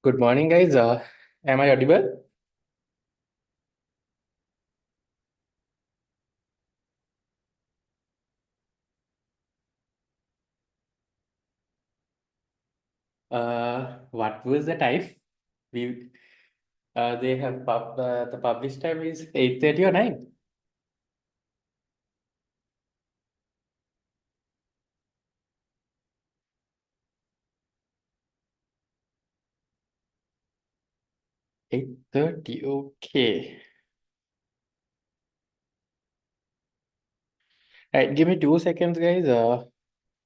Good morning, guys. Am I audible? What was the time? We they have the published time is 8:30 or 9? 8:30. Okay. Right. Give me 2 seconds, guys.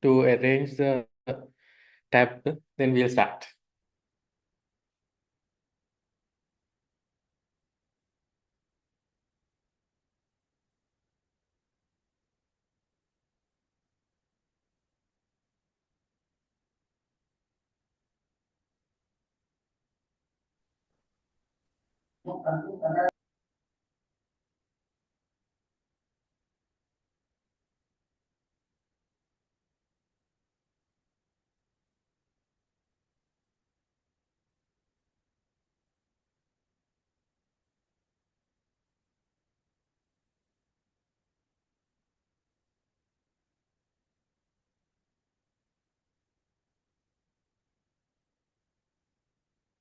To arrange the tab. Then we'll start.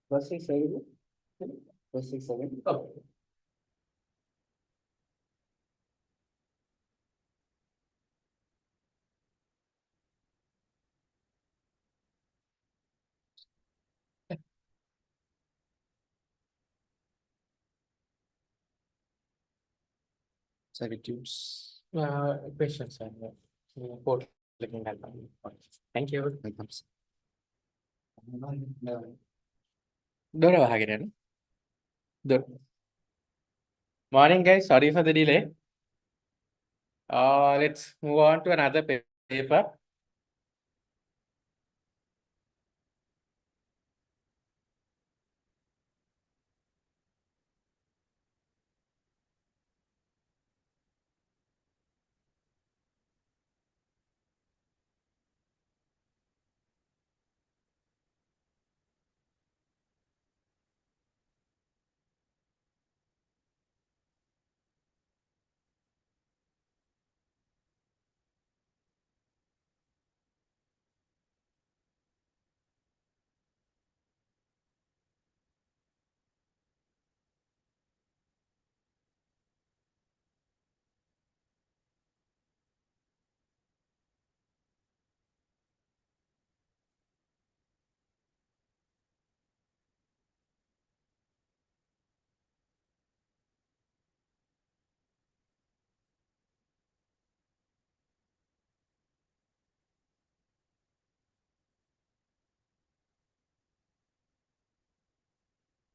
First 6 7. First 6 7. Okay. Substitutes. Questions and report. Looking at them. Thank you. Dora Hagaran. Morning, guys. Sorry for the delay. Let's move on to another paper.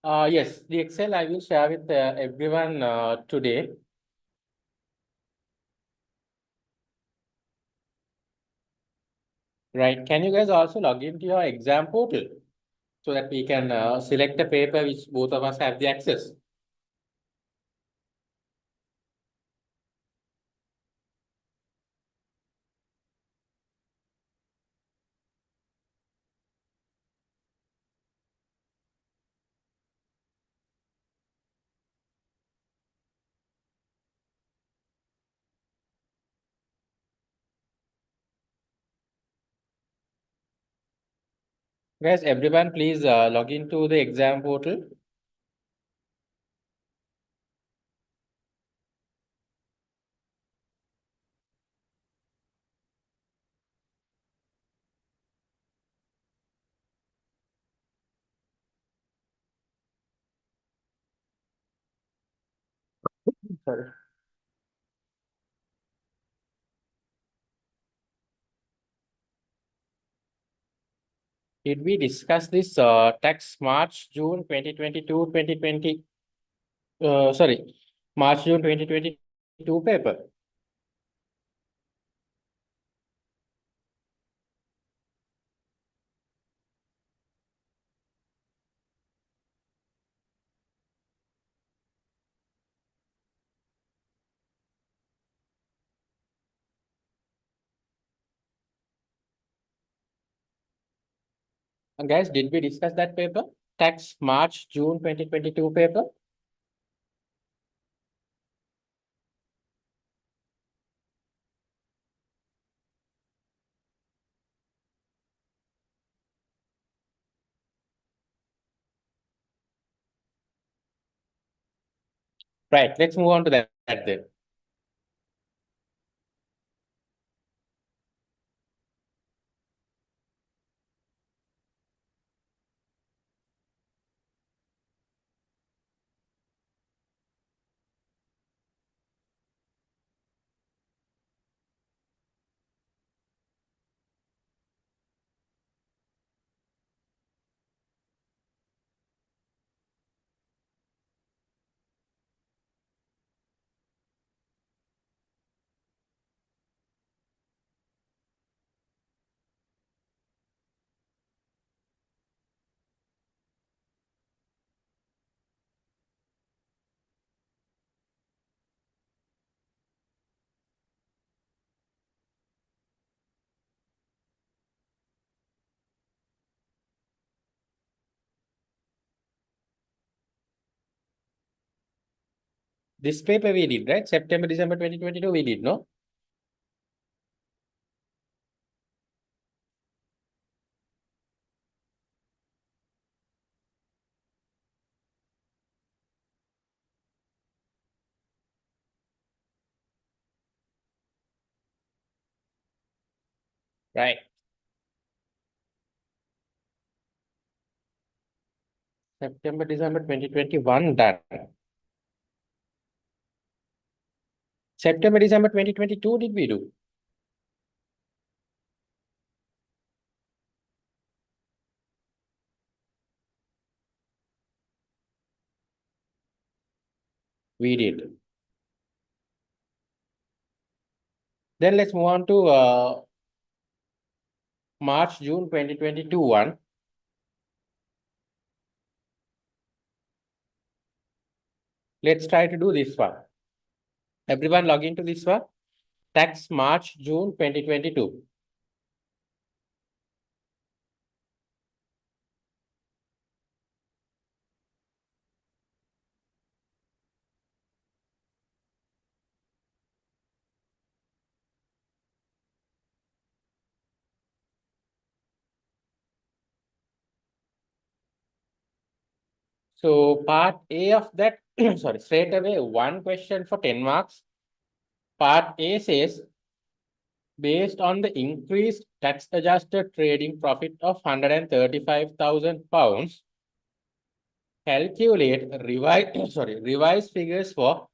Yes, the Excel I will share with everyone today. Right. Can you guys also log into your exam portal so that we can select a paper which both of us have the access? Guys, everyone please log into the exam portal. Sorry. Did we discuss this tax March, June 2022, 2020? Sorry, March, June 2022 paper? Guys, did we discuss that paper? tax March, June 2022 paper. Right, let's move on to that then. This paper we did, right? September, December 2022 we did, no? Right. September, December 2021 done. September, December 2022 did we do? We did. Then let's move on to March, June 2022 one. Let's try to do this one. Everyone log into this one. Tax March, June 2022. So part A of that, sorry, straight away, one question for 10 marks. Part A says, based on the increased tax adjusted trading profit of £135,000, calculate revised figures for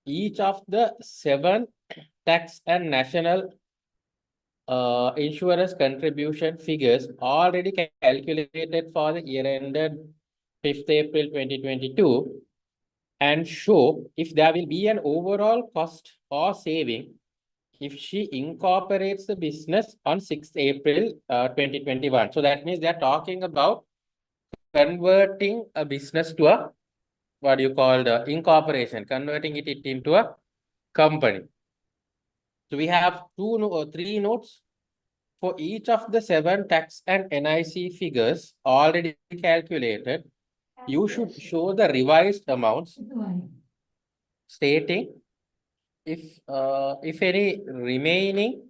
each of the 7 tax and national insurance contribution figures already calculated for the year ended 5th April 2022 and show if there will be an overall cost or saving if she incorporates the business on 6th April 2021. So that means they're talking about converting a business to a, what do you call the incorporation, converting it into a company. So we have 2 or 3 notes. For each of the 7 tax and NIC figures already calculated, you should show the revised amounts stating if any remaining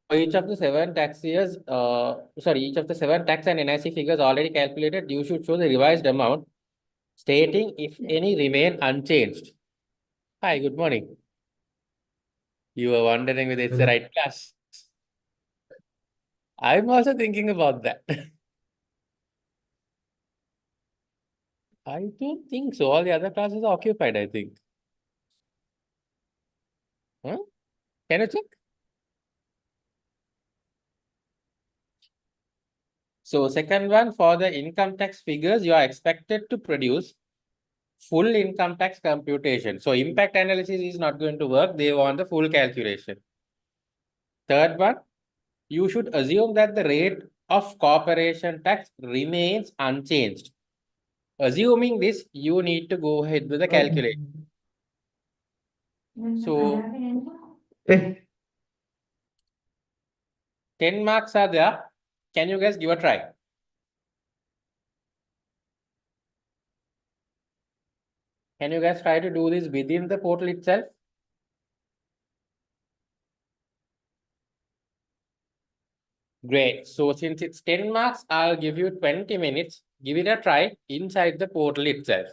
for each of the 7 tax years, each of the 7 tax and NIC figures already calculated, you should show the revised amount stating if any remain unchanged. Hi, good morning. You were wondering whether it's the right class. I'm also thinking about that. I don't think so. All the other classes are occupied, I think. Huh? Can you check? So second one, for the income tax figures, you are expected to produce full income tax computation. So impact analysis is not going to work. They want the full calculation. Third one, you should assume that the rate of corporation tax remains unchanged. Assuming this, you need to go ahead with the calculation. So 10 marks are there. Can you guys give a try? Can you guys try to do this within the portal itself? Great. So since it's 10 marks, I'll give you 20 minutes. Give it a try inside the portal itself.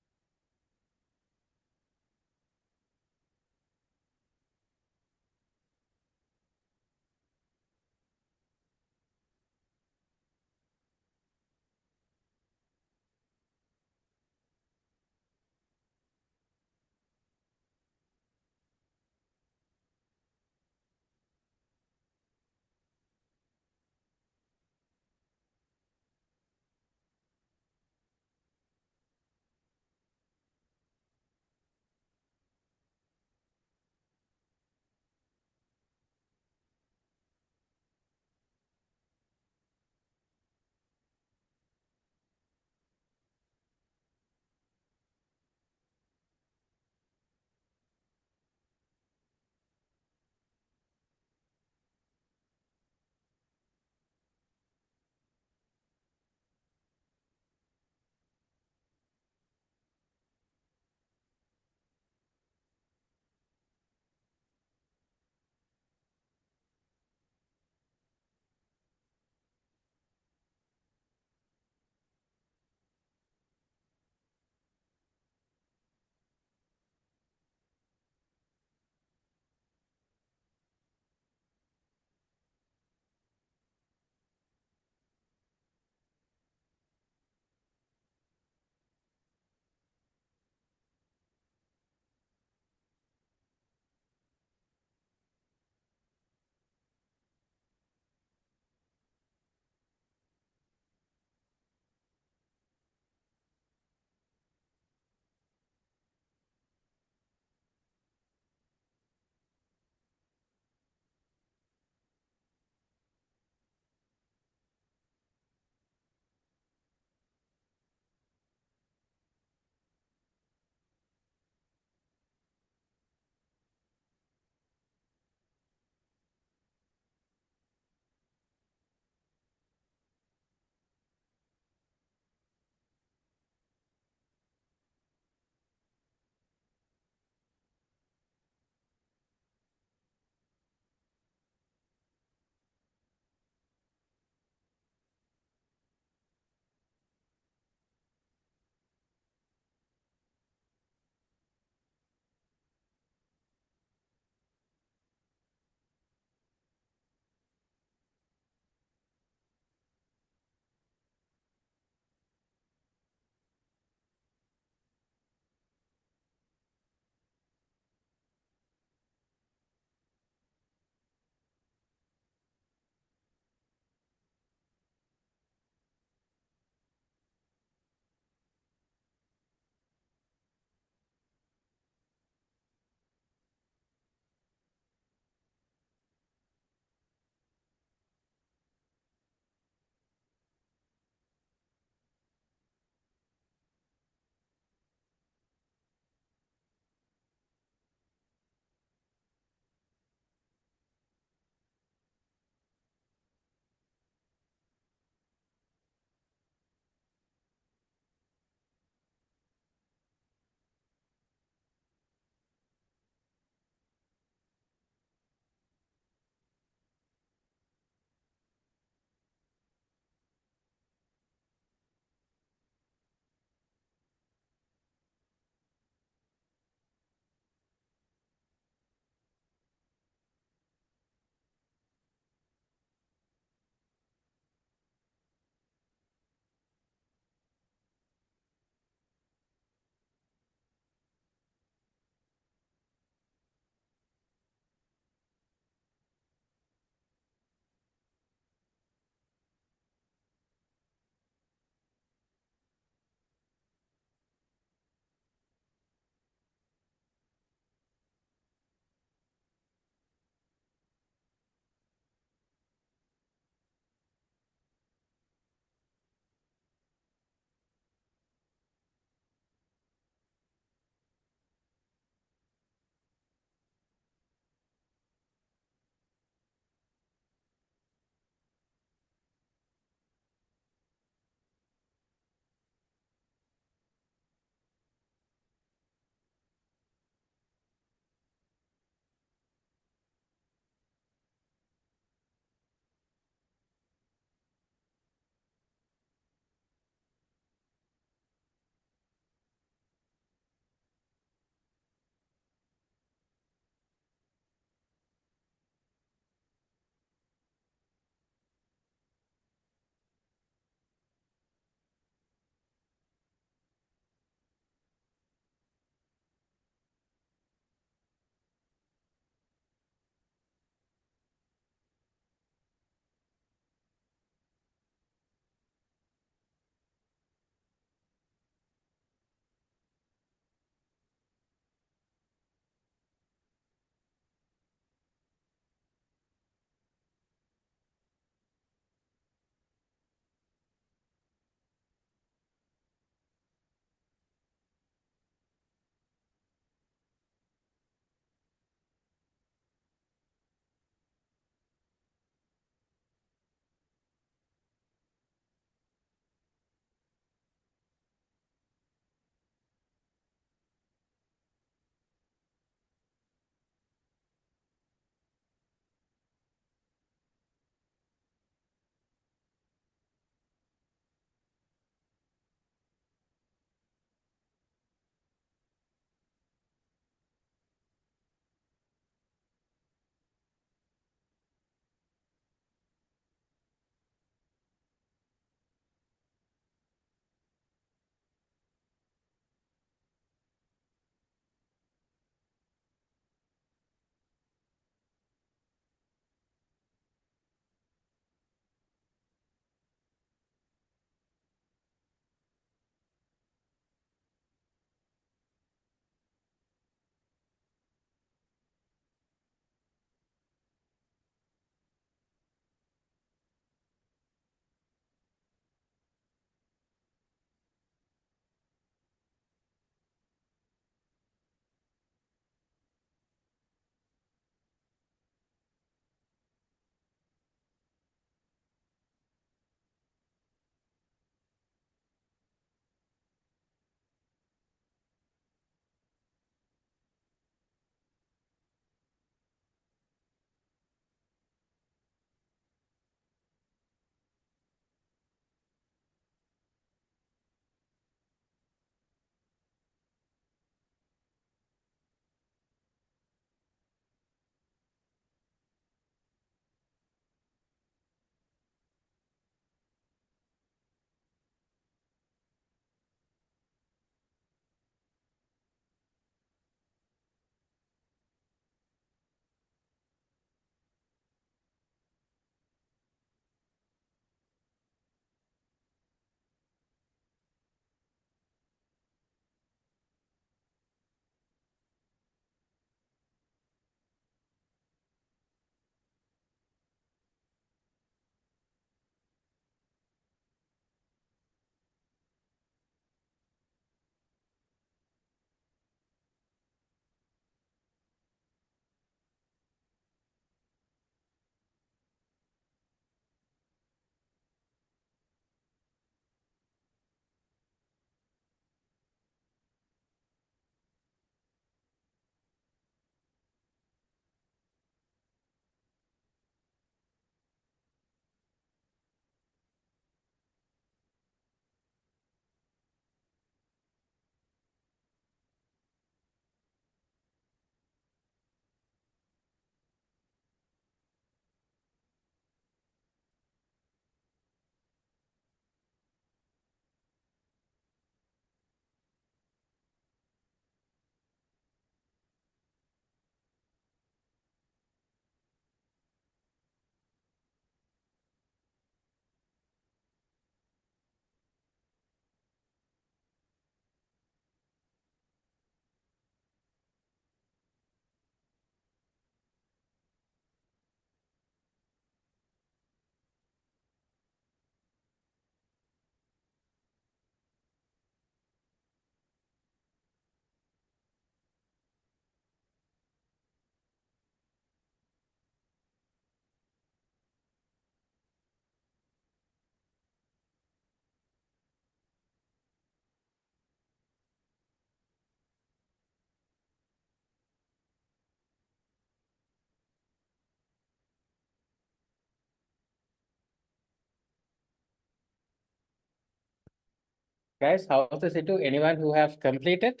Guys, how's the situ? Anyone who have completed?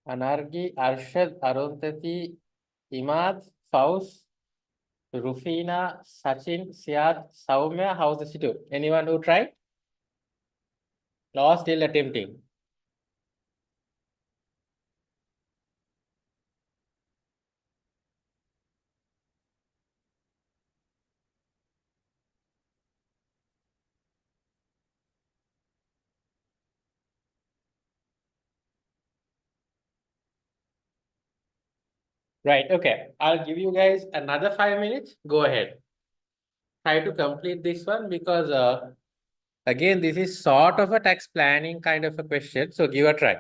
Anargi, Arshad, Arundhati, Imad, Faust, Rufina, Sachin, Siad, Saumya, how's the situ? Anyone who tried? Or still attempting? Right, okay. I'll give you guys another 5 minutes. Go ahead. Try to complete this one because again, this is sort of a tax planning kind of a question. So give a try.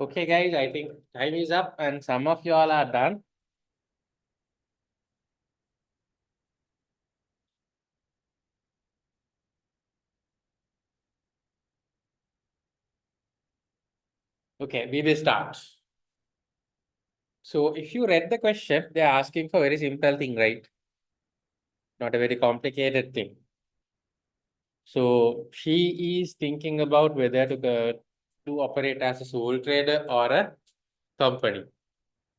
Okay, guys, I think time is up and some of you all are done. Okay, we will start. So if you read the question, they're asking for very simple thing, right? Not a very complicated thing. So she is thinking about whether to operate as a sole trader or a company.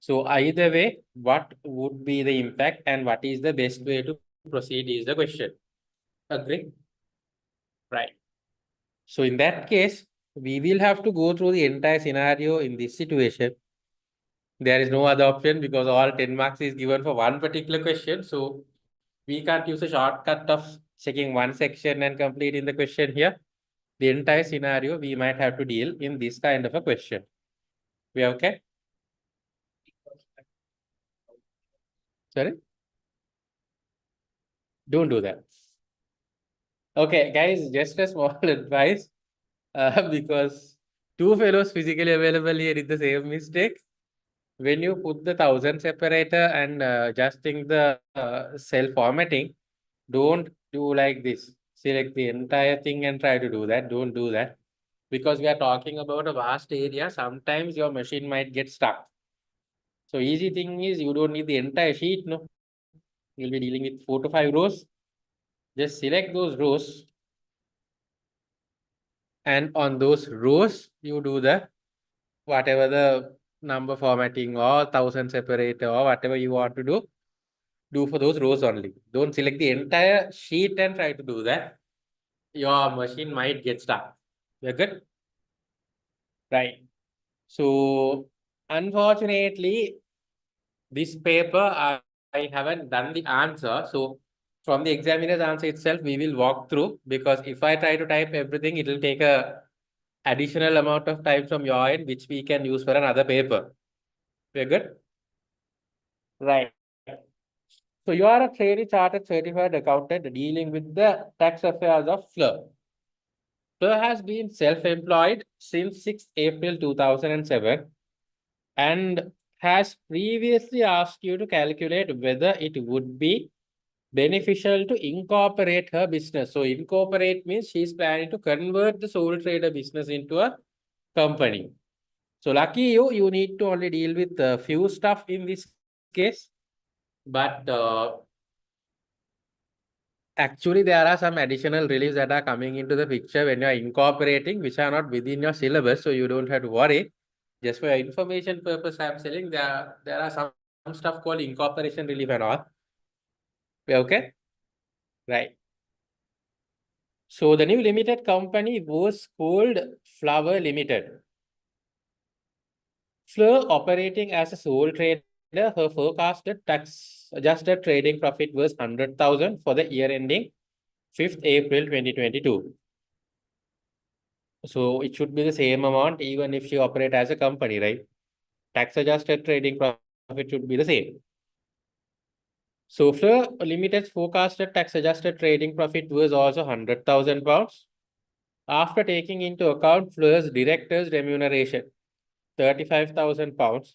So either way, what would be the impact and what is the best way to proceed is the question. Agree? Right. So in that case, we will have to go through the entire scenario in this situation. There is no other option because all 10 marks is given for one particular question. So we can't use a shortcut of checking one section and completing the question here. The entire scenario we might have to deal in this kind of a question. We okay? Sorry? Don't do that. Okay, guys, just a small advice. Because two fellows physically available here is the same mistake. When you put the thousand separator and adjusting the cell formatting, don't do like this. Select the entire thing and try to do that. Don't do that. Because we are talking about a vast area, sometimes your machine might get stuck. So easy thing is you don't need the entire sheet, no. You'll be dealing with 4 to 5 rows. Just select those rows, and on those rows, you do the whatever the number formatting or thousand separator or whatever you want to do for those rows only. Don't select the entire sheet and try to do that. Your machine might get stuck. You're good? Right. So unfortunately, this paper I haven't done the answer. So from the examiner's answer itself, we will walk through, because if I try to type everything, it will take a additional amount of time from your end, which we can use for another paper. We're good? Right. So you are a trainee chartered certified accountant dealing with the tax affairs of FLIR. FLIR has been self-employed since 6 April 2007 and has previously asked you to calculate whether it would be beneficial to incorporate her business. So incorporate means she's planning to convert the sole trader business into a company. So lucky you, you need to only deal with a few stuff in this case. But actually, there are some additional reliefs that are coming into the picture when you are incorporating, which are not within your syllabus, so you don't have to worry. Just for your information purpose, I am saying there are some stuff called incorporation relief and all. Okay? Right. So the new limited company was called Flower Limited. Fleur operating as a sole trader, her forecasted tax adjusted trading profit was 100,000 for the year ending 5th April 2022. So it should be the same amount even if she operate as a company, right? Tax adjusted trading profit should be the same. So Fleur Limited's forecasted tax adjusted trading profit was also £100,000 after taking into account Fleur's director's remuneration, £35,000,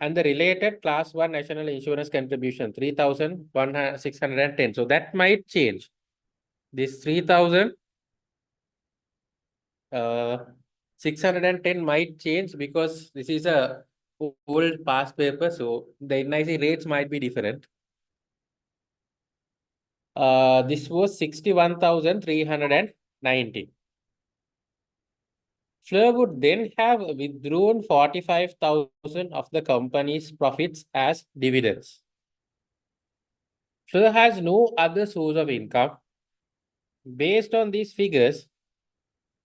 and the related class 1 national insurance contribution, 3,610. So that might change. This 3,000 610 might change because this is a old past paper, so the NIC rates might be different. This was 61,390. Fleur would then have withdrawn 45,000 of the company's profits as dividends. Fleur has no other source of income. Based on these figures,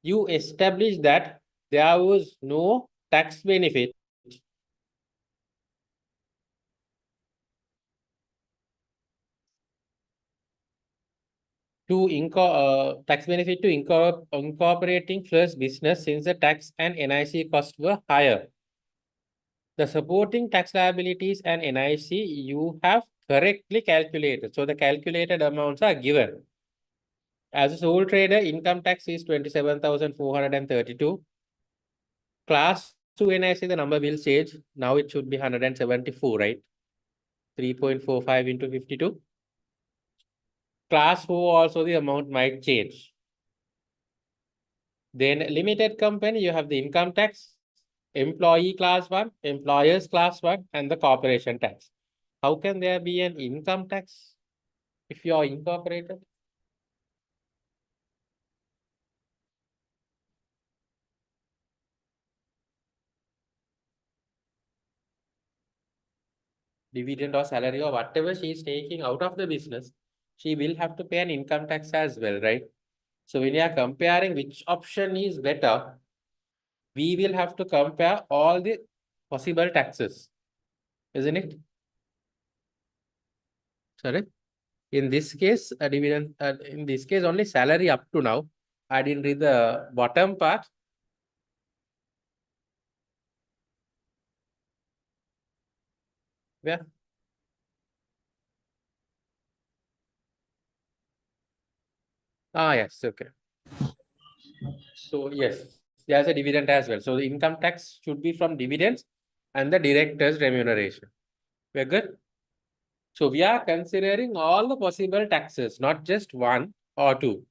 you establish that there was no tax benefit to tax benefit to incorporating Fleur's business since the tax and NIC costs were higher. The supporting tax liabilities and NIC you have correctly calculated. So the calculated amounts are given. As a sole trader, income tax is 27,432. Class 2 NIC, the number will change. Now it should be 174, right? 3.45 into 52. Class 4 also the amount might change. Then limited company, you have the income tax, employee class 1, employers class 1, and the corporation tax. How can there be an income tax if you are incorporated? Dividend or salary or whatever she is taking out of the business, she will have to pay an income tax as well, right? So when you are comparing which option is better, we will have to compare all the possible taxes, isn't it? Sorry. In this case, a dividend, in this case, only salary up to now. I didn't read the bottom part. Where? Ah, yes, okay. So, yes, there's a dividend as well. So, the income tax should be from dividends and the director's remuneration. We're good? So, we are considering all the possible taxes, not just one or two.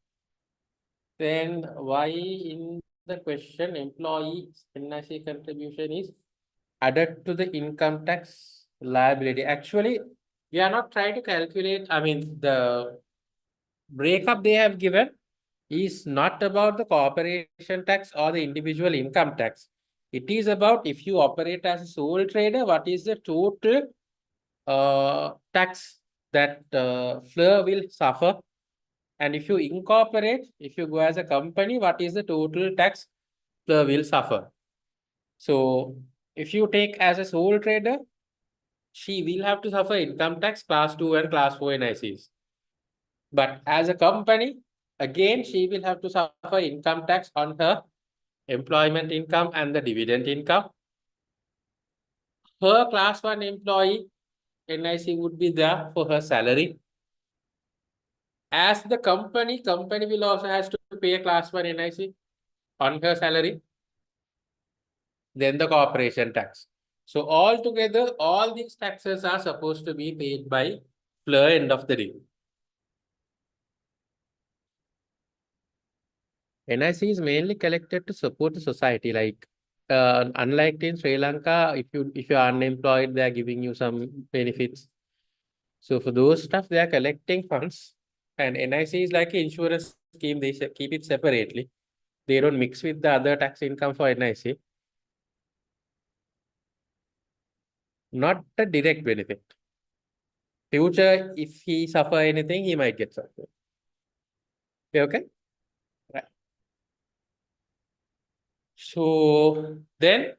Then, why in the question employee NIC contribution is added to the income tax liability? Actually, we are not trying to calculate, I mean, the breakup they have given is not about the corporation tax or the individual income tax. It is about if you operate as a sole trader, what is the total tax that Fleur will suffer? And if you incorporate, if you go as a company, what is the total tax Fleur will suffer? So if you take as a sole trader, she will have to suffer income tax class 2 and class 4 NICs. But as a company, again, she will have to suffer income tax on her employment income and the dividend income. Her class 1 employee NIC would be there for her salary. As the company will also has to pay a class 1 NIC on her salary. Then the corporation tax. So altogether, all these taxes are supposed to be paid by Fleur end of the day. NIC is mainly collected to support the society. Like unlike in Sri Lanka, if you are unemployed, they are giving you some benefits. So for those stuff, they are collecting funds, and NIC is like an insurance scheme. They keep it separately. They don't mix with the other tax income for NIC. Not a direct benefit. Future, if he suffer anything, he might get something. Okay. Right. So then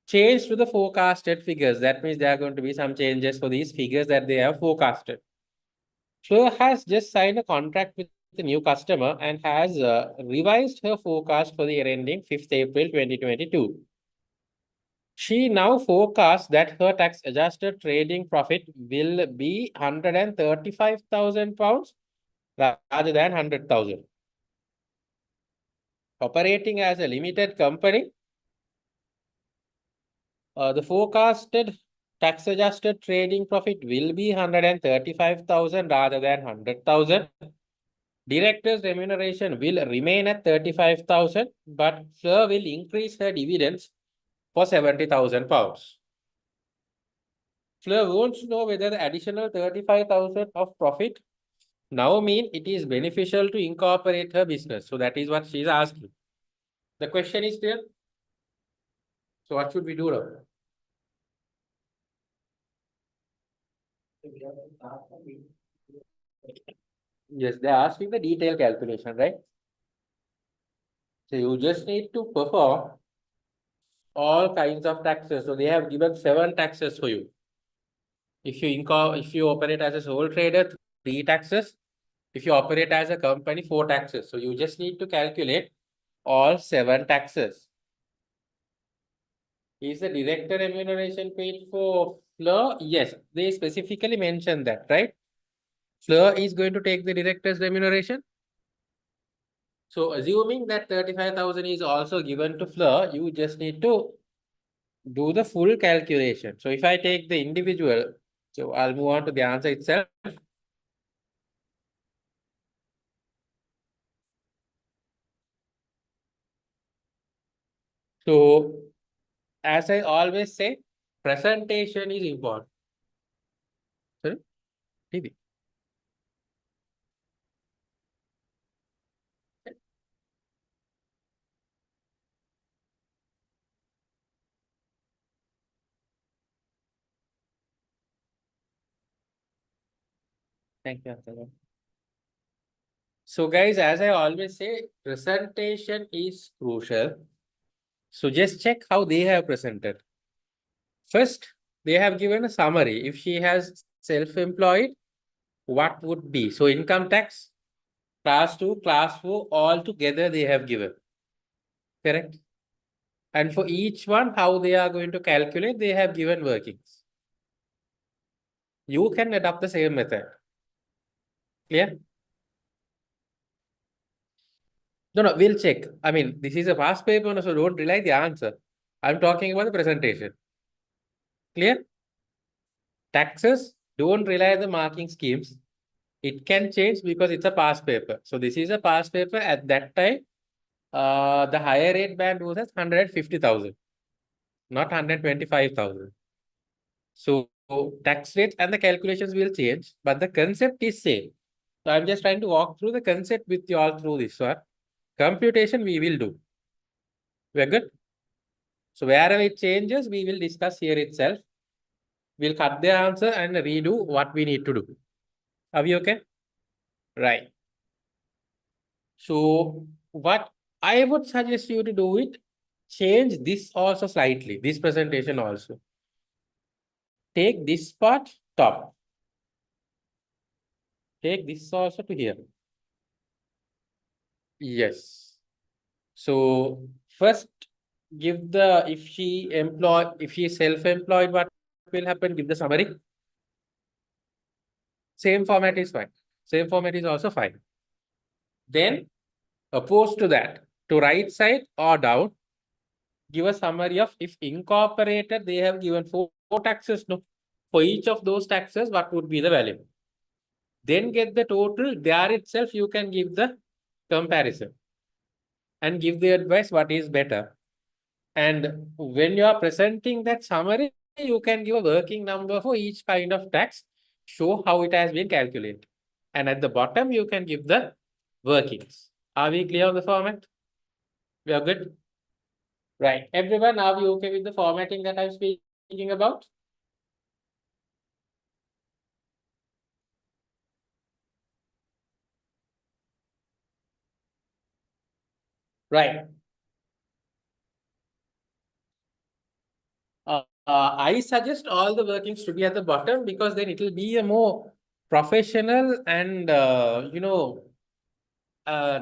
change to the forecasted figures. That means there are going to be some changes for these figures that they have forecasted. Flo has just signed a contract with the new customer and has revised her forecast for the year ending 5th April 2022. She now forecasts that her tax adjusted trading profit will be £135,000 rather than 100,000. Operating as a limited company, the forecasted tax adjusted trading profit will be 135,000 rather than 100,000. Director's remuneration will remain at 35,000, but Fleur will increase her dividends for £70,000. Fleur wants to know whether the additional 35,000 of profit now mean it is beneficial to incorporate her business. So that is what she is asking. The question is clear. So what should we do now? Yes, they are asking the detailed calculation, right? So you just need to perform all kinds of taxes. So they have given 7 taxes for you. If you operate as a sole trader, 3 taxes. If you operate as a company, 4 taxes. So you just need to calculate all 7 taxes. Is the director remuneration paid for Fleur? Yes, they specifically mentioned that, right? Fleur is going to take the director's remuneration. So assuming that 35,000 is also given to Fleur, you just need to do the full calculation. So if I take the individual, so I'll move on to the answer itself. So as I always say, presentation is important. Sorry, TV. Thank you, Anthony. So guys, as I always say, presentation is crucial. So just check how they have presented. First, they have given a summary. If she has self-employed, what would be? So income tax, class 2, class 4, all together they have given. Correct? And for each one, how they are going to calculate, they have given workings. You can adopt the same method. Clear? No, no, we'll check. I mean, this is a past paper, so don't rely the answer. I'm talking about the presentation. Clear? Taxes, don't rely the marking schemes. It can change because it's a past paper. So this is a past paper. At that time, the higher rate band was at 150,000, not 125,000. So tax rate and the calculations will change, but the concept is same. So I'm just trying to walk through the concept with you all through this one. Computation we will do. We're good. So wherever it changes, we will discuss here itself. We'll cut the answer and redo what we need to do. Are we okay? Right. So what I would suggest you to do it, change this also slightly, this presentation also. Take this part top. Take this also to here. Yes. So first give the, if she is self-employed, what will happen? Give the summary. Same format is fine. Same format is also fine. Then opposed to that, to right side or down, give a summary of if incorporated, they have given four taxes. No, for each of those taxes, what would be the value? Then get the total. There itself, you can give the comparison and give the advice what is better. And when you are presenting that summary, you can give a working number for each kind of tax, show how it has been calculated. And at the bottom, you can give the workings. Are we clear on the format? We are good? Right. Everyone, are we okay with the formatting that I'm speaking about? Right. I suggest all the workings to be at the bottom because then it will be a more professional and,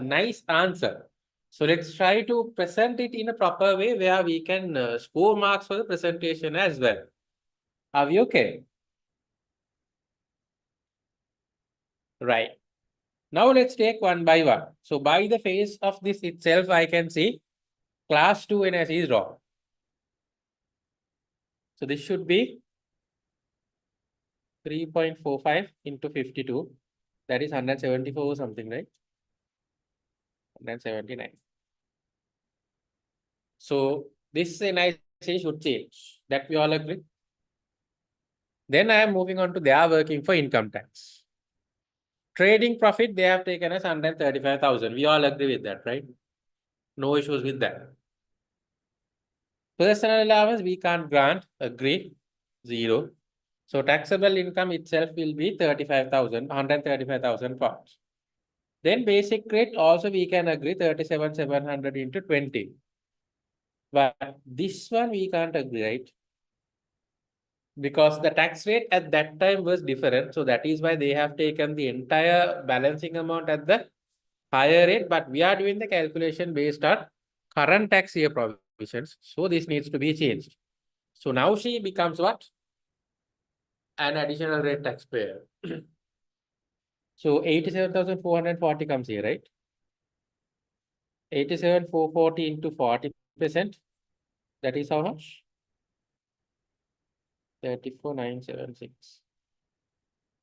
nice answer. So let's try to present it in a proper way where we can score marks for the presentation as well. Are we okay? Right. Now let's take one by one. So by the face of this itself, I can see class 2 NSE is wrong. So this should be 3.45 into 52. That is 174 or something, right? 179. So this NIC should change. That we all agree. Then I am moving on to they are working for income tax. Trading profit, they have taken as 135,000. We all agree with that, right? No issues with that. Personal allowance, we can't grant, agree, 0. So taxable income itself will be 35,000, 135,000 pounds. Then basic rate also we can agree 37,700 into 20. But this one we can't agree, right? Because the tax rate at that time was different. So that is why they have taken the entire balancing amount at the higher rate. But we are doing the calculation based on current tax year provisions. So this needs to be changed. So now she becomes what? An additional rate taxpayer. So 87,440 comes here, right? 87,440 into 40%. That is how much? 34,976.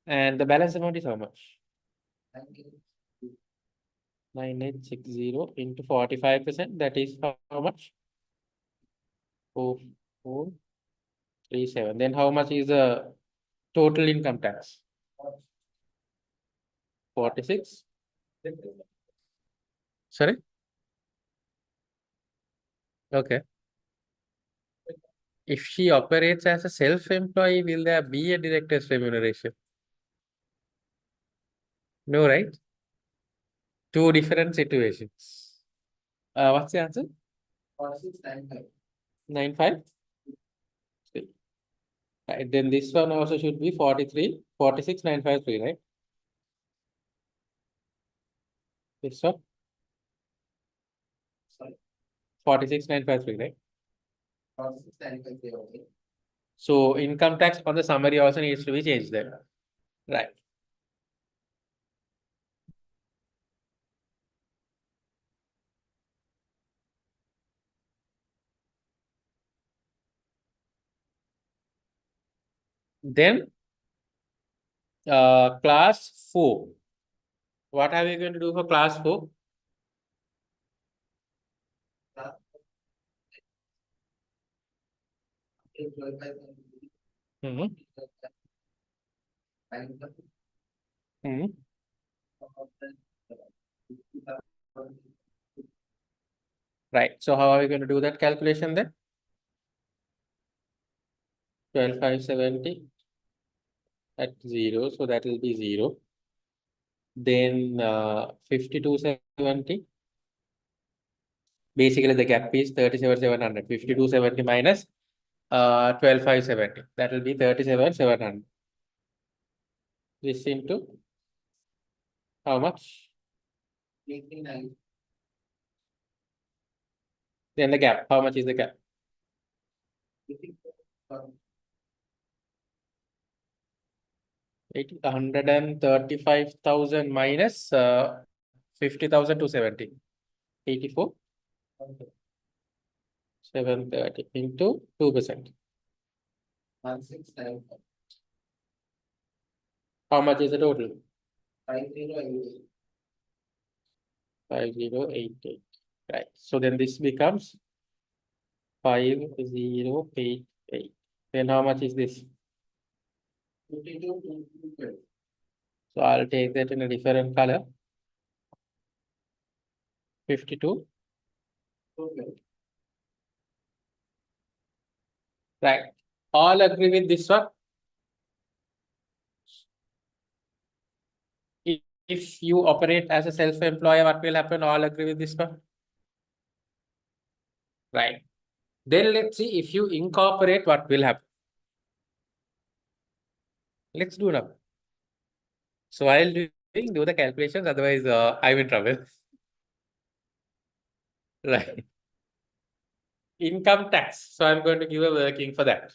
And the balance amount is how much? 9860 into 45%. That is how much? 4437. Then how much is the total income tax? 46. Sorry? Okay. If she operates as a self-employee, will there be a director's remuneration? No, right? Two different situations. What's the answer? 95. Right. Then this one also should be 43, 46,953, right? This one? 46,953, right? So income tax on the summary also needs to be changed there. Right. Then class 4. What are we going to do for class 4? Hmm. Hmm. Right. So how are we going to do that calculation then? 12,570 at 0. So that will be 0. Then 52,770. Basically, the gap is 37,700. 52,770 minus 12,570. That will be 37,700. This into how much? Then the gap. How much is the gap? 135,000 minus 50,270. 84. 730 into 2%. How much is the total? 5088. Right. So then this becomes 5088. Then how much is this? So I'll take that in a different color. 52. Right. All agree with this one? If you operate as a self-employer, what will happen? All agree with this one? Right. Then let's see if you incorporate, what will happen. Let's do now. So I'll do the calculations, otherwise I'm in trouble. Right. Income tax. So I'm going to give a working for that.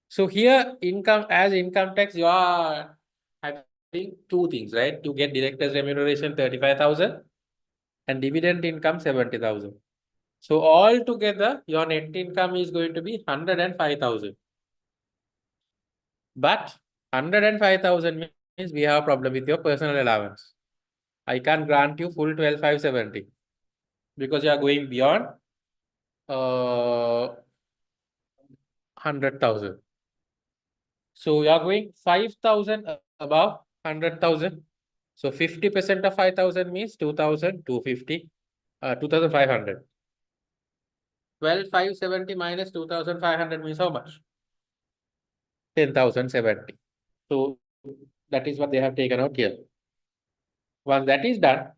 So here income tax, you are having two things, right? You get director's remuneration 35,000 and dividend income 70,000. So all together your net income is going to be 105,000. But 105,000 means we have a problem with your personal allowance. I can't grant you full 12,570 because you are going beyond 100,000. So you are going 5,000 above 100,000. So 50% of 5,000 means 2,250, 2,500. 12,570 minus 2,500 means how much? 10,070. So that is what they have taken out here. Once that is done,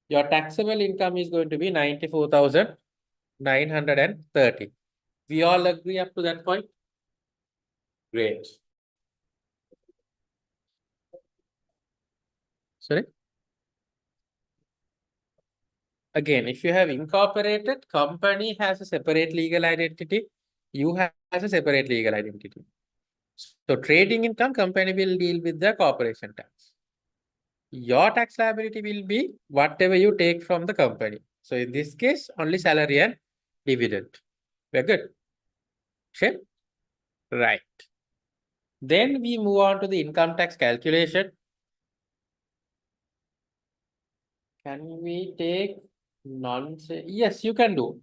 your taxable income is going to be 94,930. We all agree up to that point? Great. Sorry? Again, if you have incorporated, company has a separate legal identity. You have a separate legal identity. So trading income, company will deal with the corporation tax. Your tax liability will be whatever you take from the company. So in this case, only salary and dividend. We're good. Sure. Right. Then we move on to the income tax calculation. Can we take yes, you can do.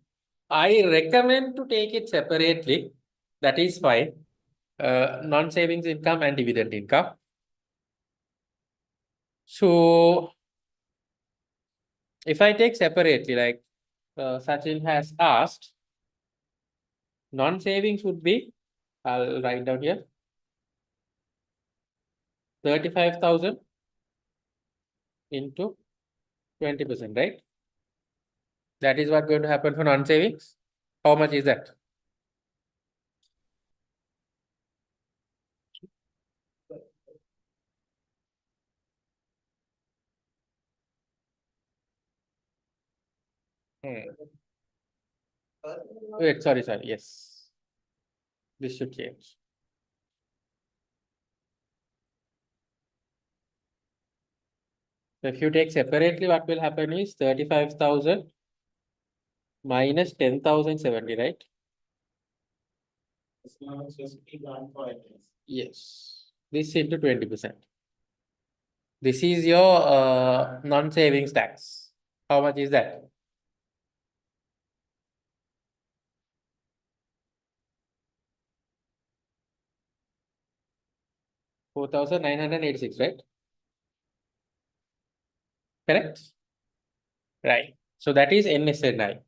I recommend to take it separately. That is fine. Non-savings income and dividend income. So if I take separately, like Sachin has asked, non-savings would be, I'll write down here, 35,000 into 20%, right? That is what going to happen for non-savings. How much is that? Wait, sorry, yes. This should change. So if you take separately, what will happen is 35,000 minus 10,070, right? Yes. This into 20%. This is your non-savings tax. How much is that? 4,986, right? Correct? Right. So that is NSNI.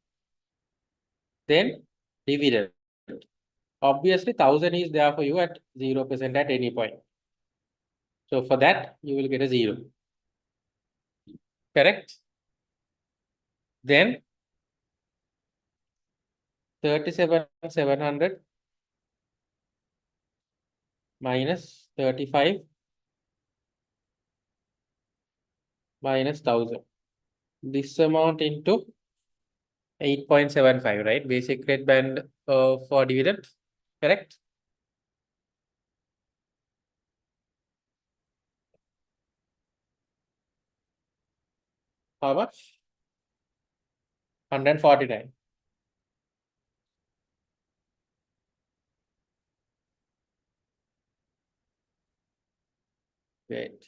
Then dividend. Obviously, 1,000 is there for you at 0% at any point. So for that, you will get a 0. Correct? Then 37,700 minus 35 minus 1,000. This amount into 8.75, right? Basic rate band for dividend. Correct? How much? 149. Wait.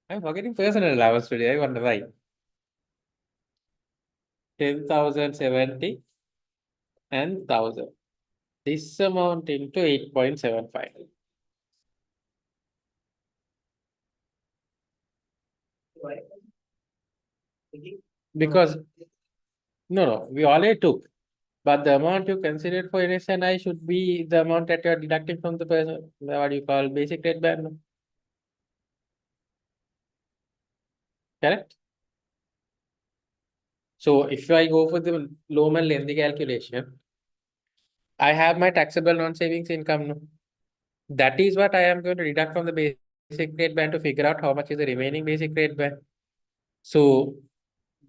I'm forgetting personal allowance today. I wonder why. 10,070 and 1,000. This amount into 8.75. Because no, we already took. But the amount you considered for NSNI should be the amount that you are deducting from the person, what you call basic rate band. Correct? So if I go for the low and lengthy calculation, I have my taxable non-savings income. No? That is what I am going to deduct from the basic rate band to figure out how much is the remaining basic rate band. So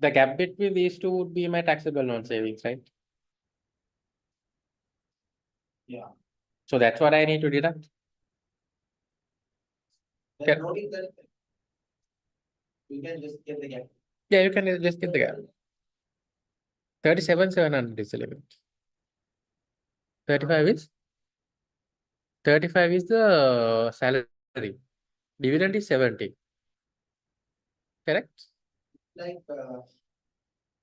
the gap between these two would be my taxable non-savings, right? Yeah. So that's what I need to deduct. Yeah. You can just get the gap. Yeah, you can just get the gap. 37,700 is the limit. 35 is? 35 is the salary. Dividend is 70. Correct? Like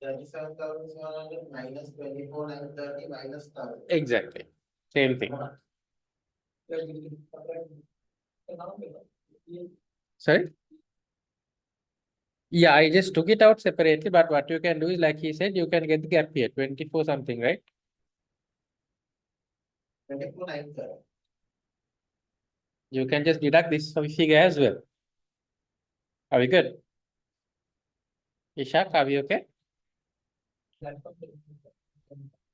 37,700 minus 24,930 minus 1,000. Exactly. Same thing. Sorry? Yeah, I just took it out separately, but what you can do is, like he said, you can get the gap here, 24 something, right? 24,930. You can just deduct this figure as well. Are we good? Ishak, are we okay?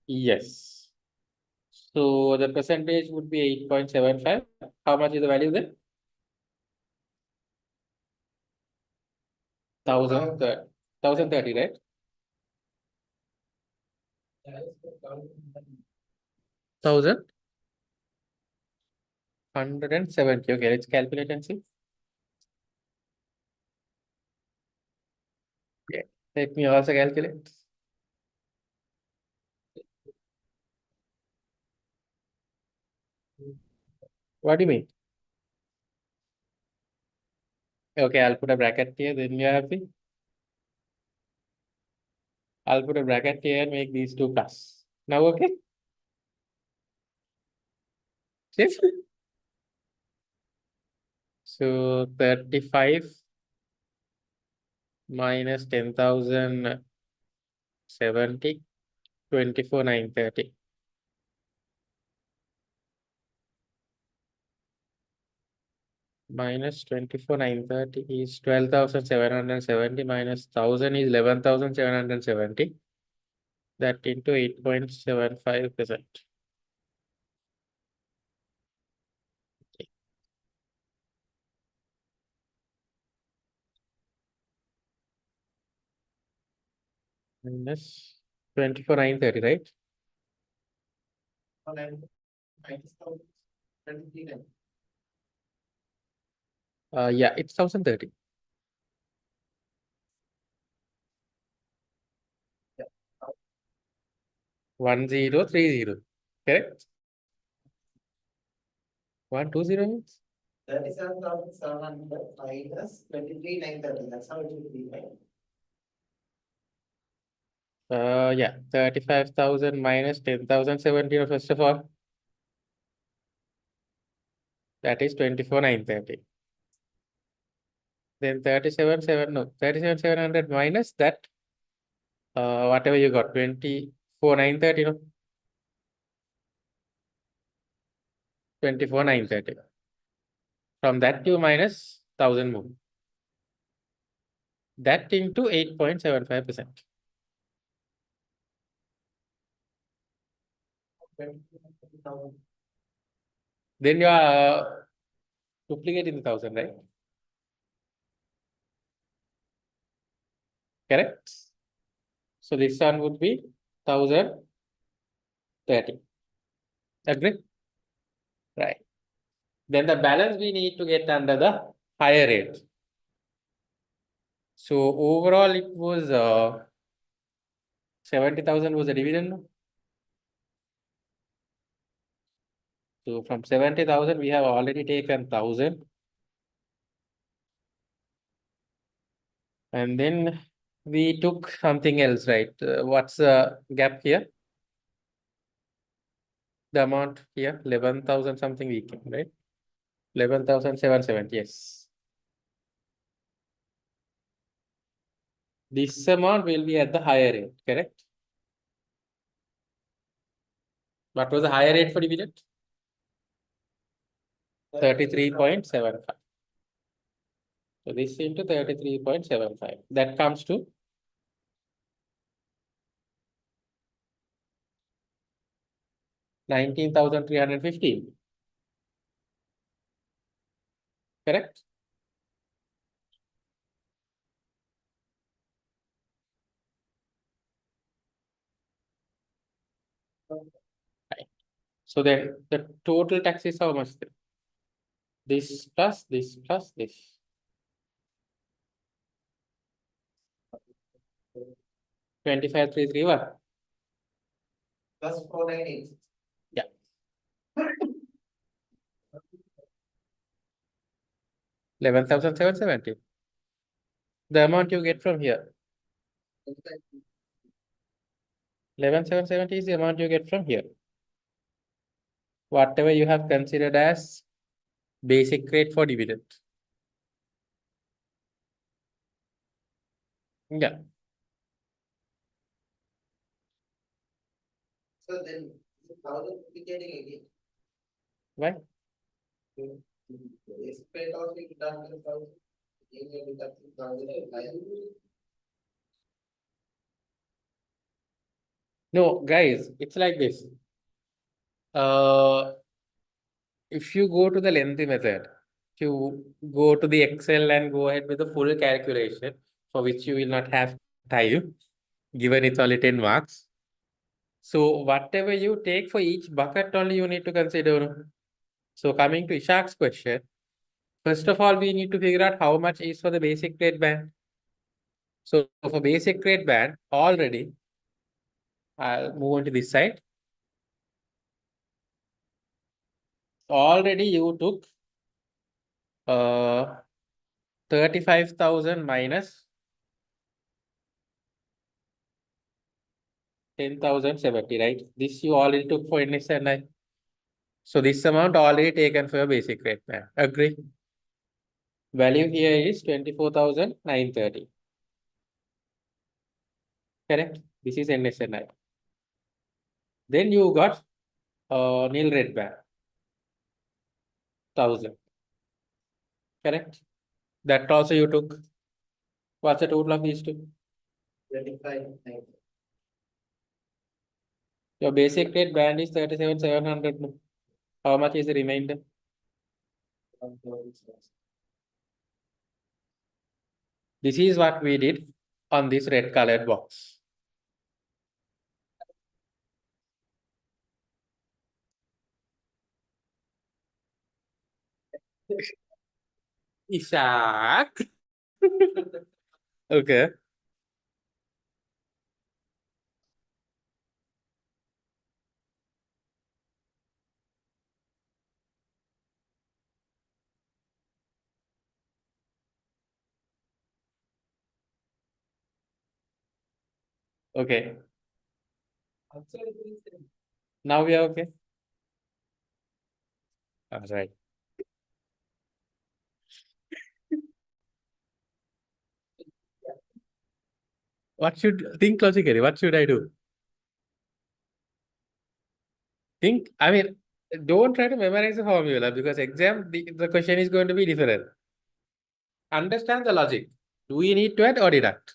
Yes. So the percentage would be 8.75. How much is the value then? 1,030, right? 1,170. Okay, let's calculate and see. Yeah. Let me also calculate. What do you mean? Okay, I'll put a bracket here, then you're happy. I'll put a bracket here and make these two plus. Now, okay? Safe? So 35 minus 10,070, 24,930. Minus 24,930 is 12,770 minus 1,000 is 11,770. That into 8.75%. Minus 24,930, right? Yeah, it's 1,030. Yeah. 1,030. Correct? 120 means? 37,700 minus 23,930. That's how it will be, right? Yeah, 35,000 minus 10,070. First of all, that is 24,930. Then 37,700 minus that, whatever you got, 24,930, no? 24,930. From that you minus 1,000 more. That into 8.75%. Then you are duplicating the 1,000, right? Correct? So this one would be 1,030. Agree? Right. Then the balance we need to get under the higher rate. So overall it was 70,000 was the dividend. No? So from 70,000 we have already taken 1,000. And then we took something else, right? What's the gap here? The amount here, 11,000 something we can, right? 11,770, yes. This amount will be at the higher rate, correct? What was the higher rate for dividend? 33.75. So this into 33.75. That comes to 19,315. Correct? Right. So then the total tax is how much then? This plus this plus this. 25,331. Plus 498. Yeah. 11,770. The amount you get from here. 11,770 is the amount you get from here. Whatever you have considered as basic rate for dividend. Yeah. So then, how the getting again? Why? No, guys, it's like this. If you go to the lengthy method, if you go to the Excel and go ahead with the full calculation, for which you will not have time, given it's only 10 marks. So whatever you take for each bucket only you need to consider. So coming to Ishak's question, first of all, we need to figure out how much is for the basic rate band. So for basic rate band, already, I'll move on to this side. Already you took 35,000 minus 10,070, right? This you already took for NSNI. So this amount already taken for your basic rate plan. Agree? Value here is 24,930. Correct? This is NSNI. Then you got nil rate band, 1,000. Correct? That also you took. What's the total of these two? 25. Your basic rate band is 37,700. How much is the remainder? This is what we did on this red colored box. Ishak. Okay. Okay. Now we are okay. All right. What should think logically? What should I do? Think, I mean, don't try to memorize the formula because exam, the question is going to be different. Understand the logic. Do we need to add or deduct?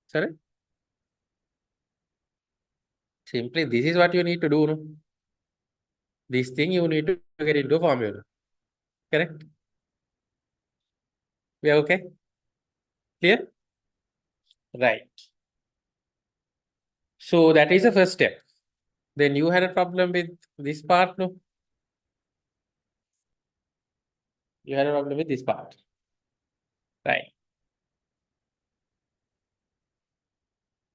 Sorry? Simply, this is what you need to do. No? This thing you need to get into a formula. Correct? We are okay? Clear? Right. So that is the first step. Then you had a problem with this part, no? You had a problem with this part. Right.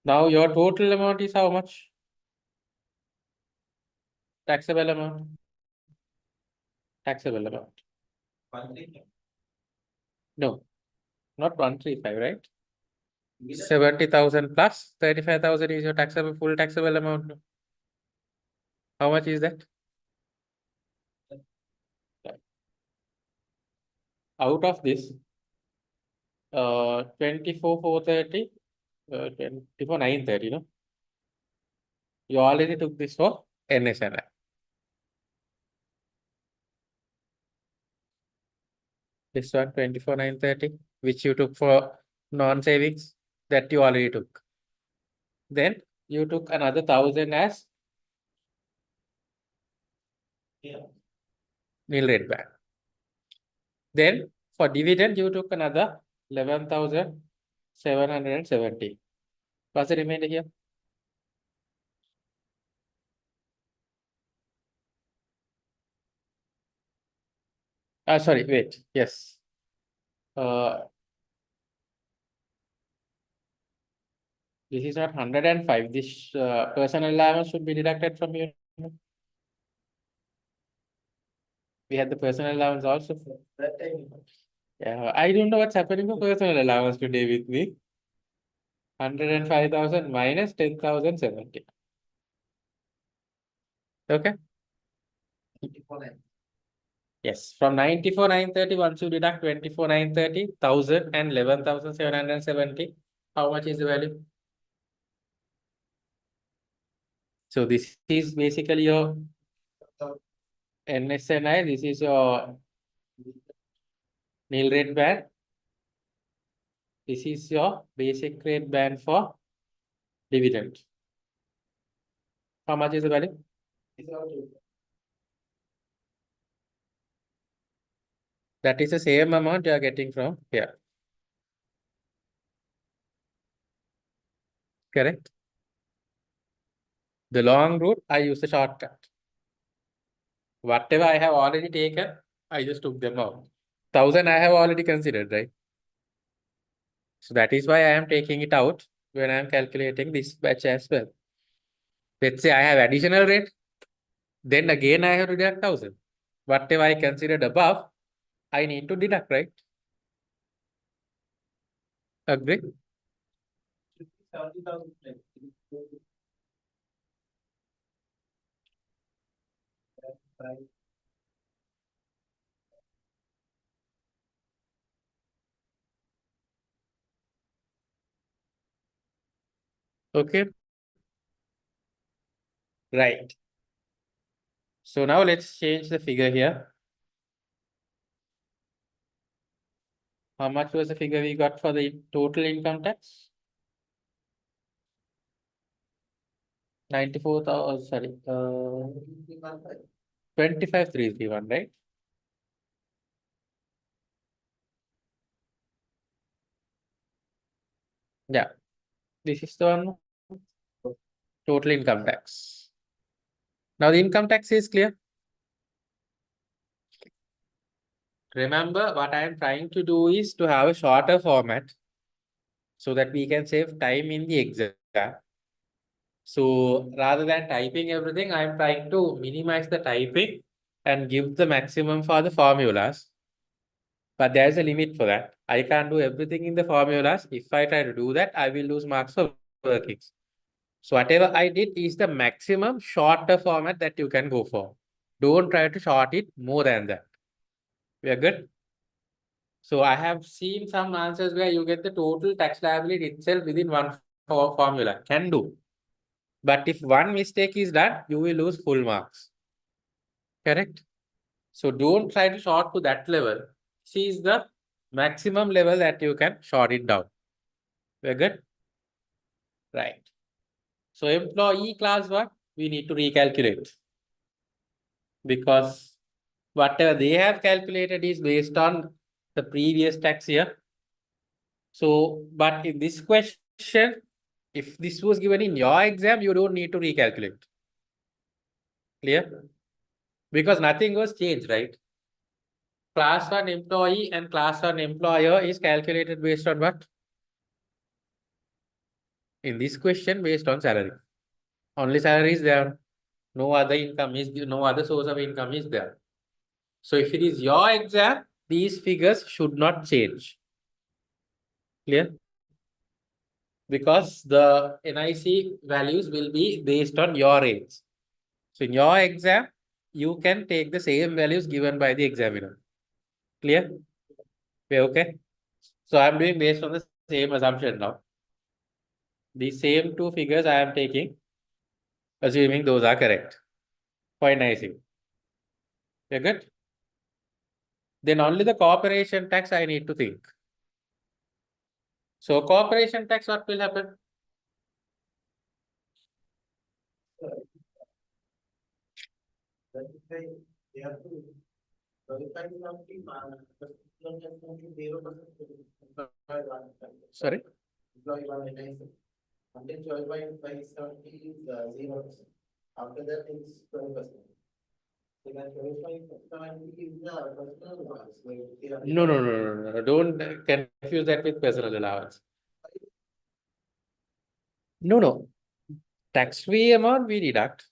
Now your total amount is how much? Taxable amount. Taxable amount. 135. No, not 135, right? 70,000 plus 35,000 is your taxable, full taxable amount. No? How much is that? Out of this, 24,430, 24,930, no? You already took this for NSNI. This one, 24,930, which you took for non-savings, that you already took. Then you took another 1,000 as nil rate back. Then for dividend, you took another 11,770. What's the remainder here? Sorry, wait. Yes. This is not 105. This personal allowance should be deducted from you. We had the personal allowance also. Yeah, I don't know what's happening for personal allowance today with me. 105,000 minus 10,070. Okay. Yes, from 94,930, once you deduct 24,930, 1,000 and 11,770, how much is the value? So this is basically your NSNI, this is your nil rate band. This is your basic rate band for dividend. How much is the value? That is the same amount you are getting from here. Correct? The long route, I use the shortcut. Whatever I have already taken, I just took them out. 1,000 I have already considered, right? So that is why I am taking it out when I am calculating this batch as well. Let's say I have additional rate, then again I have to deduct 1,000. Whatever I considered above, I need to deduct, right? Agree? Okay, right. So now let's change the figure here. How much was the figure we got for the total income tax? 94,000, sorry, 25,331, right? Yeah, this is the one, total income tax. Now the income tax is clear. Remember, what I am trying to do is to have a shorter format so that we can save time in the exam. So rather than typing everything, I am trying to minimize the typing and give the maximum for the formulas. But there's a limit for that. I can't do everything in the formulas. If I try to do that, I will lose marks for workings. So whatever I did is the maximum shorter format that you can go for. Don't try to short it more than that. We are good. So I have seen some answers where you get the total tax liability itself within one formula. Can do. But if one mistake is done, you will lose full marks. Correct? So don't try to short to that level. This is the maximum level that you can short it down. We're good? Right. So employee class one, we need to recalculate because whatever they have calculated is based on the previous tax year. So, but in this question, if this was given in your exam, you don't need to recalculate. Clear? Because nothing was changed, right? Class 1 employee and class 1 employer is calculated based on what? In this question, based on salary. Only salary is there. No other income is, no other source of income is there. So if it is your exam, these figures should not change. Clear? Because the NIC values will be based on your age. So in your exam, you can take the same values given by the examiner. Clear? Okay, okay. So I'm doing based on the same assumption now. The same two figures I am taking, assuming those are correct. Quite nice. You're good? Then only the corporation tax I need to think. So corporation tax, what will happen? Sorry? No, no, no, no, no. Don't confuse that with personal allowance. No, no. Tax-free amount we deduct.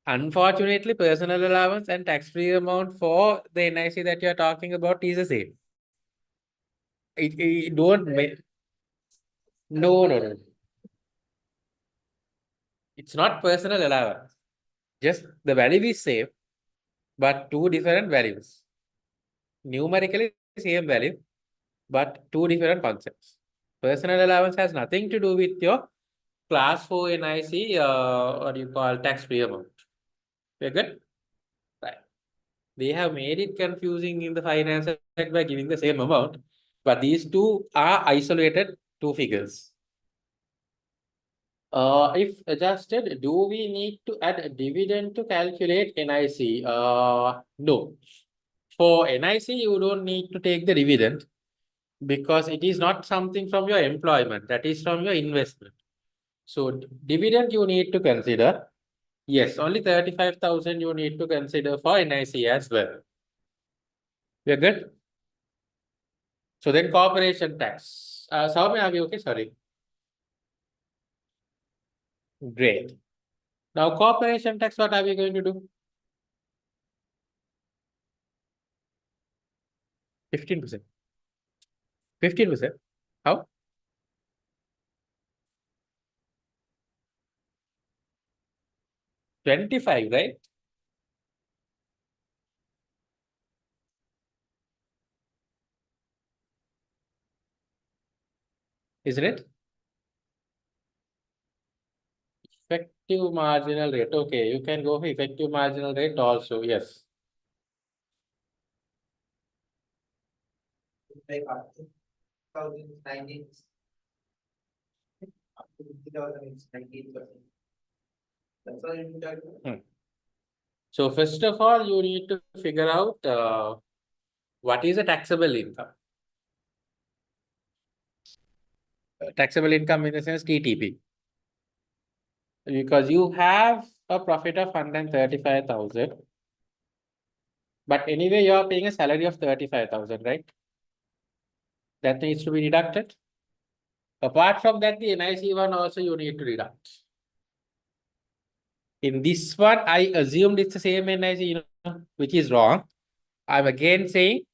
Unfortunately, personal allowance and tax-free amount for the NIC that you are talking about is the same. It don't make. No, no, no. It's not personal allowance. Just the value is same, but two different values. Numerically same value, but two different concepts. Personal allowance has nothing to do with your class 4 NIC, what do you call tax-free amount. We're good? Right. They have made it confusing in the finance act by giving the same amount, but these two are isolated two figures. If adjusted, do we need to add a dividend to calculate NIC? No. For NIC, you don't need to take the dividend because it is not something from your employment, that is from your investment. So dividend you need to consider. Yes, only 35,000 you need to consider for NIC as well. We're good. So then corporation tax. Soumya, are we okay? Sorry. Great. Now corporation tax, what are we going to do? 15%. 15%. How? 25, right? Isn't it? Effective marginal rate. Okay, you can go for effective marginal rate also. Yes. Like up to 2019, up to 50,000 is 19%. That's all you need. So first of all, you need to figure out what is a taxable income. Taxable income in the sense TTP. Because you have a profit of 135,000. But anyway, you are paying a salary of 35,000, right? That needs to be deducted. Apart from that, the NIC one also you need to deduct. In this one, I assumed it's the same NIC, which is wrong. I'm again saying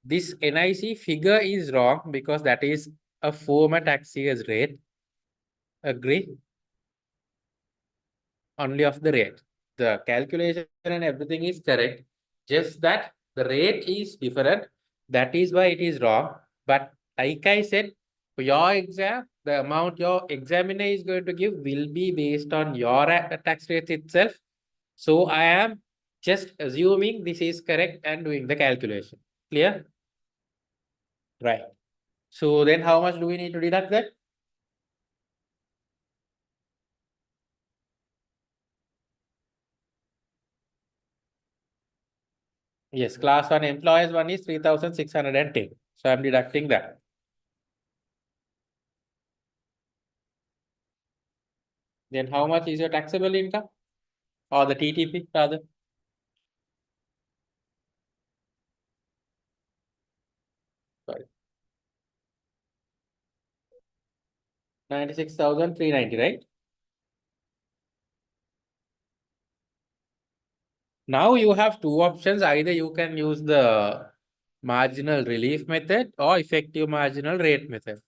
this NIC figure is wrong because that is a former tax year's rate. Agree? Only of the rate. The calculation and everything is correct. Just that the rate is different. That is why it is wrong. But like I said, for your exam, the amount your examiner is going to give will be based on your tax rate itself. So I am just assuming this is correct and doing the calculation. Clear? Right. So then how much do we need to deduct that? Yes, class 1 employees one is 3,610. So I'm deducting that. Then how much is your taxable income or the TTP rather? Sorry. 96,390, right? Now you have two options. Either you can use the marginal relief method or effective marginal rate method.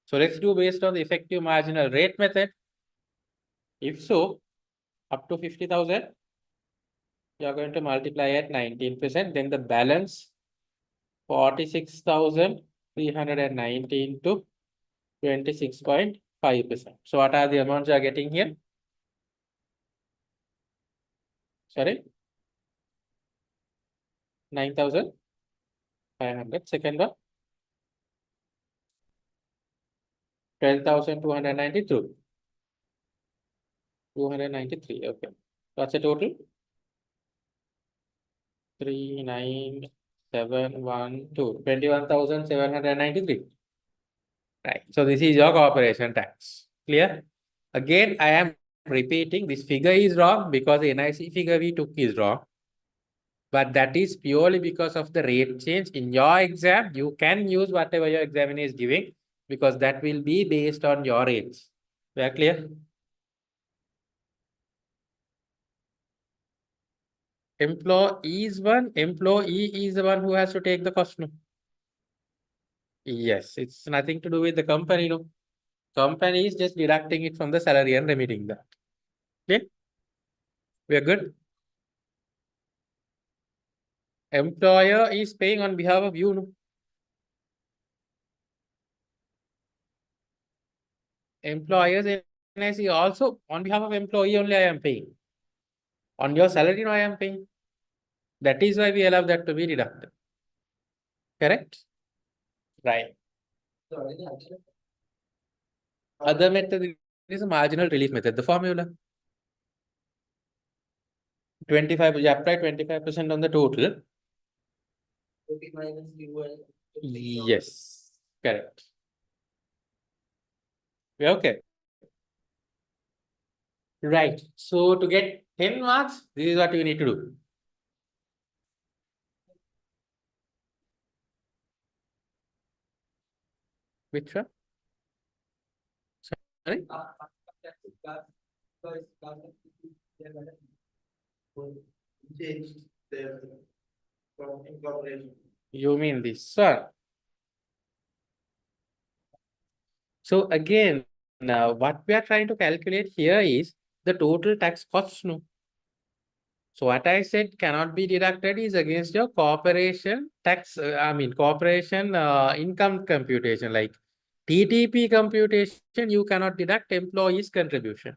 So let's do based on the effective marginal rate method. If so, up to 50,000, you are going to multiply at 19%. Then the balance 46,390 into 26.5%. So what are the amounts you are getting here? Sorry, 9,500. Second one, 12,292. 293. Okay. What's the total? 39,712. 21,793. Right. So this is your corporation tax. Clear? Again, I am repeating this figure is wrong because the NIC figure we took is wrong. But that is purely because of the rate change. In your exam, you can use whatever your examiner is giving because that will be based on your rates. We are clear? Employee is the one who has to take the cost. No? Yes, it's nothing to do with the company. No, company is just deducting it from the salary and remitting that. Okay, we are good. Employer is paying on behalf of you. No? Employers NIC also on behalf of employee only I am paying. On your salary, no, I am paying. That is why we allow that to be deducted. Correct? Right. Other method is a marginal relief method. The formula 25, you apply 25% on the total. Yes, correct. Yeah, okay. Right. So to get 10 marks, this is what you need to do. Which one? Sorry? Change their from incorporation. You mean this one? So again, now what we are trying to calculate here is the total tax cost. No. So what I said cannot be deducted is against your corporation tax, corporation income computation, like TTP computation, you cannot deduct employees' contribution.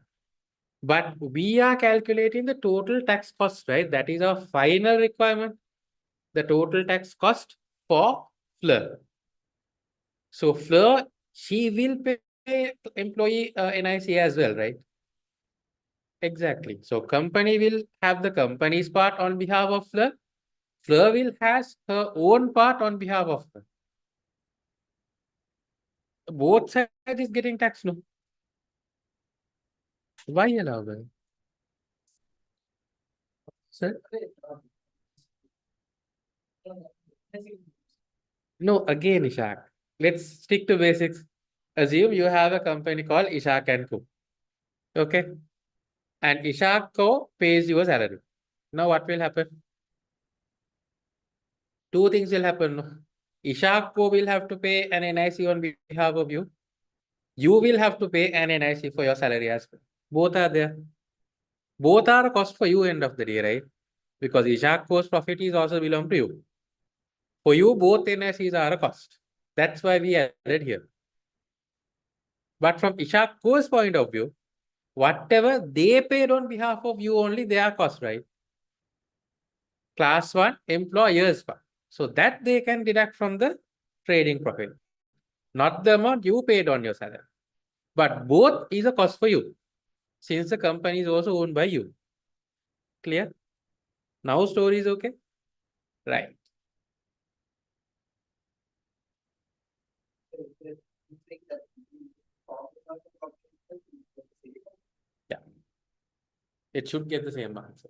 But we are calculating the total tax cost, right? That is our final requirement, the total tax cost for Fleur. So Fleur, she will pay employee NIC as well, right? Exactly. So company will have the company's part on behalf of Fleur. Fleur will has her own part on behalf of her. Both sides is getting taxed, no? Why allow that? Sir? No, again, Ishak. Let's stick to basics. Assume you have a company called Ishak and Co. Okay. And Ishak Co pays you a salary. Now what will happen? Two things will happen. No? Ishak Co will have to pay an NIC on behalf of you. You will have to pay an NIC for your salary as well. Both are there. Both are a cost for you end of the day, right? Because Ishak Co's profit is also belong to you. For you, both NICs are a cost. That's why we added here. But from Ishak Co's point of view, whatever they paid on behalf of you only, they are cost, right? Class 1, employers part. So that they can deduct from the trading profit, not the amount you paid on your salary. But both is a cost for you, since the company is also owned by you. Clear? Now story is okay? Right. Yeah. It should get the same answer.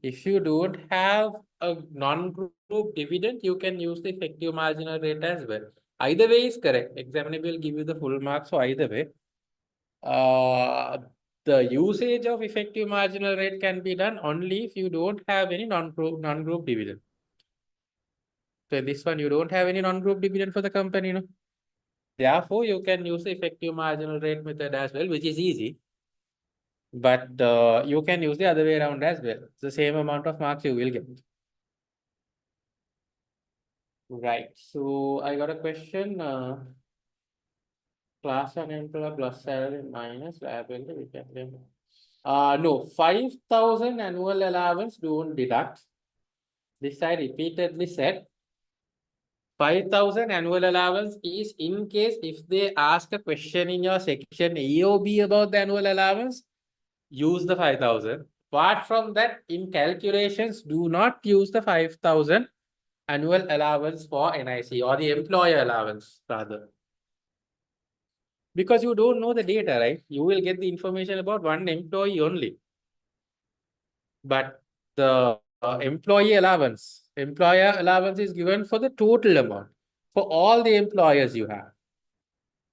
If you don't have a non-group dividend, you can use the effective marginal rate as well. Either way is correct. Examiner will give you the full marks. So either way, the usage of effective marginal rate can be done only if you don't have any non-group dividend. So in this one, you don't have any non-group dividend for the company, no? Therefore, you can use the effective marginal rate method as well, which is easy. But you can use the other way around as well. It's the same amount of marks you will get. Right. So I got a question. Class and employer plus salary minus liability. We can claim. No, 5,000 annual allowance don't deduct. This I repeatedly said. 5,000 annual allowance is in case if they ask a question in your section A or B about the annual allowance, use the 5,000. Apart from that, in calculations, do not use the 5,000 annual allowance for NIC or the employer allowance rather. Because you don't know the data, right? You will get the information about one employee only. But the employer allowance is given for the total amount for all the employers you have.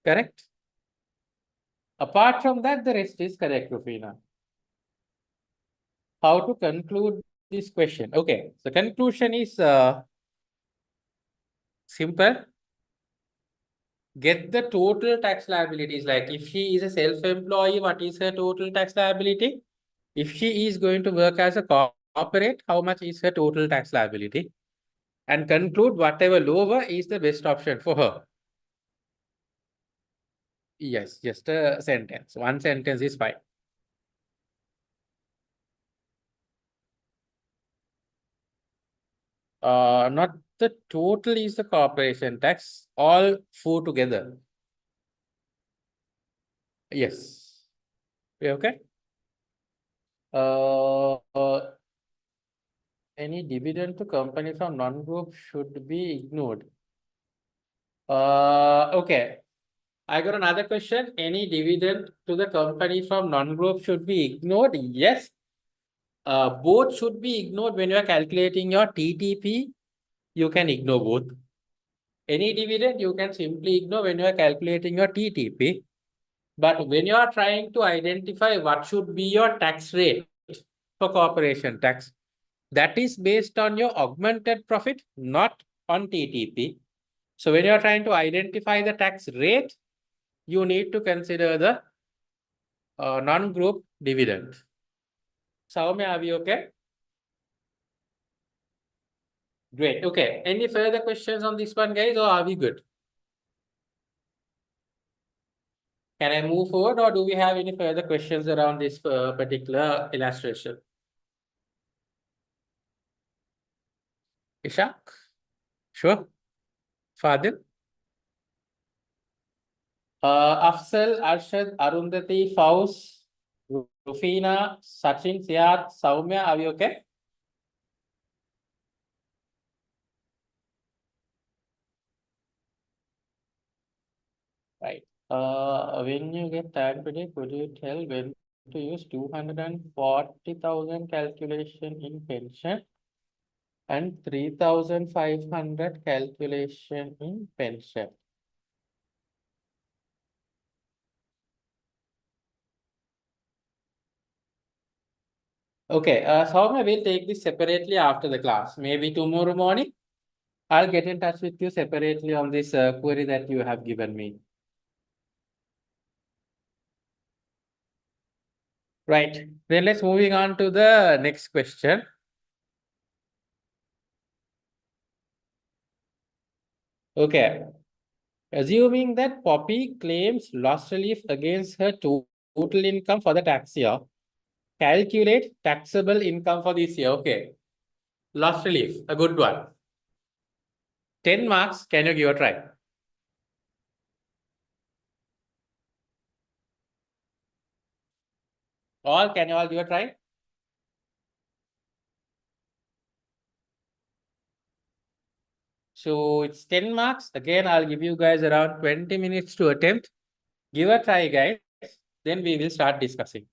Correct? Apart from that, the rest is correct, Rufina. How to conclude this question? Okay, the conclusion is simple. Get the total tax liabilities. Like if she is a self-employee, what is her total tax liability? If she is going to work as a corporate, how much is her total tax liability? And conclude whatever lower is the best option for her. Yes, just a sentence. One sentence is fine. Not the total is the corporation tax, all four together. Yes. We okay? Any dividend to company from non-group should be ignored. Okay. I got another question. Any dividend to the company from non-group should be ignored? Yes. Both should be ignored when you are calculating your TTP, you can ignore both. Any dividend, you can simply ignore when you are calculating your TTP. But when you are trying to identify what should be your tax rate for corporation tax, that is based on your augmented profit, not on TTP. So when you are trying to identify the tax rate, you need to consider the non-group dividend. Saumya, are we okay? Great. Okay. Any further questions on this one, guys, or are we good? Can I move forward, or do we have any further questions around this particular illustration? Ishak? Sure. Fadil? Afsal, Arshad, Arundhati, Faust, Rufina, Sachin, Siat, Saumya, are we okay? Right. When you get time today, could you tell when to use 240,000 calculation in pension and 3,500 calculation in pension? Okay, Soumya will take this separately after the class. Maybe tomorrow morning, I'll get in touch with you separately on this query that you have given me. Right. Then let's moving on to the next question. Okay. Assuming that Poppy claims loss relief against her total income for the tax year, calculate taxable income for this year. Okay. Loss relief, a good one. 10 marks. Can you give a try? All, can you all give a try? So it's 10 marks. Again, I'll give you guys around 20 minutes to attempt. Give a try, guys. Then we will start discussing.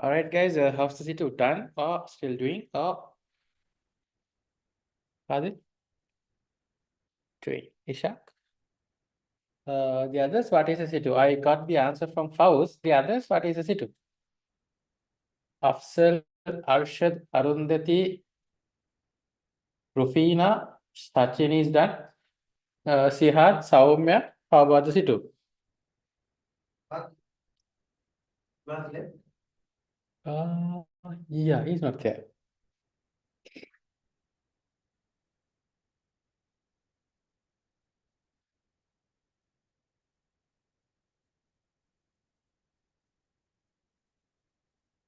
All right, guys, how's the situ? Done or still doing or Adit? Doing. Ishak? The others, what is the situ? I got the answer from Faust. The others, what is the situ? Afsal, Arshad, Arundhati, Rufina, Sachin is done. Sihat, Saumya, how about the situ? One left. Yeah, he's not there.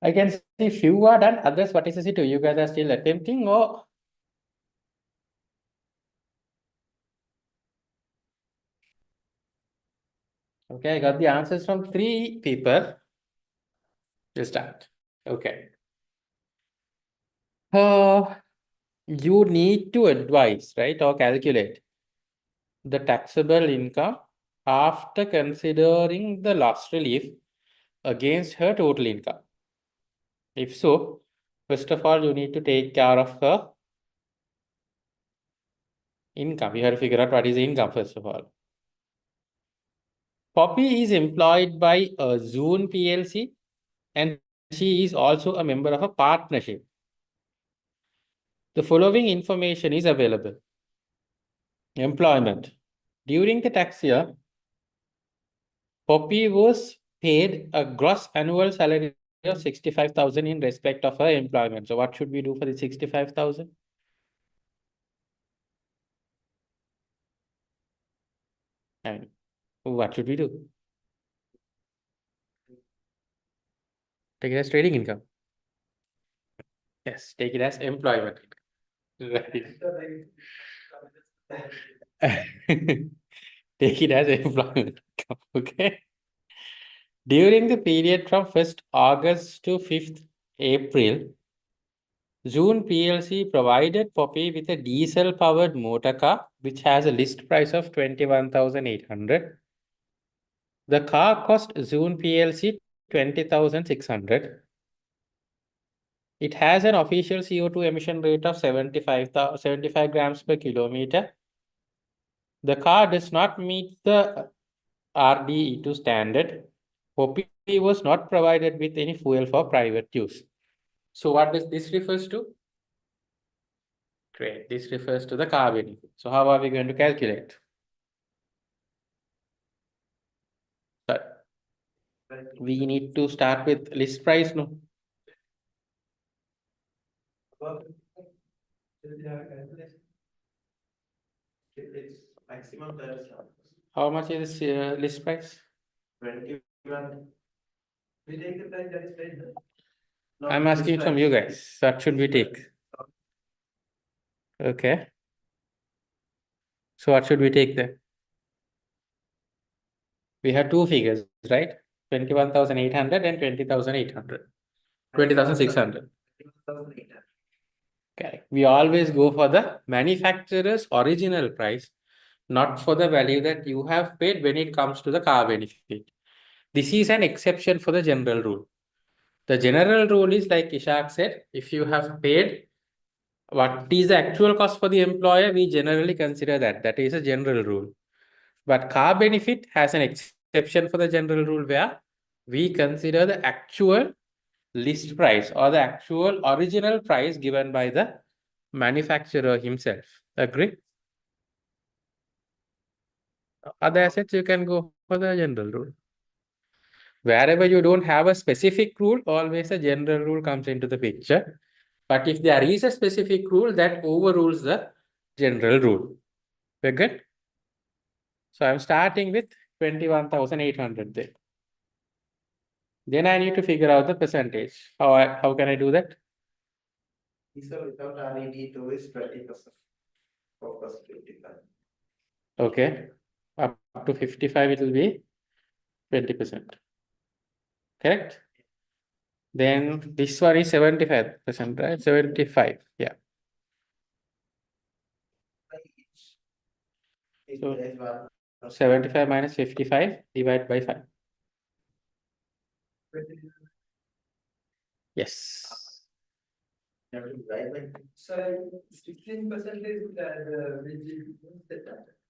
I can see few are done. Others, what is the situ? You guys are still attempting or? Okay, I got the answers from 3 people. Just start. Okay. You need to advise, right, or calculate the taxable income after considering the loss relief against her total income. If so, first of all, you need to take care of her income. You have to figure out what is the income, first of all. Poppy is employed by a Zune PLC and she is also a member of a partnership. The following information is available. Employment. During the tax year, Poppy was paid a gross annual salary of 65,000 in respect of her employment. So what should we do for the 65,000? And what should we do? Take it as trading income. Yes, take it as employment. Right. Take it as employment income. Okay. During the period from 1st August to 5th April, Zune PLC provided Poppy with a diesel-powered motor car, which has a list price of 21,800. The car cost Zune PLC 20,600. It has an official CO2 emission rate of 75 grams per kilometer. The car does not meet the RDE2 standard. Poppy was not provided with any fuel for private use. So what does this refers to? Great. This refers to the car benefit. So how are we going to calculate? Sorry. We need to start with list price, no? It's maximum 37. How much is list price? 21. We take the price that is paid. No, I'm asking from you guys. What should we take? Okay. So what should we take then? We have two figures, right? 21,800 and 20,800. 20,600. Okay. We always go for the manufacturer's original price, not for the value that you have paid when it comes to the car benefit. This is an exception for the general rule. The general rule is like Ishak said, if you have paid what is the actual cost for the employer, we generally consider that. That is a general rule. But car benefit has an exception for the general rule where we consider the actual list price or the actual original price given by the manufacturer himself. Agree? Other assets, you can go for the general rule. Wherever you don't have a specific rule, always a general rule comes into the picture. But if there is a specific rule, that overrules the general rule. We're good? So I'm starting with 21,800 there. Then I need to figure out the percentage. How can I do that? So without RED2 is 20%. Focus 55. Okay. Up to 55, it will be 20%. Correct? Then this one is 75%, right? 75. Yeah. So 75 minus 55 divided by 5. Yes. So 16% is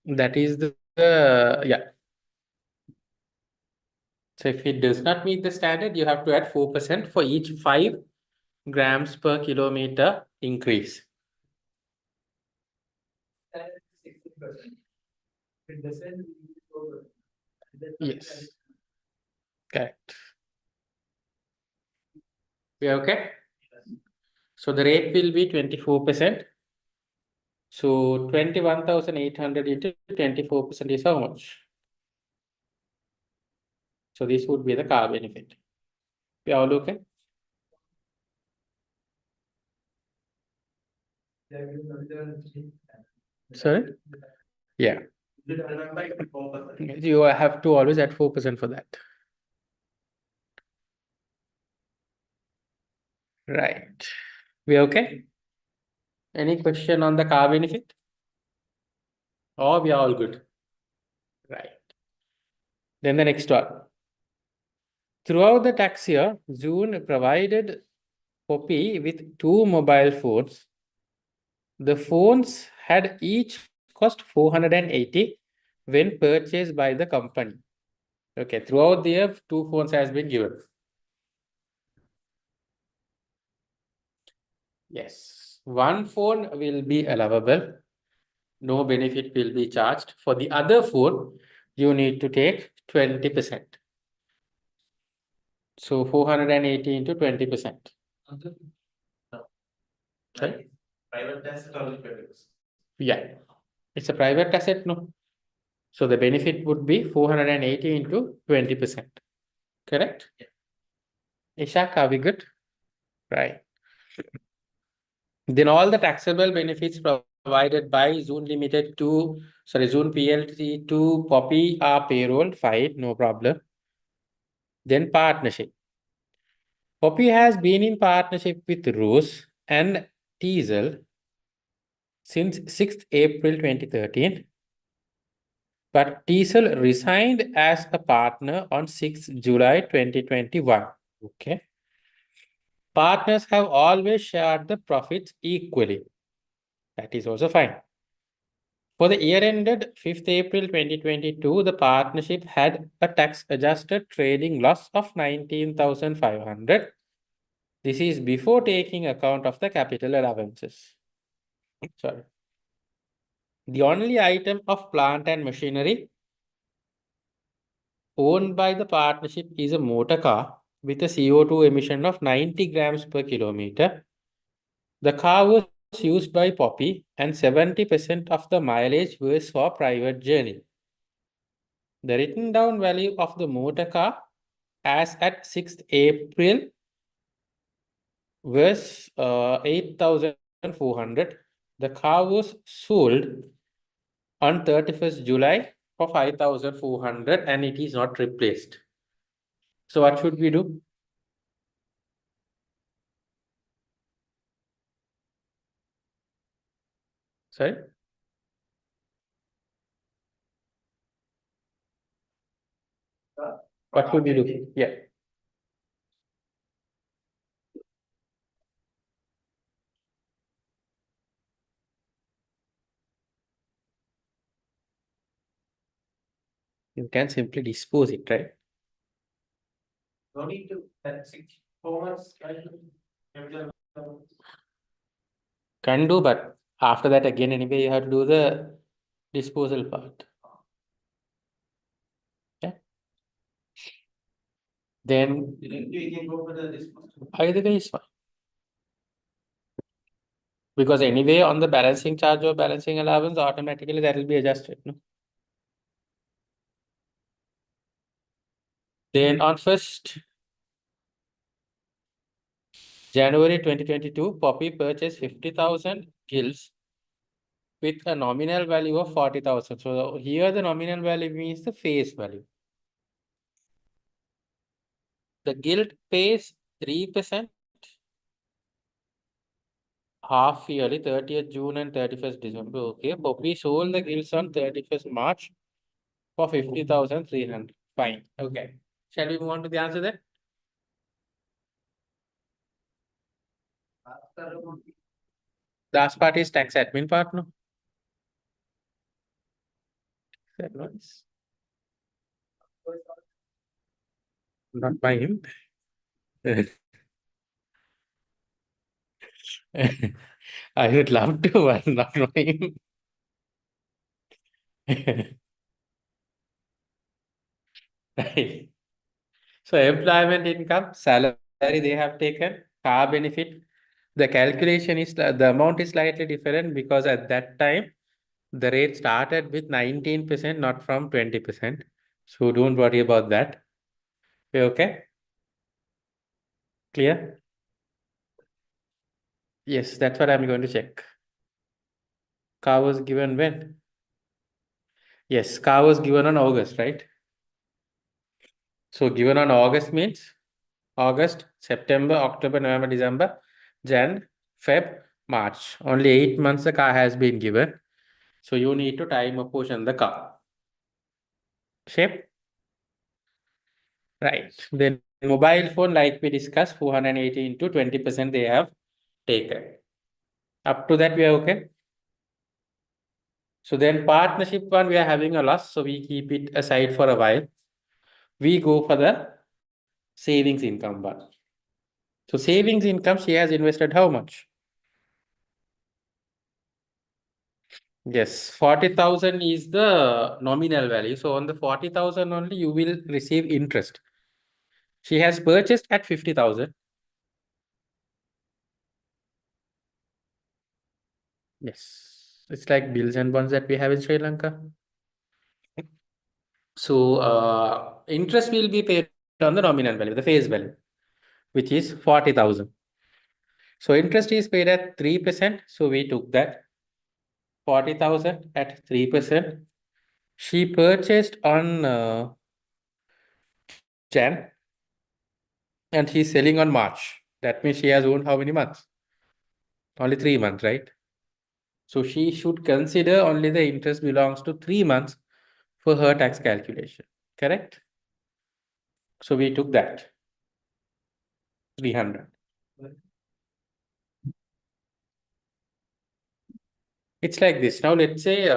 That is the yeah. So if it does not meet the standard, you have to add 4% for each 5 grams per kilometer increase. 16%. It doesn't. Yes. Correct. We are okay? So the rate will be 24%. So 21,800 into 24% is how much? So this would be the car benefit. We are all okay? Sorry? Yeah. You have to always add 4% for that. Right. We okay? Any question on the car benefit? Or we are all good? Right. Then the next one. Throughout the tax year, June provided Poppy with 2 mobile phones. The phones had each cost 480 when purchased by the company. Okay, throughout the year, 2 phones has been given. Yes, 1 phone will be allowable. No benefit will be charged. For the other phone, you need to take 20%. So 480 into 20%. Sorry? Private asset only 20%. Yeah, it's a private asset, no? So the benefit would be 480 into 20%. Correct? Yeah. Ishak, are we good? Right. Then all the taxable benefits provided by Zune Limited to, Zune PLC to Poppy are payroll, fine, no problem. Then partnership. Poppy has been in partnership with Rose and Teasel since 6th April 2013. But Teasel resigned as a partner on 6th July 2021. Okay. Partners have always shared the profits equally. That is also fine. For the year ended 5th April 2022, the partnership had a tax adjusted trading loss of 19,500. This is before taking account of the capital allowances. Sorry. The only item of plant and machinery owned by the partnership is a motor car with a CO2 emission of 90 grams per kilometer. The car was used by Poppy and 70% of the mileage was for private journey. The written down value of the motor car as at 6th April was 8,400. The car was sold on 31st July for 5,400 and it is not replaced. So what should we do? Sorry? What should we do? Yeah. You can simply dispose it, right? No need to, that's 4 months. Can do, but after that again anyway you have to do the disposal part. Yeah. Then You can go for the disposal. either way is fine. Because anyway on the balancing charge or balancing allowance, automatically that will be adjusted. No? Then on 1st January 2022, Poppy purchased 50,000 gills with a nominal value of 40,000. So here the nominal value means the face value. The guild pays 3% half yearly, 30th June and 31st December. Okay, Poppy sold the gills on 31st March for 50,300. Fine. Okay. Shall we move on to the answer then? Last part is tax admin part, no? That was not by him. I would love to, but not by him. Right. So employment income, salary they have taken, car benefit. The calculation is, the amount is slightly different because at that time, the rate started with 19%, not from 20%. So don't worry about that. Okay? Clear? Yes, that's what I'm going to check. Car was given when? Yes, car was given on August, right? So given on August means August, September, October, November, December, Jan, Feb, March. Only 8 months the car has been given. So you need to time apportion the car. Shape? Right. Then mobile phone, like we discussed, 480 into 20% they have taken. Up to that, we are okay. So then partnership one, we are having a loss. So we keep it aside for a while. We go for the savings income one. So savings income, she has invested how much? Yes, 40,000 is the nominal value. So on the 40,000 only, you will receive interest. She has purchased at 50,000. Yes, it's like bills and bonds that we have in Sri Lanka. So interest will be paid on the nominal value, the face value, which is 40,000. So interest is paid at 3%. So we took that 40,000 at 3%. She purchased on Jan and she's selling on March. That means she has owned how many months? Only 3 months, right? So she should consider only the interest belongs to 3 months for her tax calculation. Correct? So we took that 300. It's like this. Now let's say you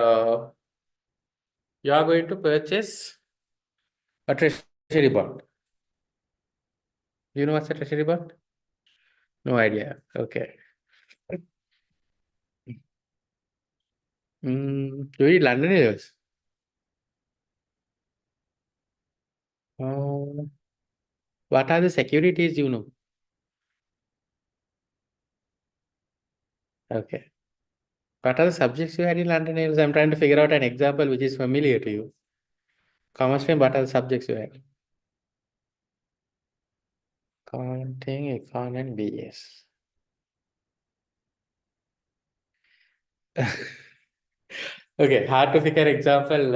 are going to purchase a treasury bond. You know what's a treasury bond? No idea. Okay. Do you read London news? What are the securities you know? Okay. What are the subjects you had in London news? I'm trying to figure out an example which is familiar to you. Commerce stream, what are the subjects you had? Accounting, econ, and BS. Okay, hard to pick an example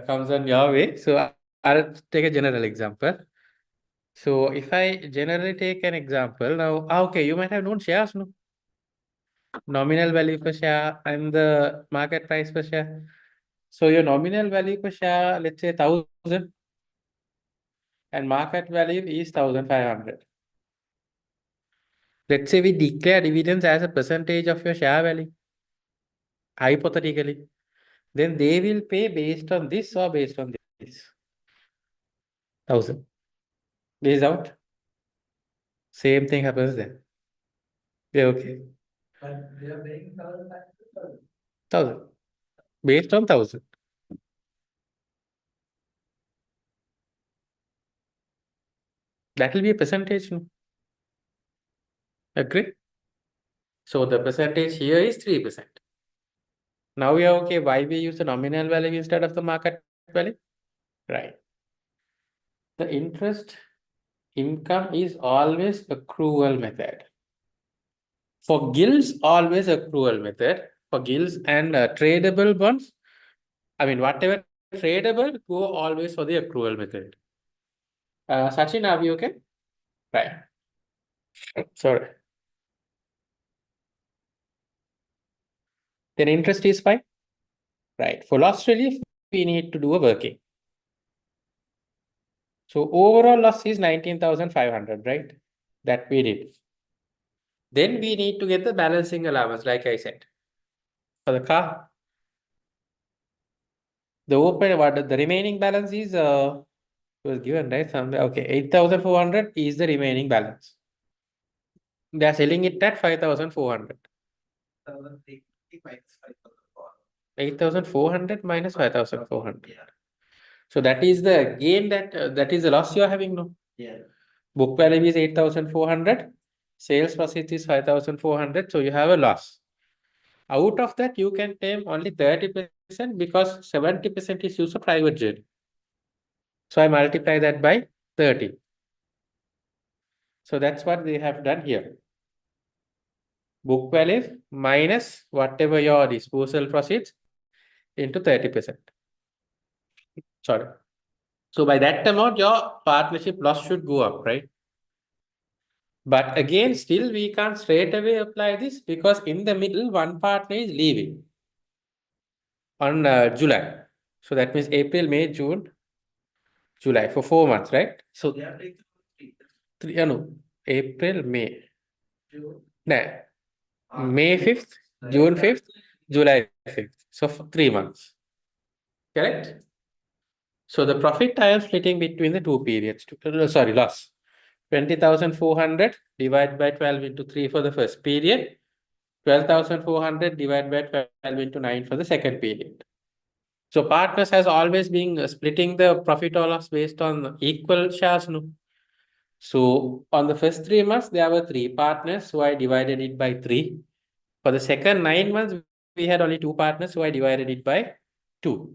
comes on your way. So I'll take a general example. So if I generally take an example now, okay, you might have known shares, no? Nominal value per share and the market price per share. So your nominal value per share, let's say 1,000, and market value is 1,500. Let's say we declare dividends as a percentage of your share value, hypothetically. Then they will pay based on this or based on this. 1,000. This out. Same thing happens there. Yeah, okay. But they are paying 1,000. 1,000. Based on 1,000. That will be a percentage, no? Agree? So the percentage here is 3%. Now we are okay. Why we use the nominal value instead of the market value? Right. The interest income is always accrual method. For gilts, always accrual method. For gilts and tradable bonds, I mean, whatever tradable, go always for the accrual method. Sachin, are we okay? Right. Sorry. Then interest is fine. Right. For loss relief, we need to do a working. So overall loss is 19,500, right? That we did. Then we need to get the balancing allowance, like I said. For the car, the remaining balance is it was given, right? Somewhere. Okay, 8,400 is the remaining balance. They are selling it at 5,400. 8,400 minus 5,400. Yeah. So that is the gain that is the loss you are having, no? Yeah. Book value is 8,400. Sales proceeds is 5,400. So you have a loss. Out of that, you can claim only 30% because 70% is used for private jet. So I multiply that by 30. So that's what they have done here. Book value minus whatever your disposal proceeds into 30%. Sorry. So by that amount, your partnership loss should go up, right? But again, still we can't straight away apply this because in the middle, one partner is leaving on July. So that means April, May, June, July for 4 months, right? So no, April, May. No, May 5th, June 5th, July 5th. So for 3 months. Correct? So the profit I am splitting between the two periods. Sorry, loss. 20,400 divided by 12 into 3 for the first period. 12,400 divided by 12 into 9 for the second period. So partners has always been splitting the profit or loss based on equal shares. No? So on the first 3 months, there were 3 partners, so I divided it by 3. For the second 9 months, we had only 2 partners, so I divided it by 2.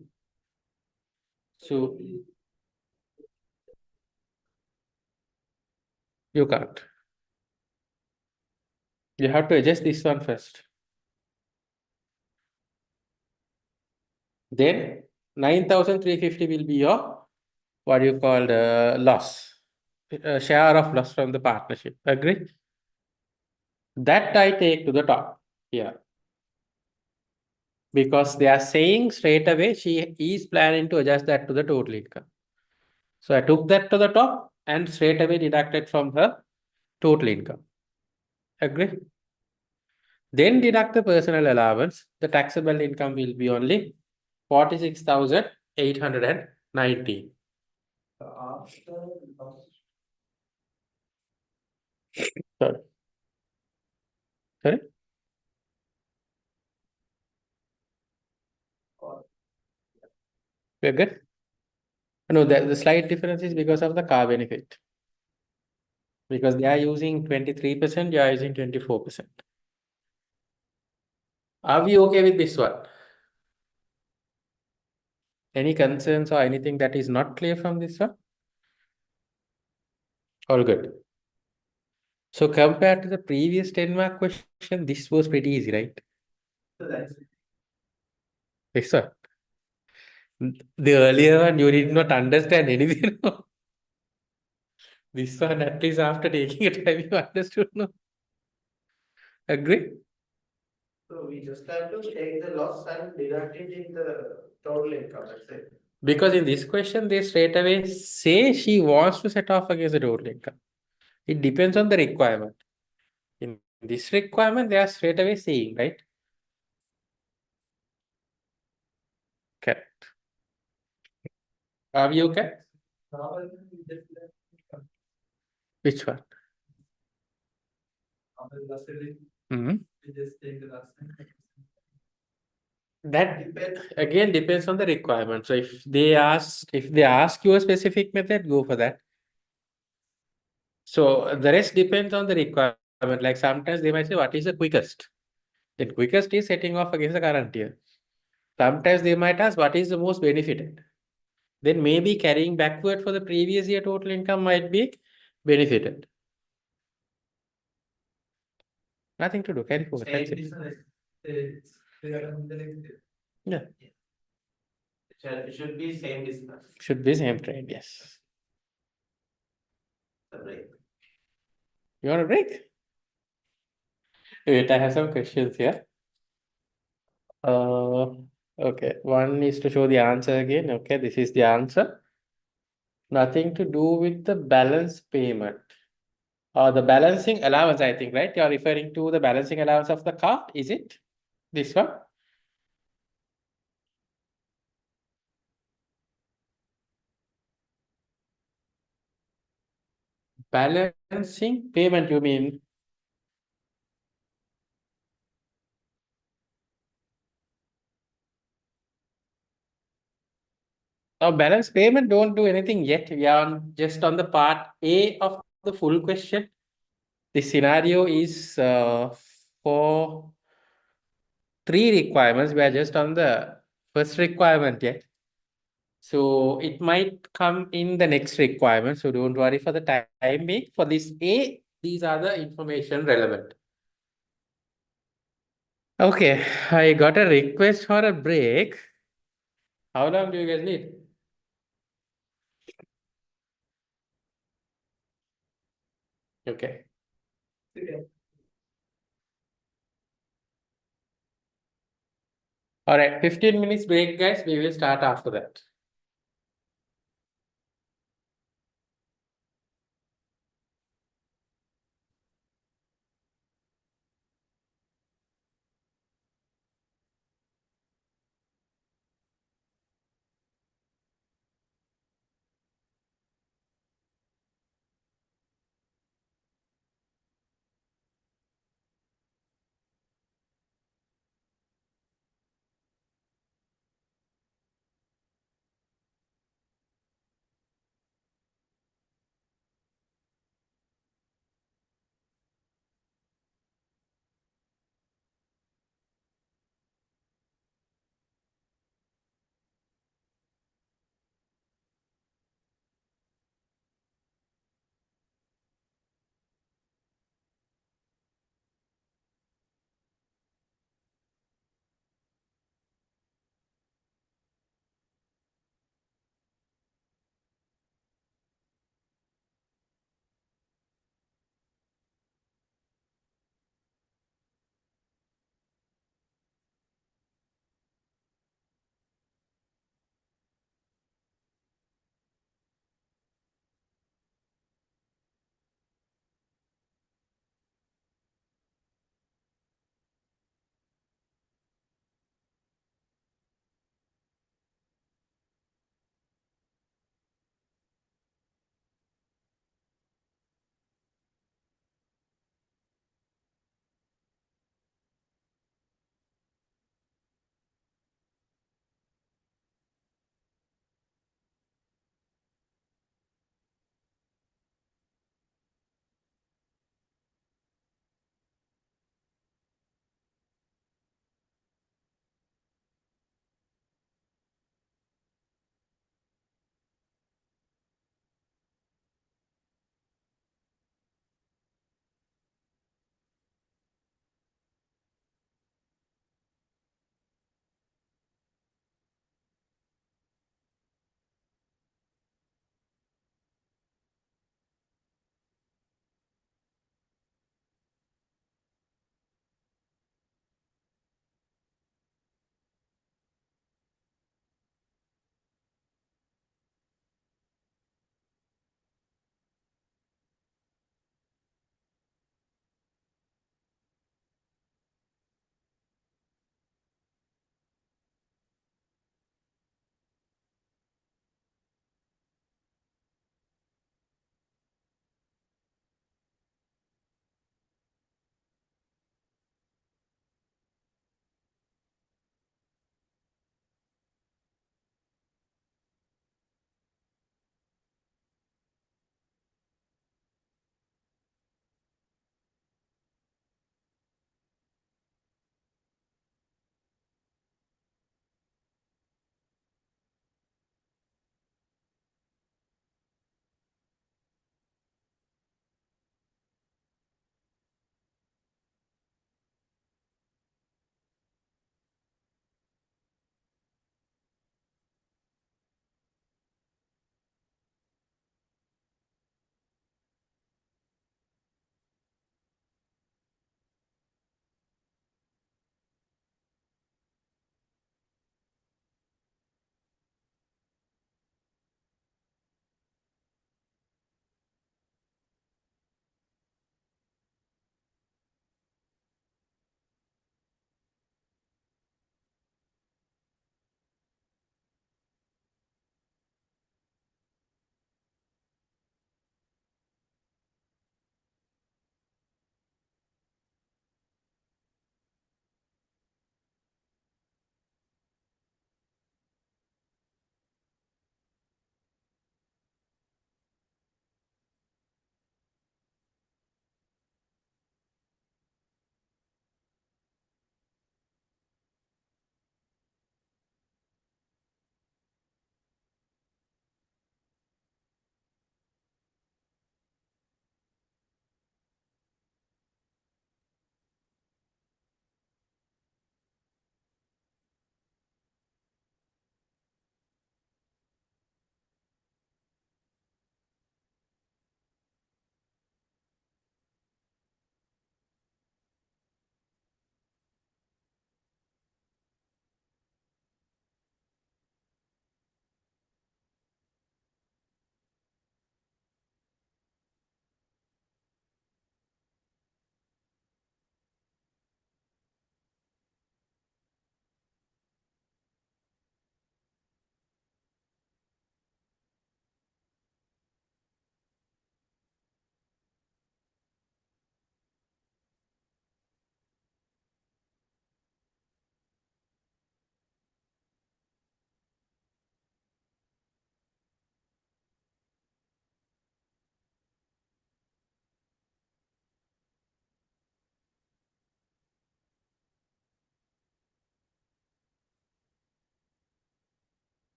So you can't. You have to adjust this one first. Then 9,350 will be your what you call loss, share of loss from the partnership. Agree? That I take to the top here. Because they are saying straight away she is planning to adjust that to the total income. So I took that to the top and straight away deducted from her total income. Agree? Then deduct the personal allowance. The taxable income will be only 46,890. Sorry. Sorry? We're good? No, the slight difference is because of the car benefit. Because they are using 23%, you are using 24%. Are we okay with this one? Any concerns or anything that is not clear from this one? All good. So compared to the previous 10-mark question, this was pretty easy, right? This one. The earlier one, you did not understand anything. No? This one, at least after taking it, have you understood? No? Agree? So we just have to take the loss and deduct it in the total income, that's it. Because in this question, they straight away say she wants to set off against the total income. It depends on the requirement. In this requirement, they are straight away saying, right? Correct. Are we okay? Which one? Mm-hmm. That again depends on the requirement. So if they ask you a specific method, go for that. So the rest depends on the requirement. Like sometimes they might say, what is the quickest? The quickest is setting off against the current year. Sometimes they might ask, what is the most benefited? Then maybe carrying backward for the previous year total income might be benefited. Nothing to do. Carry forward. That's it. Yeah. It should be same distance. Should be same trade. Yes. The break. You want a break? Wait, I have some questions here. Okay. One is to show the answer again. Okay, this is the answer. Nothing to do with the balance payment. The balancing allowance, I think, right? You're referring to the balancing allowance of the car, is it? This one? Balancing payment, you mean? Now, balance payment don't do anything yet. We are just on the part A of the full question. The scenario is for three requirements. We are just on the first requirement yet. So it might come in the next requirement. So don't worry for the time being. For this A, these are the information relevant. Okay, I got a request for a break. How long do you guys need? Okay. Okay. All right, 15 minutes break, guys. We will start after that.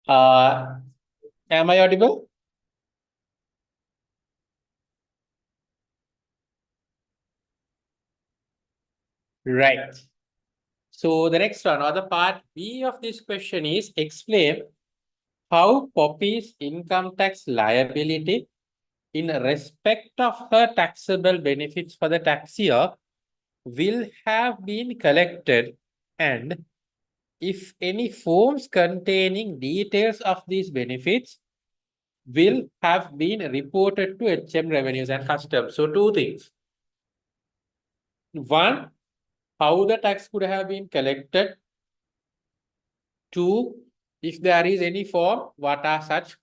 Am I audible? Right. So the next one, or the part B of this question is explain how Poppy's income tax liability in respect of her taxable benefits for the tax year will have been collected, and if any forms containing details of these benefits will have been reported to HM Revenues and Customs. So two things. One, how the tax could have been collected. Two, if there is any form, what are such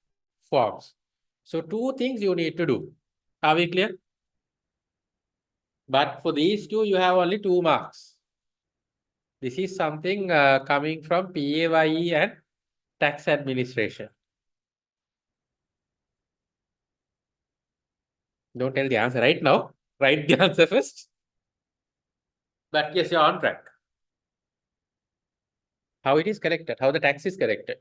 forms? So two things you need to do. Are we clear? But for these two, you have only 2 marks. This is something coming from PAYE and tax administration. Don't tell the answer right now. Write the answer first. But yes, you're on track. How it is corrected, how the tax is corrected.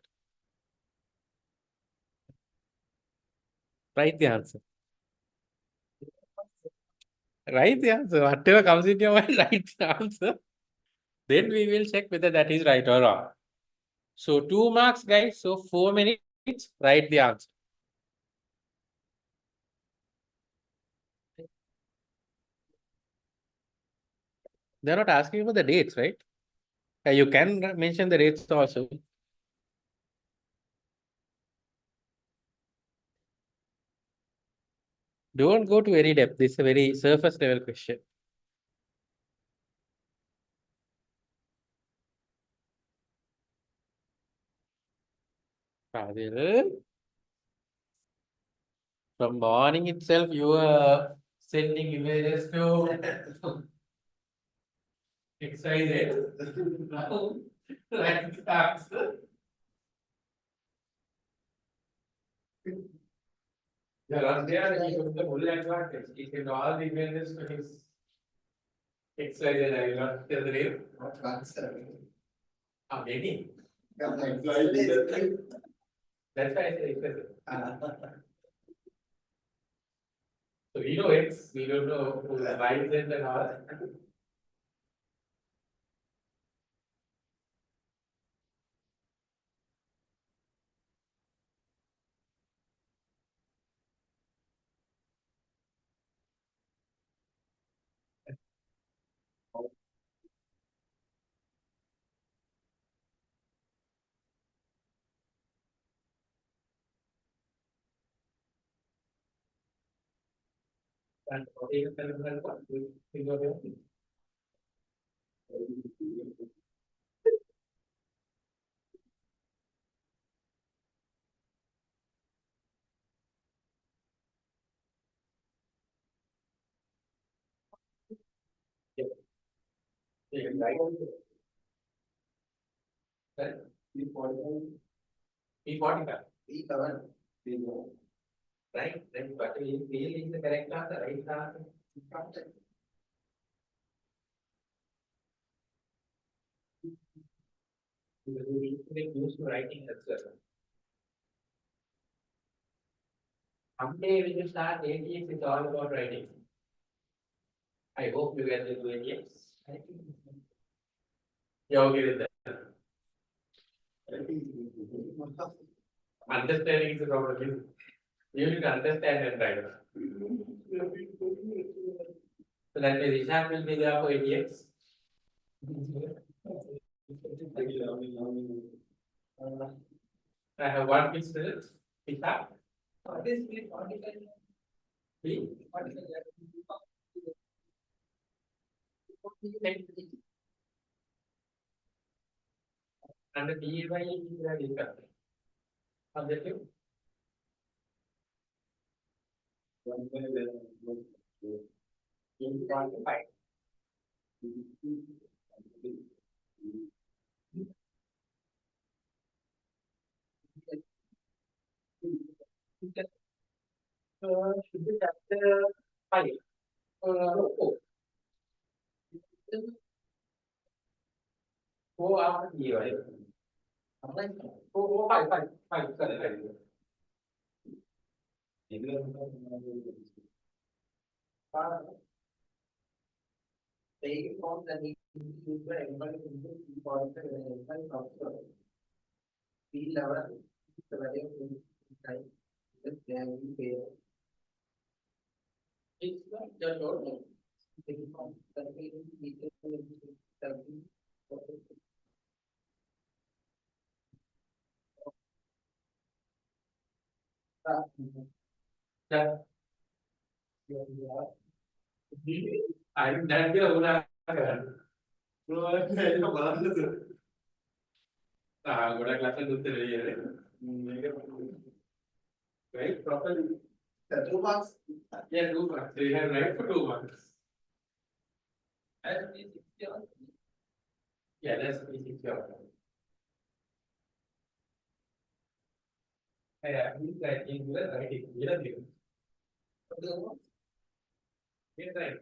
Write the answer. Write the answer. Whatever comes in your mind, write the answer. Then we will check whether that is right or wrong. So 2 marks, guys. So 4 minutes, write the answer. They're not asking about the dates, right? You can mention the dates also. Don't go to any depth. This is a very surface level question. Fadil, from morning itself, you are sending images to excited. Now, like answer. Yeah, last year he took the full advantage. He sent all the images to his excited. I will not tell the name. What answer? Many. That's why I said excited. So we know X, we don't know who the Y, Z, and all. And what is the terminal one? We think of it. Yeah. So you can write on it. Right? P45. P45. P7. P1. Right? Right. But we feel is the correct answer, right answer. Because we need to make use to writing as well. Someday when you start ATX, it's all about writing. I hope you guys will do ATX. Yeah, okay with that. Understanding is a problem. You need to understand and write. So that means Isham will be there for ATX. I have 1 minute. Isham. What is P45? And the PAY is the income. Objective. Should be chapter 5. No, 4. 4 after PAY. Taking from the need to use the employee into key points and employee software. Field level, the value of time, just there will be. It's not just all. Taking from the need to yeah. I'm that good. Agora clase do right? Properly. The 2 marks. Yeah, 2 marks. So you have right for 2 marks. Yeah, that's secure. Yeah, he's like in the writing. Yeah, right.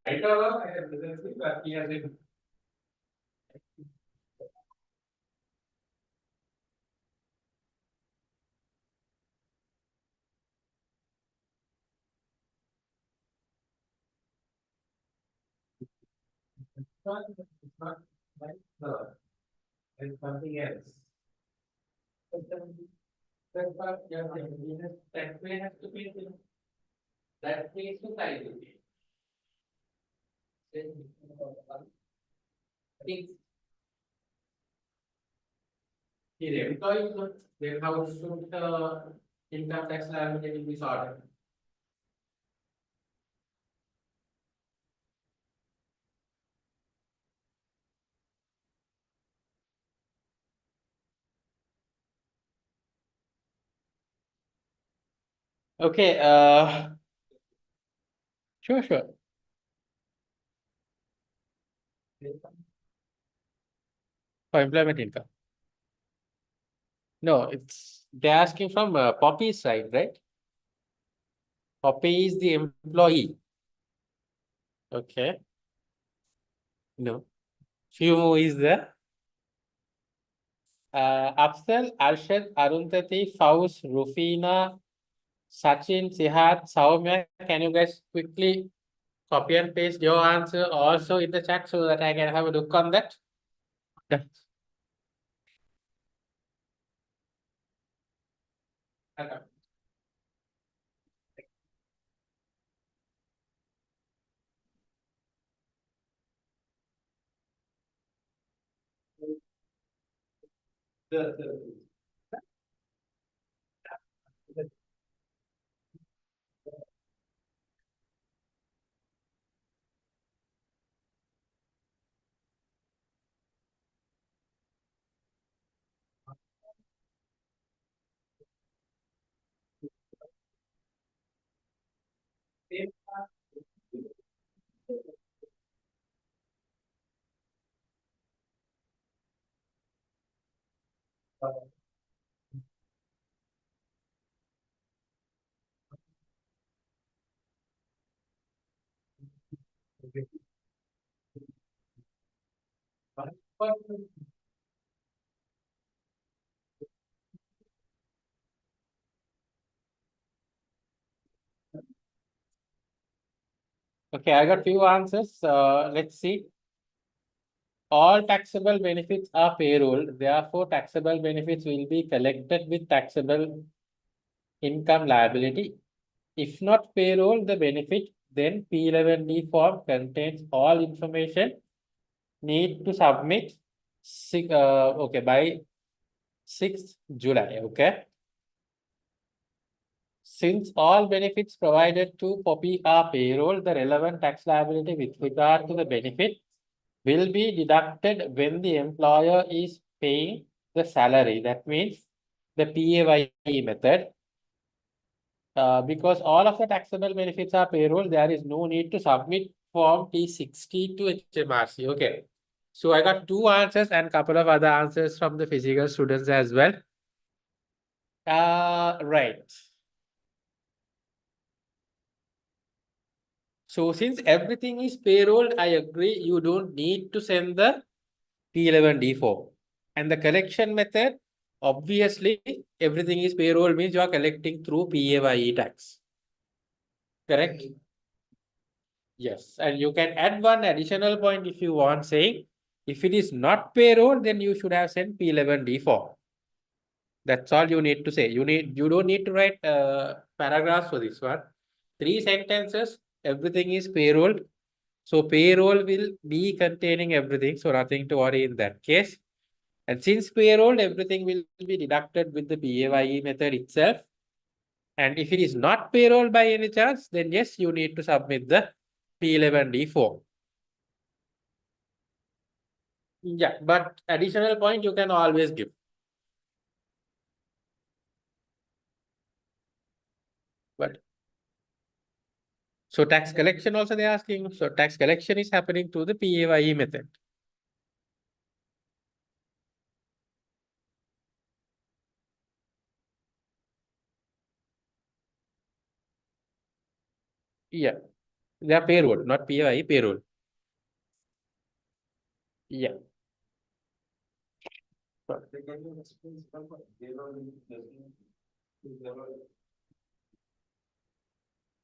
Right or wrong, I have presently, but he has it. It's not like no, it's something else. That part, yeah, that way has to be that way is to side. It's the employee, then how should income tax liability be sorted? Okay, sure. For employment income. No, it's they're asking from Poppy's side, right? Poppy is the employee. Okay. No. Fumu is the Afzal, Arshad, Arundhati, Faust, Rufina, Sachin, Sihat, Saumya. Can you guys quickly copy and paste your answer also in the chat so that I can have a look on that? Yeah. Okay. Okay, I got few answers. Let's see. All taxable benefits are payroll. Therefore, taxable benefits will be collected with taxable income liability. If not payroll, the benefit, then P11D form contains all information need to submit by 6th July. Okay. Since all benefits provided to Poppy are payroll, the relevant tax liability with regard to the benefit will be deducted when the employer is paying the salary. That means the PAYE method. Because all of the taxable benefits are payroll, there is no need to submit Form T60 to HMRC. Okay. So I got two answers and couple of other answers from the physical students as well. Right. So since everything is payroll, I agree you don't need to send the P11D form. And the collection method, obviously, everything is payroll means you are collecting through PAYE tax. Correct? Yes. And you can add one additional point if you want, saying if it is not payroll, then you should have sent P11D form. That's all you need to say. You don't need to write paragraphs for this one. 3 sentences, everything is payroll. So payroll will be containing everything. So nothing to worry in that case. And since payroll, everything will be deducted with the PAYE method itself. And if it is not payroll by any chance, then yes, you need to submit the P11D form. Yeah, but additional point you can always give. But so tax collection also they're asking. So tax collection is happening through the PAYE method. Yeah, they are payroll, not PAYE payroll. Yeah.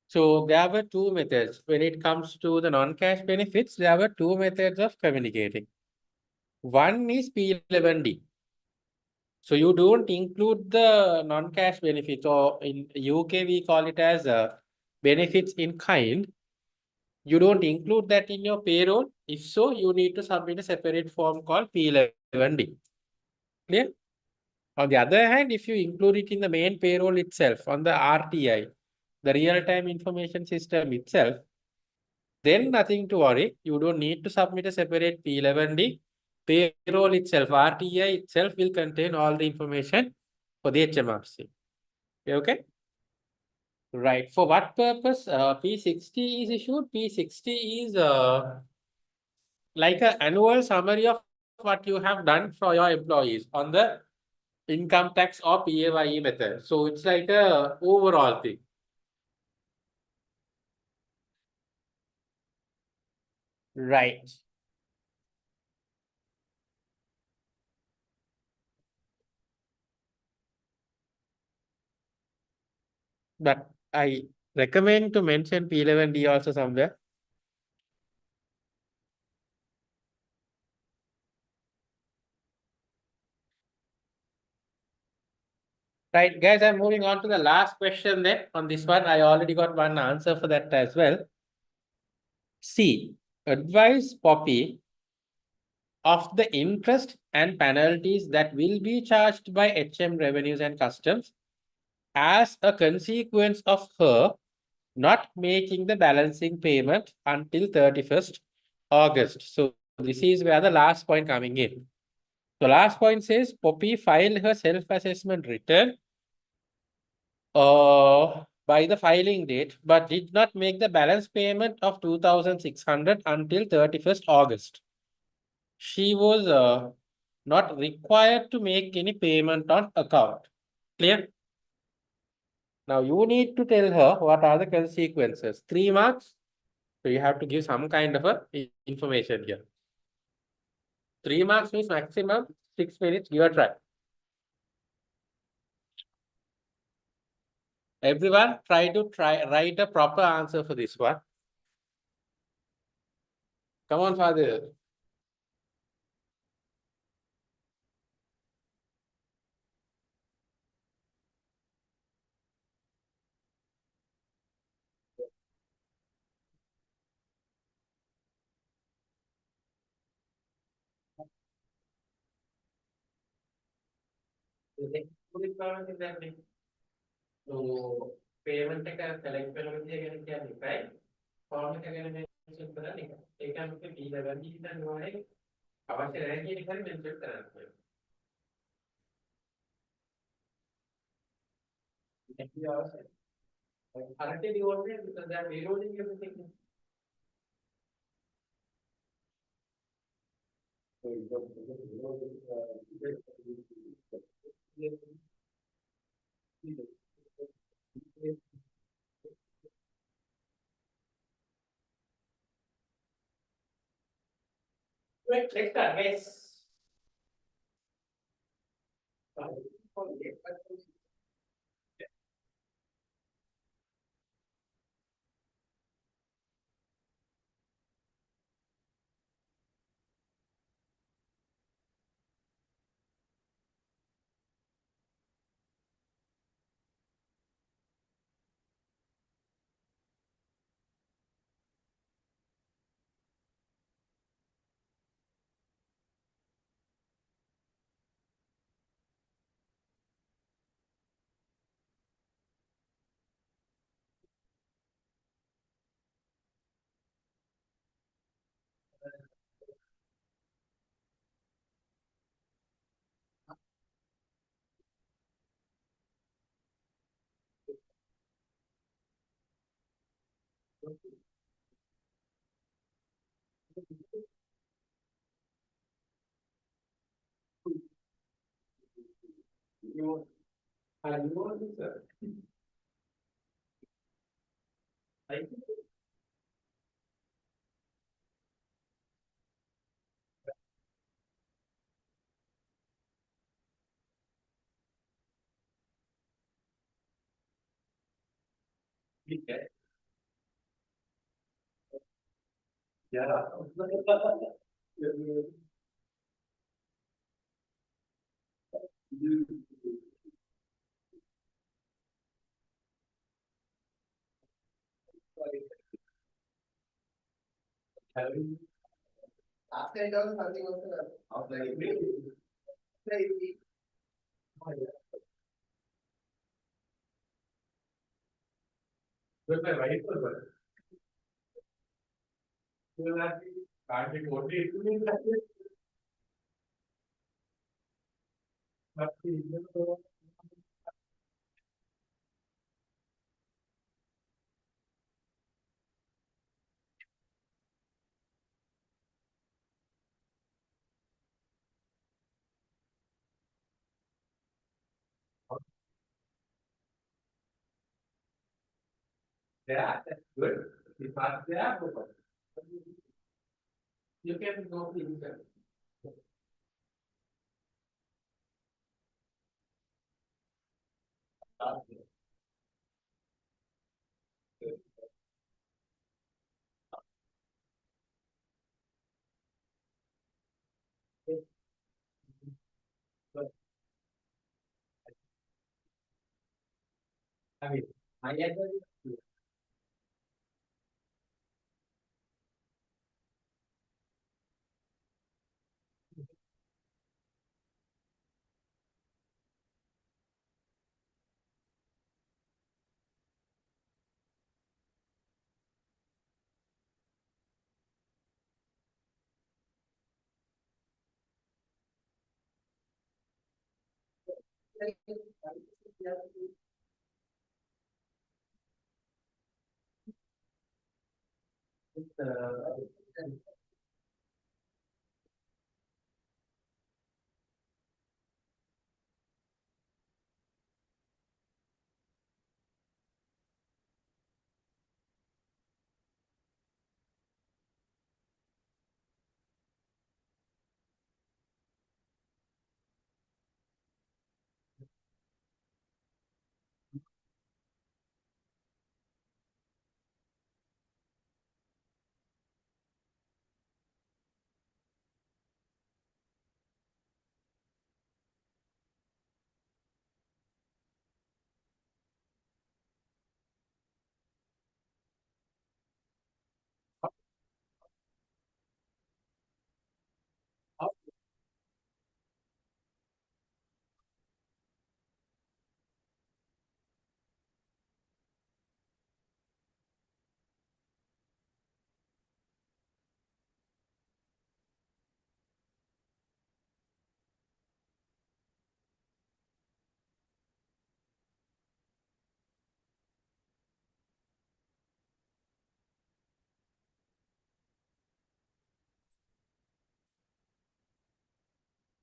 So there were two methods. When it comes to the non-cash benefits, there were two methods of communicating. One is P11D. So you don't include the non-cash benefits, or in UK we call it as benefits in kind. You don't include that in your payroll. If so, you need to submit a separate form called P11D. Clear? On the other hand, if you include it in the main payroll itself, on the RTI, the real-time information system itself, then nothing to worry. You don't need to submit a separate P11D. Payroll itself, RTI itself will contain all the information for the HMRC. Okay? Right. For what purpose P60 is issued? P60 is like an annual summary of what you have done for your employees on the income tax or PAYE method. So it's like a overall thing. Right. But I recommend to mention P11D also somewhere. Right, guys, I'm moving on to the last question then. On this one, I already got one answer for that as well. C. Advise Poppy of the interest and penalties that will be charged by HM Revenues and Customs as a consequence of her not making the balancing payment until 31st August. So this is where the last point coming in. The last point says Poppy filed her self-assessment return by the filing date, but did not make the balance payment of 2,600 until 31st August. She was not required to make any payment on account. Clear? Now you need to tell her what are the consequences. 3 marks. So you have to give some kind of a information here. 3 marks means maximum 6 minutes. Give a try. Everyone try to write a proper answer for this one. Come on, Father. So payment එක select වෙන විදිය ගැන කියන්නේ එකයි form එක ගැන mention කරන්නේ එකයි. ඒක අපිට B11 හිතන්නේ අවශ්‍ය නැහැ කියන එක mention කරන්න. ඒක අවශ්‍යයි. Currently the order because they are reloading everything. Right, next time, guys.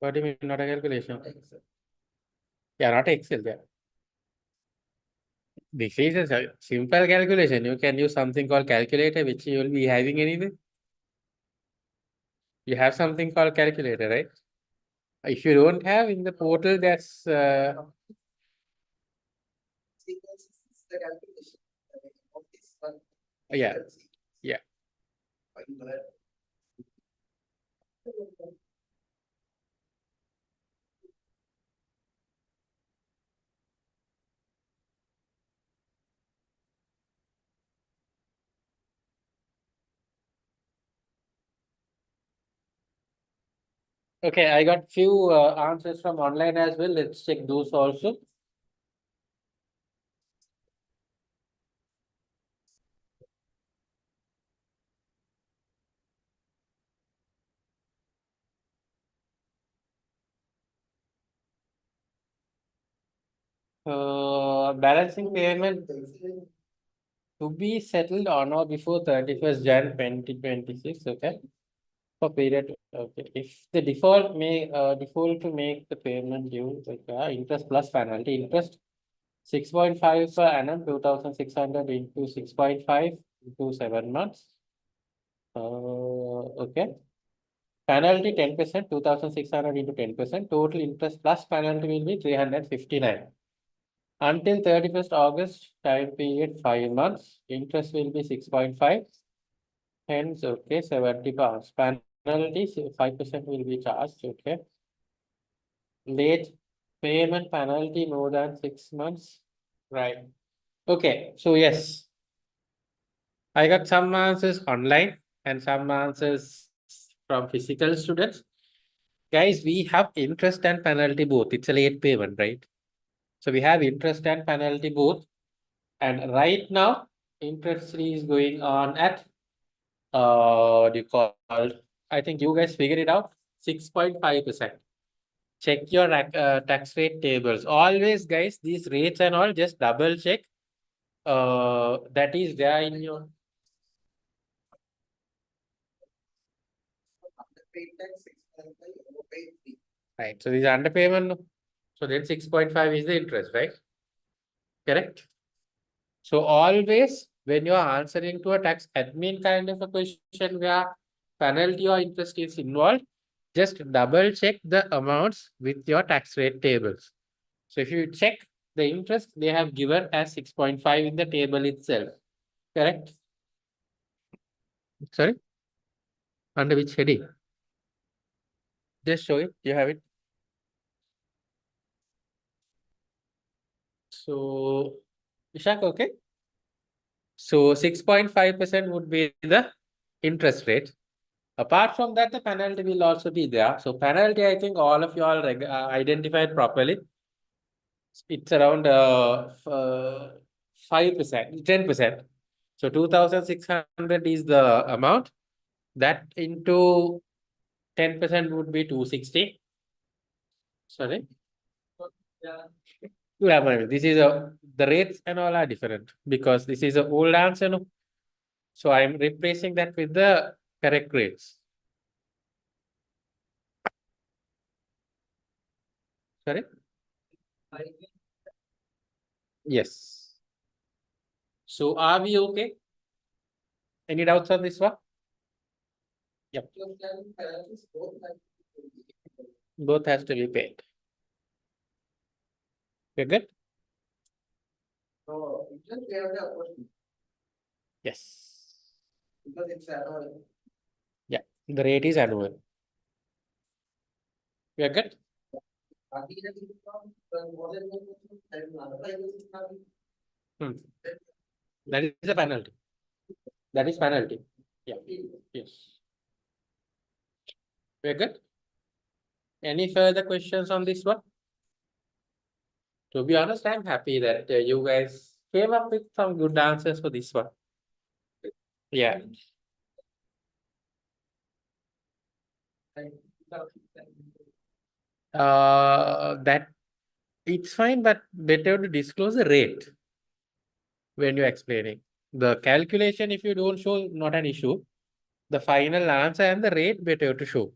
What do you mean, not a calculation? Yeah, not Excel. Yeah. This is a simple calculation. You can use something called calculator, which you will be having anyway. You have something called calculator, right? If you don't have in the portal, that's yeah, yeah. Okay, I got few answers from online as well. Let's check those also. Balancing payment. to be settled on or before 31st Jan 2026, okay? For period, okay. If the default to make the payment due, okay, interest plus penalty, interest 6.5 per annum, 2,600 into 6.5 into 7 months. Okay. Penalty 10%, 2,600 into 10%. Total interest plus penalty will be 359. Until 31st August, time period 5 months. Interest will be 6.5. Hence, okay, 70 pounds. Penalty 5% will be charged. Okay. Late payment penalty more than 6 months. Right. Okay. So yes, I got some answers online and some answers from physical students. Guys, we have interest and penalty both. It's a late payment, right? So we have interest and penalty both. And right now, interest is going on at, what do you call, I think you guys figured it out, 6.5%. Check your tax rate tables. Always, guys, these rates and all, just double check. That is there in your. Right. So these are underpayment. So then 6.5 is the interest, right? Correct. So always when you are answering to a tax admin kind of a question where penalty or interest is involved, just double check the amounts with your tax rate tables. So if you check the interest, they have given as 6.5 in the table itself. Correct? Sorry? Under which heading? Just show it. You have it. So, Ishak, okay? So 6.5% would be the interest rate. Apart from that, the penalty will also be there. So penalty, I think all of you all identified properly. It's around 5%, 10%. So 2,600 is the amount. That into 10% would be 260. Sorry. Yeah, but this is the rates and all are different because this is an old answer. No? So I'm replacing that with the correct rates. Sorry? Yes. So are we okay? Any doubts on this one? Yep. Both has to be paid. We're good? Yes. Because it's annual. Yeah, the rate is annual. We are good? Hmm. That is a penalty. That is penalty. Yeah. Yes. We are good? Any further questions on this one? To be honest, I'm happy that you guys came up with some good answers for this one. Yeah. That it's fine, but better to disclose the rate when you're explaining. The calculation, if you don't show, not an issue. The final answer and the rate better to show.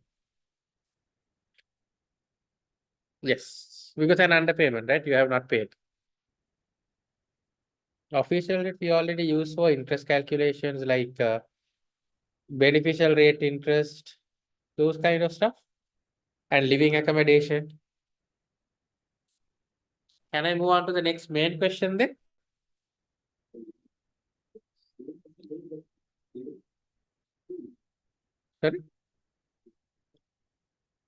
Yes, because an underpayment, right? You have not paid. Official rate we already use for interest calculations like beneficial rate interest, those kind of stuff, and living accommodation. Can I move on to the next main question then? Sorry?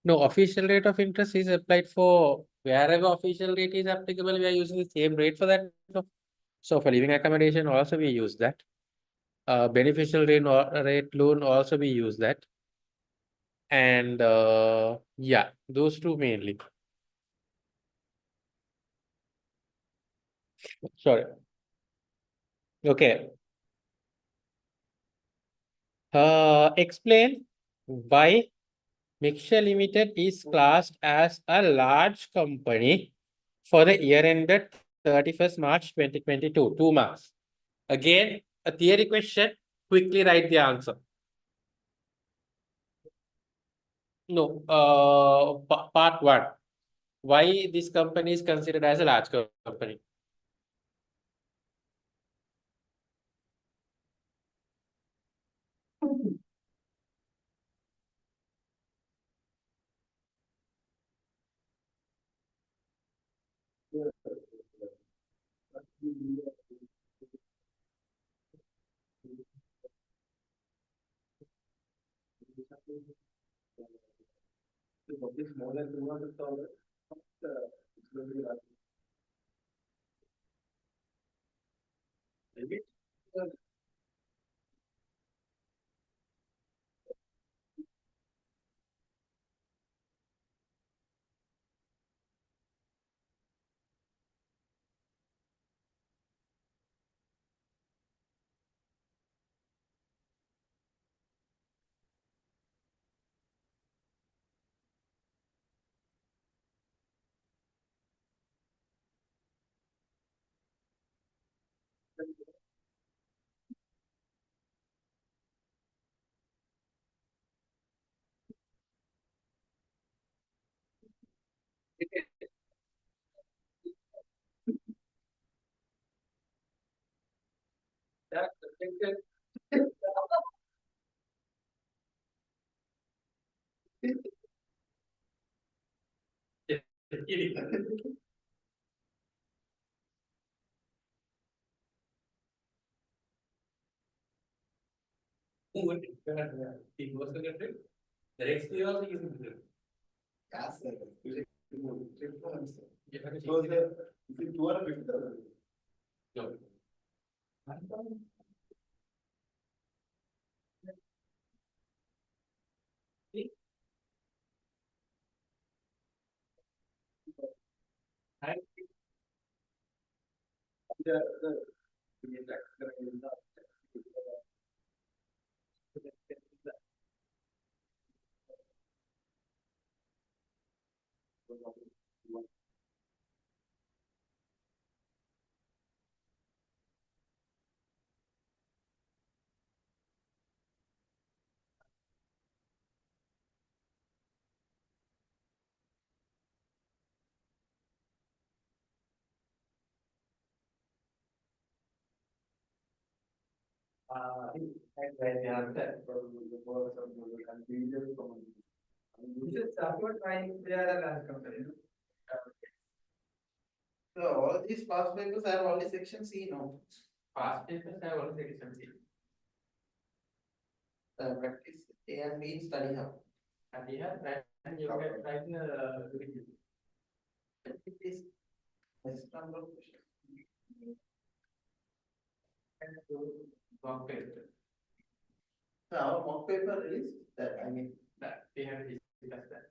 No, official rate of interest is applied for wherever official rate is applicable, we are using the same rate for that. So for living accommodation also we use that. Beneficial rate loan also we use that. And yeah, those two mainly. Sorry. Okay. Explain why Mixture Limited is classed as a large company for the year ended 31st March 2022. 2 marks. Again, a theory question, quickly write the answer. No, part one. Why this company is considered as a large company? So all these past papers have only section C, no? Past papers have only section C. Practice A and B study how. And here, and you can write the It is this number of questions. mock paper. So our mock paper is that, I mean, That we have discussed that.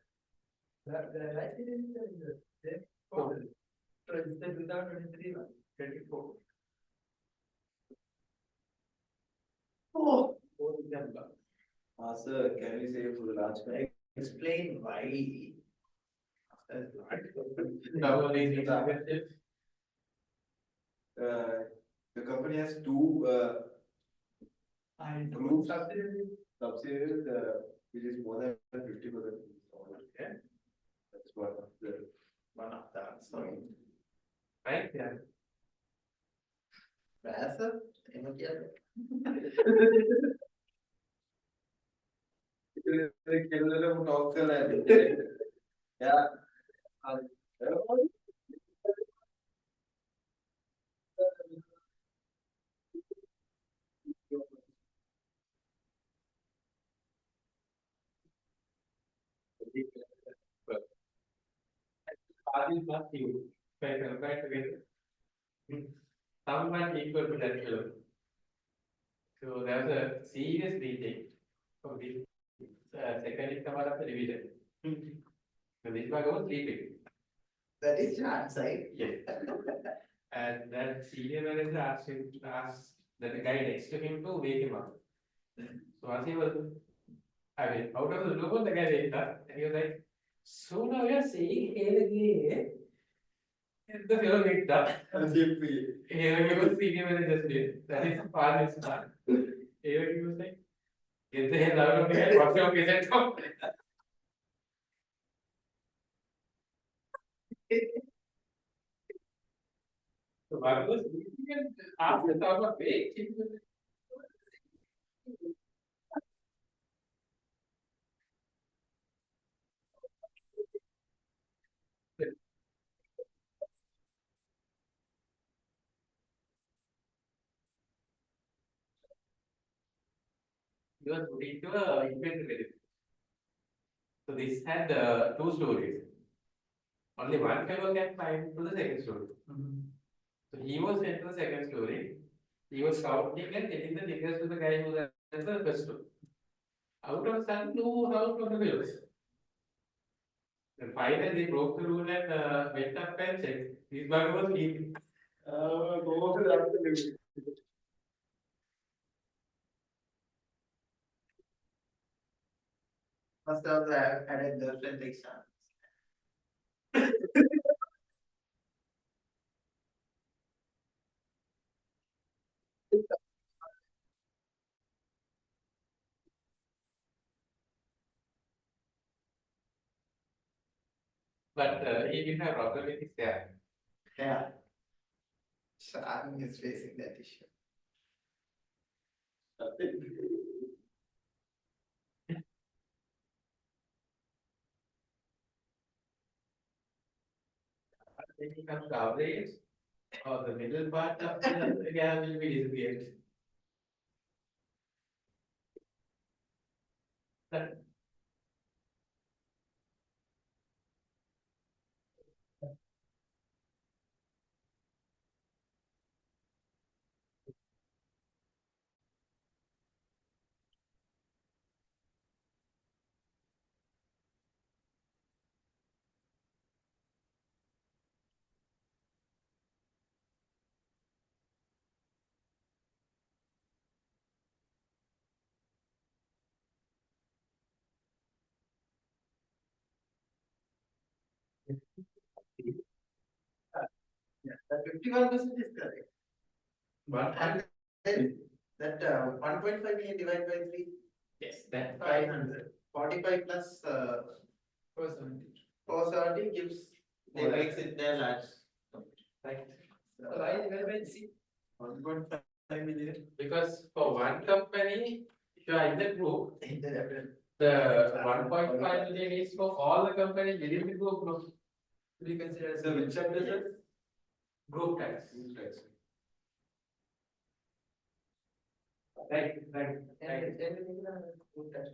without 23. 24. Oh. Sir, can we say for the large guy? Explain why. Double these executives. The company has two groups, subsidiaries, which is more than 50%. Okay. That's one of the answer. Right? Yeah. Sir, Yeah. All plus you. Right together. Someone equal to that fellow. So there was a serious retake of this second in command of the division. So this bug was sleeping. that is chance side. Yes. And that senior manager asked the guy next to him to wake him up. So as he was, I mean, out of the blue, the guy waked up and he was like, so now we are saying here again The zero is done. Here you will see him in just did. That is far is done. Here you will say, get the hell out of here. What's your present company? So I was after talk of big. You are put into a inventory. So this had two stories. Only one fellow can climb to the second story. So he was sent to the second story. He was counting and getting the figures to the guy who was at the first story. Out of sudden, two out of the bills. And finally, they broke the rule and went up and checked. This bug was leaking. Must have had a girlfriend exam. But he didn't have problem with his hair. Yeah. Sharon is facing that issue. Then he comes coverage or the middle part of the hair will be disappeared. Yeah, the 51% is correct. But And then that 1.5 million divided by 3, yes, that 500. 45 plus 470 gives, they makes it their large. right. So why divided by 3? 1.5 million. Because for one company, if you are in the group, In the the 1.5 million is for all the companies within the group. we consider as So which chapter is it? Group tax. Right, right, right. everything is good touch.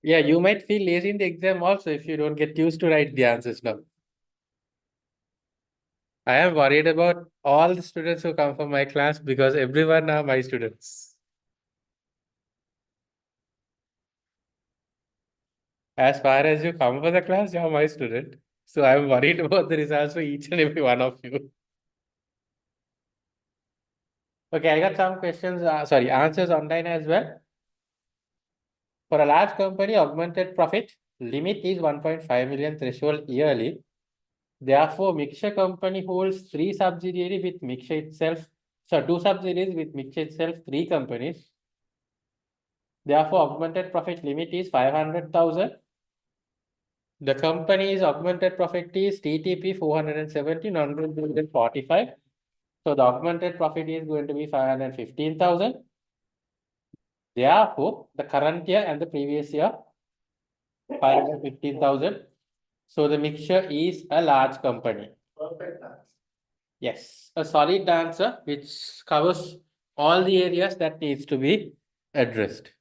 Yeah, you might feel lazy in the exam also if you don't get used to write the answers now. I am worried about all the students who come from my class because everyone are my students. As far as you come for the class, you are my student. So I'm worried about the results for each and every one of you. Okay, I got some questions, answers online as well. For a large company, augmented profit limit is 1.5 million threshold yearly. Therefore, mixture company holds 3 subsidiaries with mixture itself. So 2 subsidiaries with mixture itself, 3 companies. Therefore, augmented profit limit is 500,000. The company's augmented profit is TTP 470, non-45. So the augmented profit is going to be 515,000. Therefore, the current year and the previous year, 515,000. So the mixture is a large company. Perfect answer. Yes, a solid answer which covers all the areas that needs to be addressed.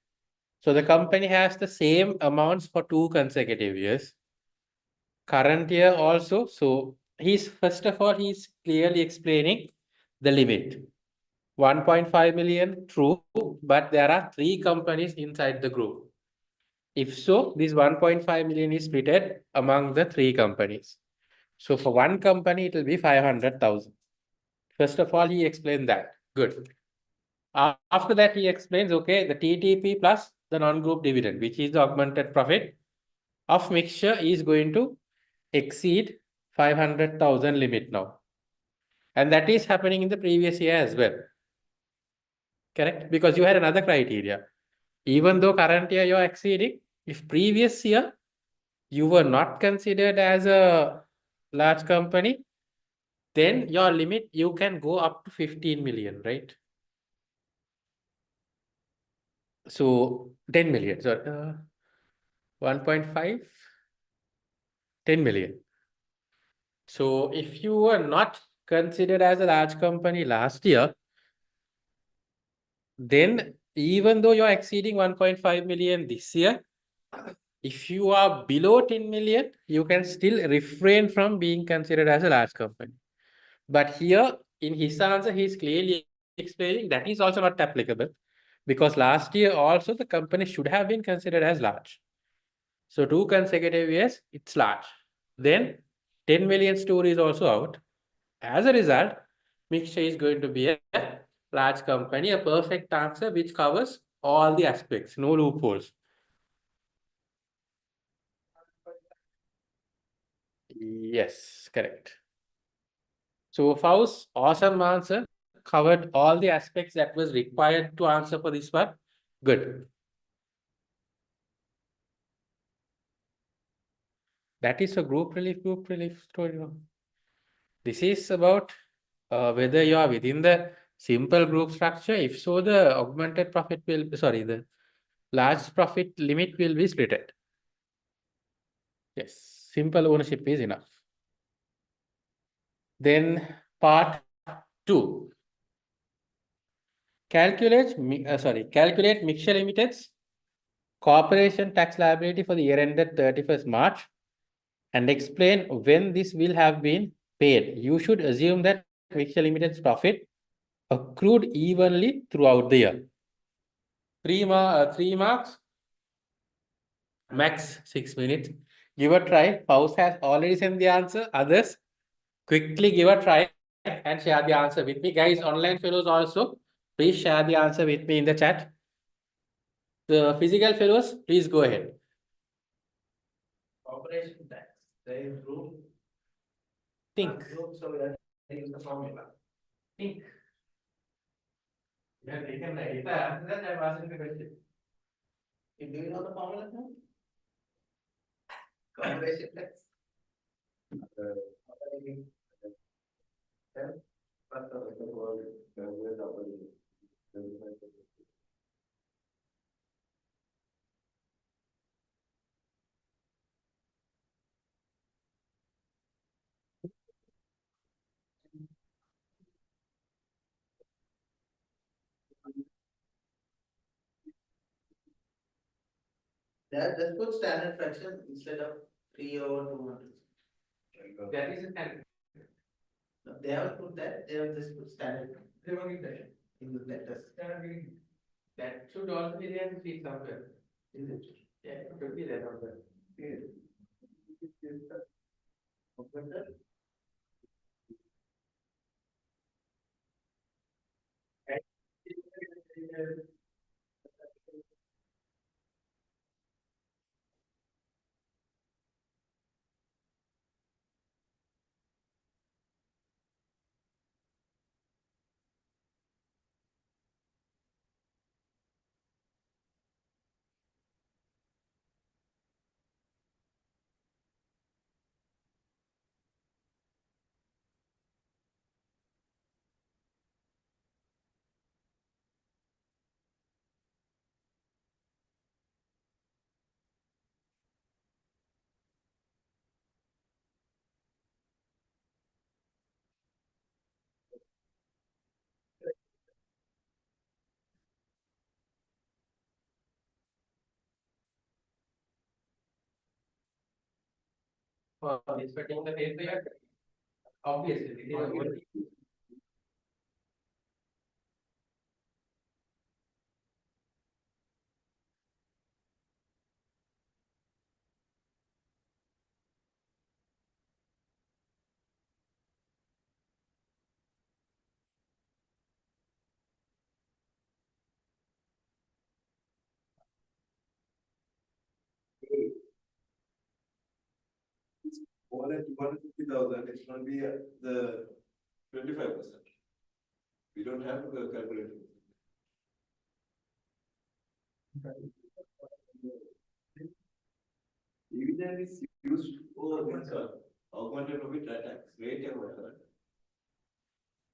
So the company has the same amounts for 2 consecutive years. Current year also. So he's first of all, he's clearly explaining the limit. 1.5 million, true, but there are 3 companies inside the group. If so, this 1.5 million is split among the 3 companies. So for one company, it will be 500,000. First of all, he explained that. Good. After that, he explains, okay, the TTP plus the non-group dividend, which is the augmented profit of mixture, is going to exceed 500,000 limit now. And that is happening in the previous year as well. Correct? Because you had another criteria. Even though current year you're exceeding, if previous year you were not considered as a large company, then your limit, you can go up to 15 million, right? So 10 million, sorry, 1.5, 10 million. So if you were not considered as a large company last year, then even though you're exceeding 1.5 million this year, if you are below 10 million, you can still refrain from being considered as a large company. But here in his answer, he's clearly explaining that is also not applicable, because last year also the company should have been considered as large. So 2 consecutive years, it's large. Then 10 million store is also out. As a result, Mixture is going to be a large company, a perfect answer which covers all the aspects, no loopholes. Yes, correct. So Faust, awesome answer. Covered all the aspects that was required to answer for this one. Good. That is a group relief story. No? This is about whether you are within the simple group structure. If so, the augmented profit will, sorry, the large profit limit will be splitted. Yes, simple ownership is enough. Then part 2. Calculate Mixture Limited's corporation tax liability for the year ended 31st March and explain when this will have been paid. You should assume that Mixture Limited's profit accrued evenly throughout the year. 3 marks, max 6 minutes. Give a try. Faust has already sent the answer. Others, quickly give a try and share the answer with me. Guys, online fellows also, please share the answer with me in the chat. The physical fellows, please go ahead. Corporation tax, there is group. Think. Group, so that use the formula. Think. Yeah, they can write. If I answer that, I'm asking the question. Do you know the formula now? Corporation tax. That just put standard fraction instead of 3/200. That is a standard. No, they haven't put that, they have just put standard. They won't give that in the letters. That should also be there in sheet somewhere. Is it? Yeah, it should be there somewhere. For this particular case, they are obviously it is only more than 250,000, it's going to be the 25%. We don't have to calculate it. Dividend is used for this augmented profit tax rate or whatever.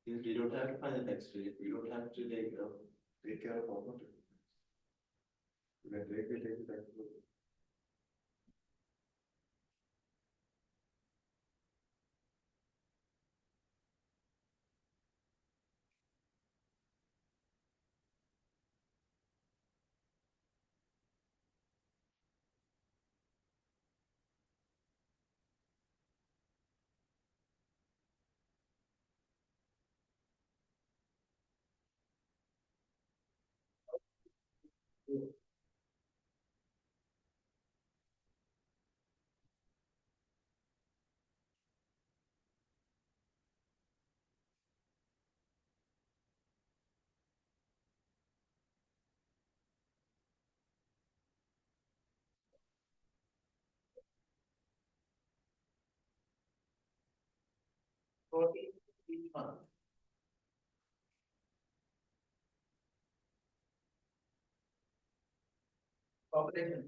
Since we don't have to find the tax rate, we don't have to take care of augmented. We can take the tax rate. Each month. Population.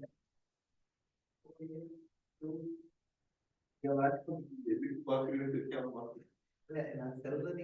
நான் சொல்றது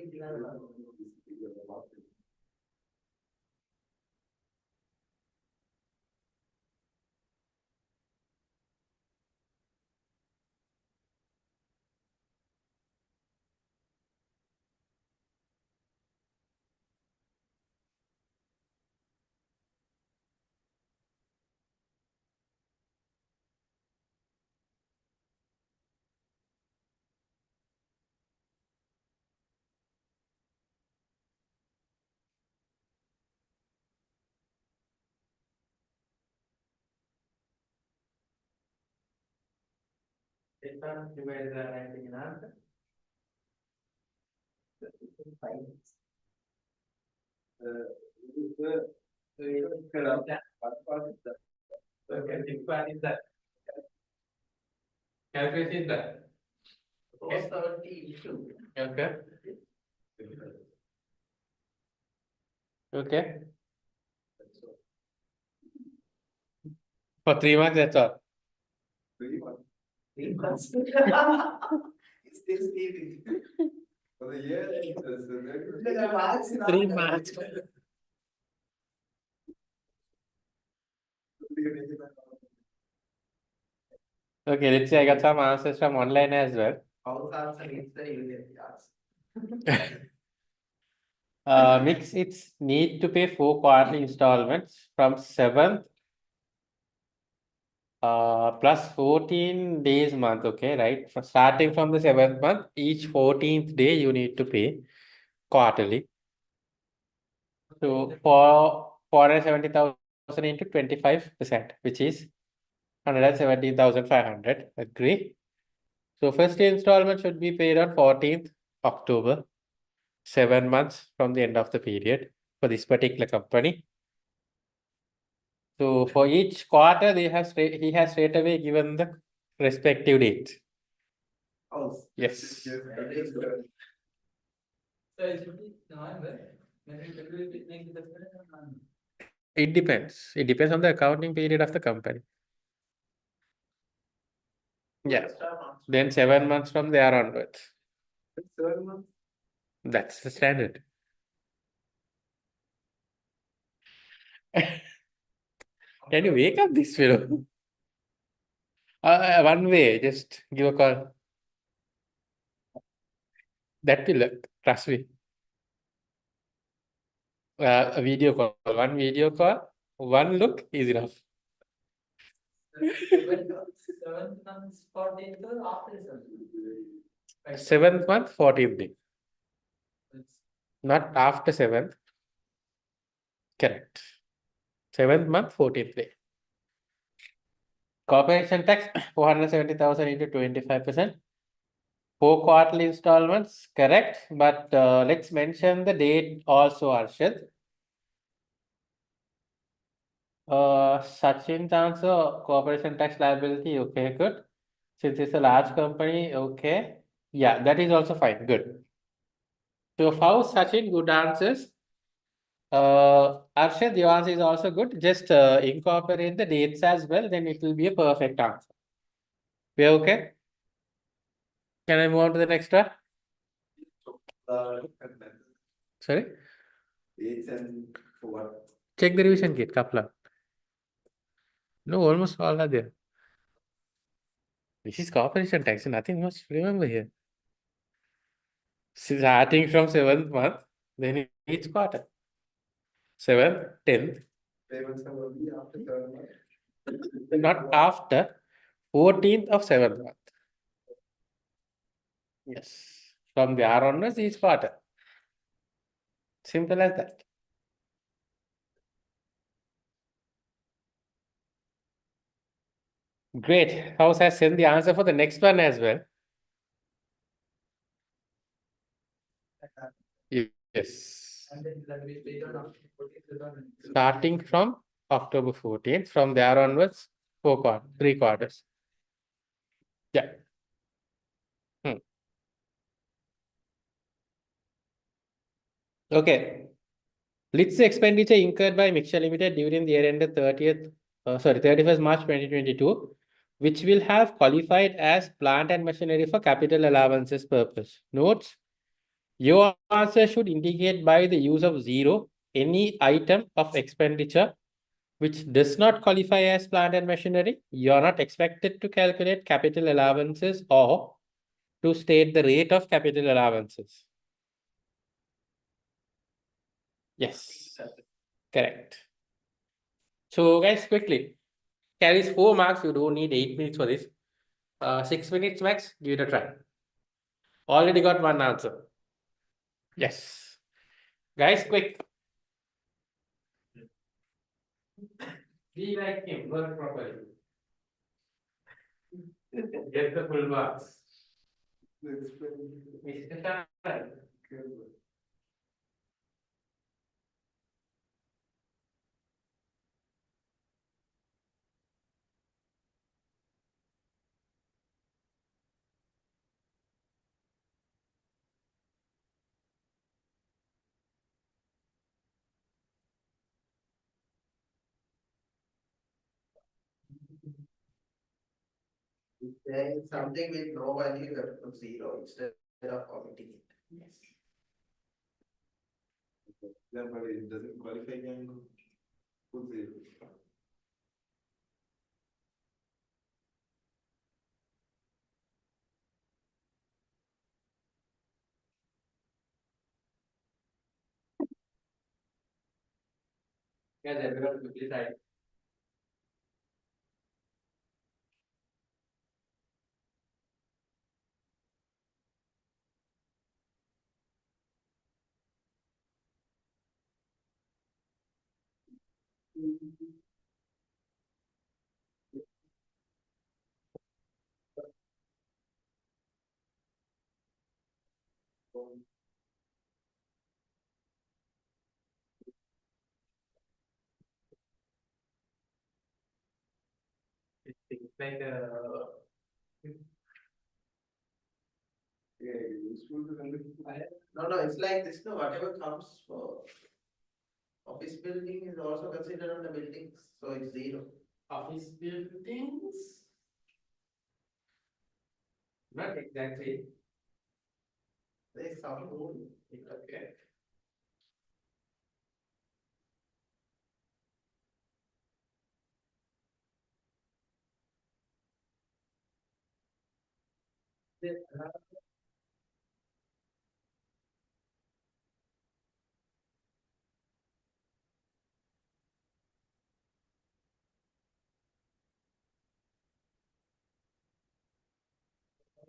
divided by 19 answer. Okay, this one is that. Calculation is that. 432. Okay. Okay. For 3 marks, that's all. 3 months. 3 months. It's still speaking. For the year, Marks. 3 marks. Okay, let's see. I got some answers from online as well. House answer is the union yards. Mix its need to pay 4 quarterly installments from 7th plus 14 days month, okay, right? Starting from the 7th month, each 14th day you need to pay quarterly. So for 470,000 into 25%, which is 117,500. Agree. So first installment should be paid on 14th October, 7 months from the end of the period for this particular company. So for each quarter, he has straight away given the respective date. House. Yes. So it should be November. When we calculate it, make the difference. It depends. It depends on the accounting period of the company. Yeah. Then 7 months from there onwards. 7 months. That's the standard. Can you wake up this fellow? One way, just give a call. That will work, trust me. A video call, one video call, one look is enough. 7 months, 14th after 7. 7th month, 14th day. Not after 7th. Correct. 7th month, 14th day. Corporation tax, 470,000 into 25%. 4 quarterly installments, correct. But let's mention the date also, Arshad. Sachin's answer, corporation tax liability, okay, good. Since it's a large company, okay. Yeah, that is also fine. Good. So how Sachin, good answers. Arshad, your answer is also good. Just incorporate the dates as well, then it will be a perfect answer. We are okay? Can I move on to the next one? Sorry? Dates and for what? Check the revision kit, Kaplan. No, almost all are there. This is corporation tax, nothing much to remember here. Starting from 7th month, then each quarter. 7th, 10th, Payments are only after 7 months. not after 14th of 7th month. Yes. From there onwards, each quarter. Simple as that. Great. House has sent the answer for the next one as well. Yes. And then that will be done after 14th. Starting from October 14th, from there onwards, 3 quarters. Yeah. Okay. List expenditure incurred by Mixture Limited during the year ended 31st March 2022, which will have qualified as plant and machinery for capital allowances purpose. Notes: your answer should indicate by the use of zero any item of expenditure which does not qualify as plant and machinery. You are not expected to calculate capital allowances or to state the rate of capital allowances. Yes, correct. So guys, quickly, carries 4 marks. You don't need 8 minutes for this. 6 minutes max, give it a try. Already got one answer. Yes. Guys, quick. Be like him, work properly. Get the full marks. Mr. Chan. If there is something with no value, you have to put zero instead of omitting it. Yes. Then, but it doesn't qualify, then put zero. Guys, everyone quickly try. It's like Yeah, useful to understand. No, it's like this, no, whatever comes for office building is also considered on the buildings, so it's zero. office buildings. Not exactly. There is some rule. Okay.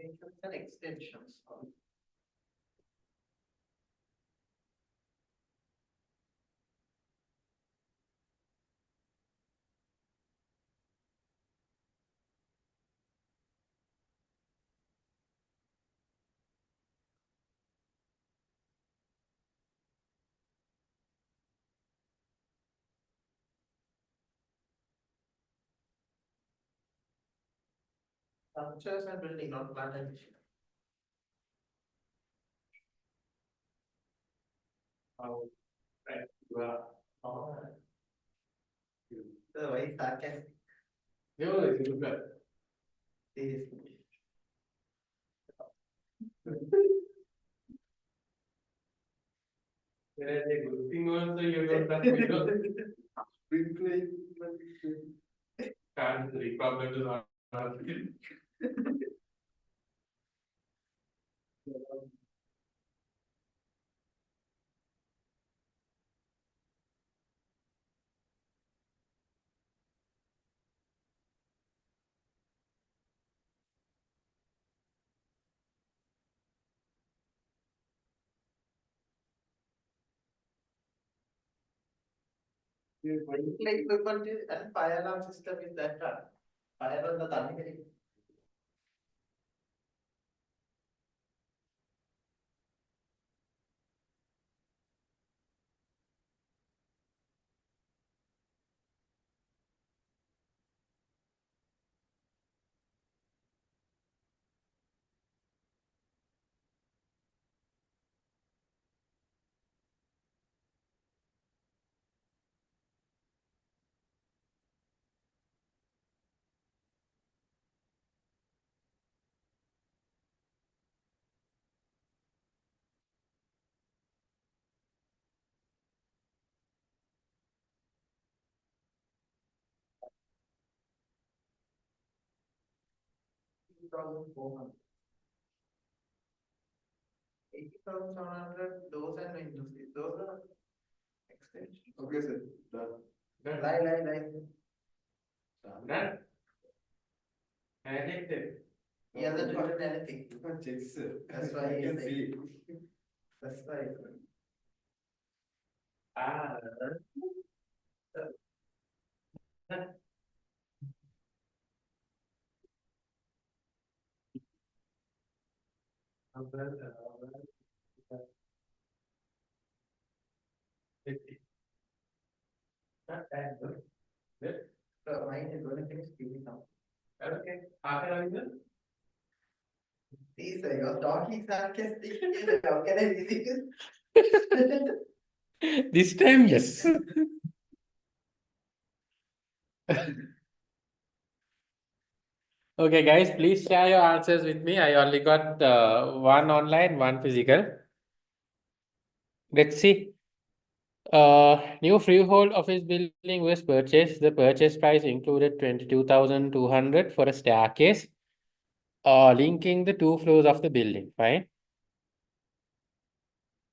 Extensions and extensions. Structures and building, not plant and machine. Oh, right, you are. Oh. So why sarcastic? No, it's good. Seriously. There is a good thing also you don't have windows. Can't the problem to not. Like equipment and fire alarm system is that one. Fire on the thunder. $80,400. 80,700, those and windows, those are extensions. Okay, sir. Done. Lie. Done. And it. He hasn't written anything. You can check, sir. That's why I he can is see. That's why. Ah. Not that good. Good. So mine is going to finish TV now. Okay. After all this? See, sir, you're talking sarcastic. How can I believe it? This time, yes. Okay, guys, please share your answers with me. I only got one online, one physical. Let's see. New freehold office building was purchased. The purchase price included 22,200 for a staircase, linking the two floors of the building. Fine.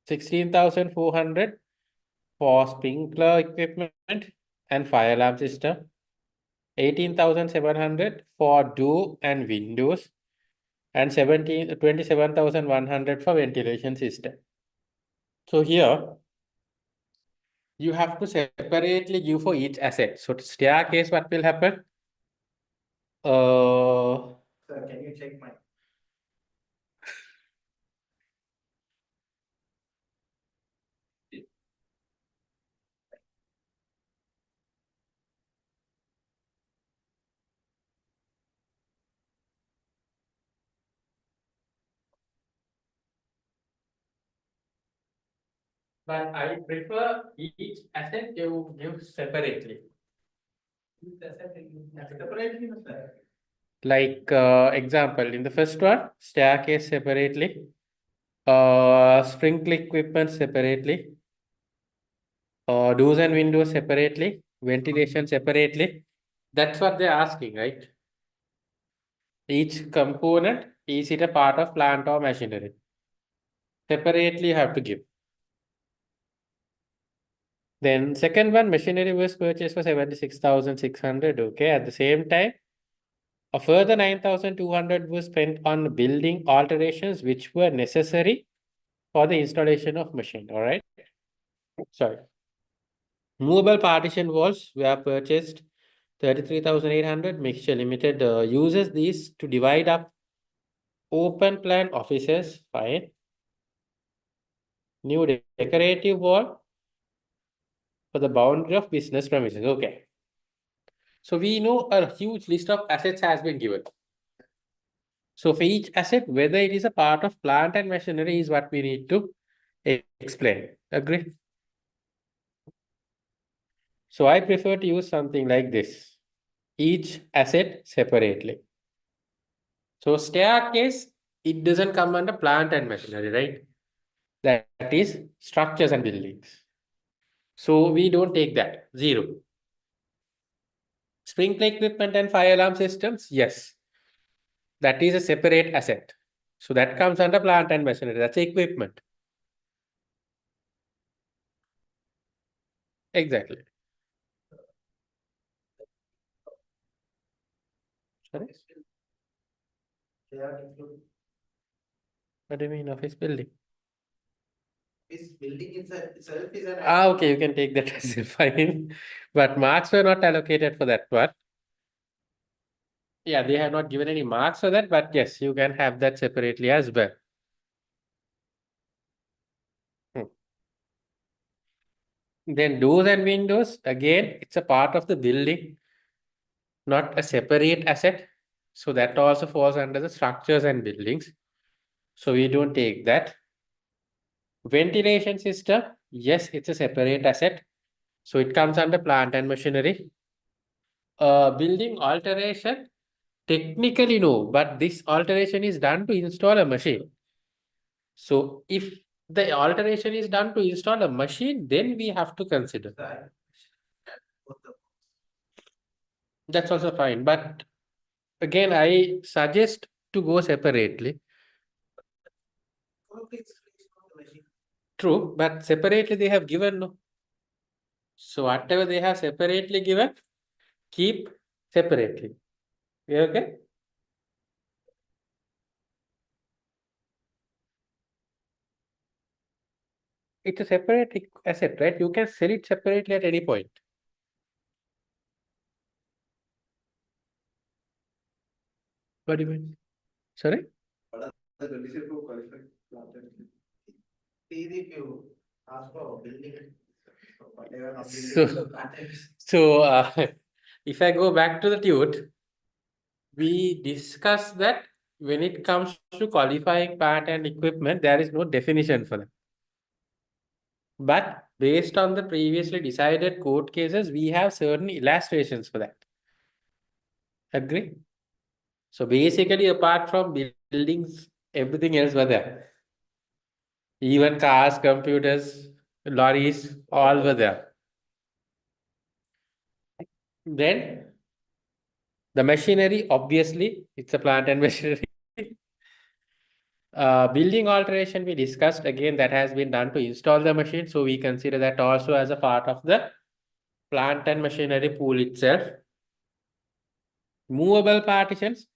16,400 for sprinkler equipment and fire alarm system. 18,700 for door and windows, and 27,100 for ventilation system. So here you have to separately give for each asset. So staircase, what will happen? Sir, can you check my? But I prefer each asset you give separately. Separately, sir. Like example, in the first one, staircase separately, sprinkler equipment separately, doors and windows separately, ventilation separately. That's what they're asking, right? Each component, is it a part of plant or machinery? Separately you have to give. Then second one, machinery was purchased for 76,600. Okay, at the same time, a further 9,200 was spent on building alterations which were necessary for the installation of machine. All right. Sorry. Movable partition walls were purchased 33,800. Mixture Limited uses these to divide up open plan offices. Fine. New decorative wall for the boundary of business premises. Okay. So we know a huge list of assets has been given. So for each asset, whether it is a part of plant and machinery is what we need to explain. Agree? So I prefer to use something like this. Each asset separately. So staircase, it doesn't come under plant and machinery, right? That is structures and buildings. So we don't take that, 0. Sprinkler equipment and fire alarm systems, yes. That is a separate asset. So that comes under plant and machinery, that's equipment. Exactly. Sorry? They are included. What do you mean office building? This building itself is an. Okay, you can take that as a fine. But marks were not allocated for that one. Yeah, they have not given any marks for that, but yes, you can have that separately as well. Then doors and windows, again, it's a part of the building, not a separate asset. So that also falls under the structures and buildings. So we don't take that. Ventilation system, yes, it's a separate asset. So it comes under plant and machinery. Building alteration, technically no, but this alteration is done to install a machine. So if the alteration is done to install a machine, then we have to consider. That's also fine. But again, I suggest to go separately. True, but separately they have given no. So whatever they have separately given, keep separately. You okay? It's a separate asset, right? You can sell it separately at any point. What do you mean? Sorry? The condition for qualifying plant and See if you ask for building. Whatever not So- building, pattern. So if I go back to the tute, we discussed that when it comes to qualifying plant and equipment, there is no definition for that. But based on the previously decided court cases, we have certain illustrations for that. Agree? So basically, apart from buildings, everything else were there. Even cars, computers, lorries, all were there. Then the machinery, obviously, it's a plant and machinery. Building alteration we discussed, again, that has been done to install the machine. So we consider that also as a part of the plant and machinery pool itself. Movable partitions.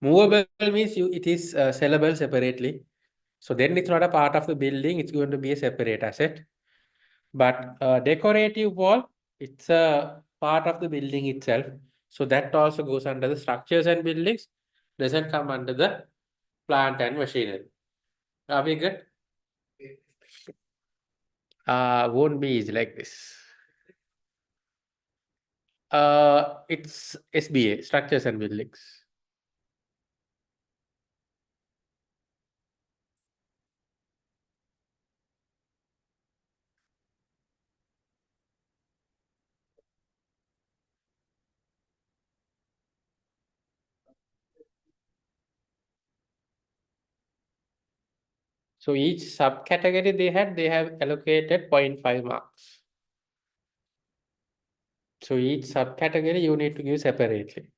Movable means it is sellable separately. So then it's not a part of the building, it's going to be a separate asset. But decorative wall, it's a part of the building itself. So that also goes under the structures and buildings, doesn't come under the plant and machinery. Are we good? Won't be easy like this. It's SBA, structures and buildings. So each subcategory they have allocated 0.5 marks. So each subcategory you need to give separately.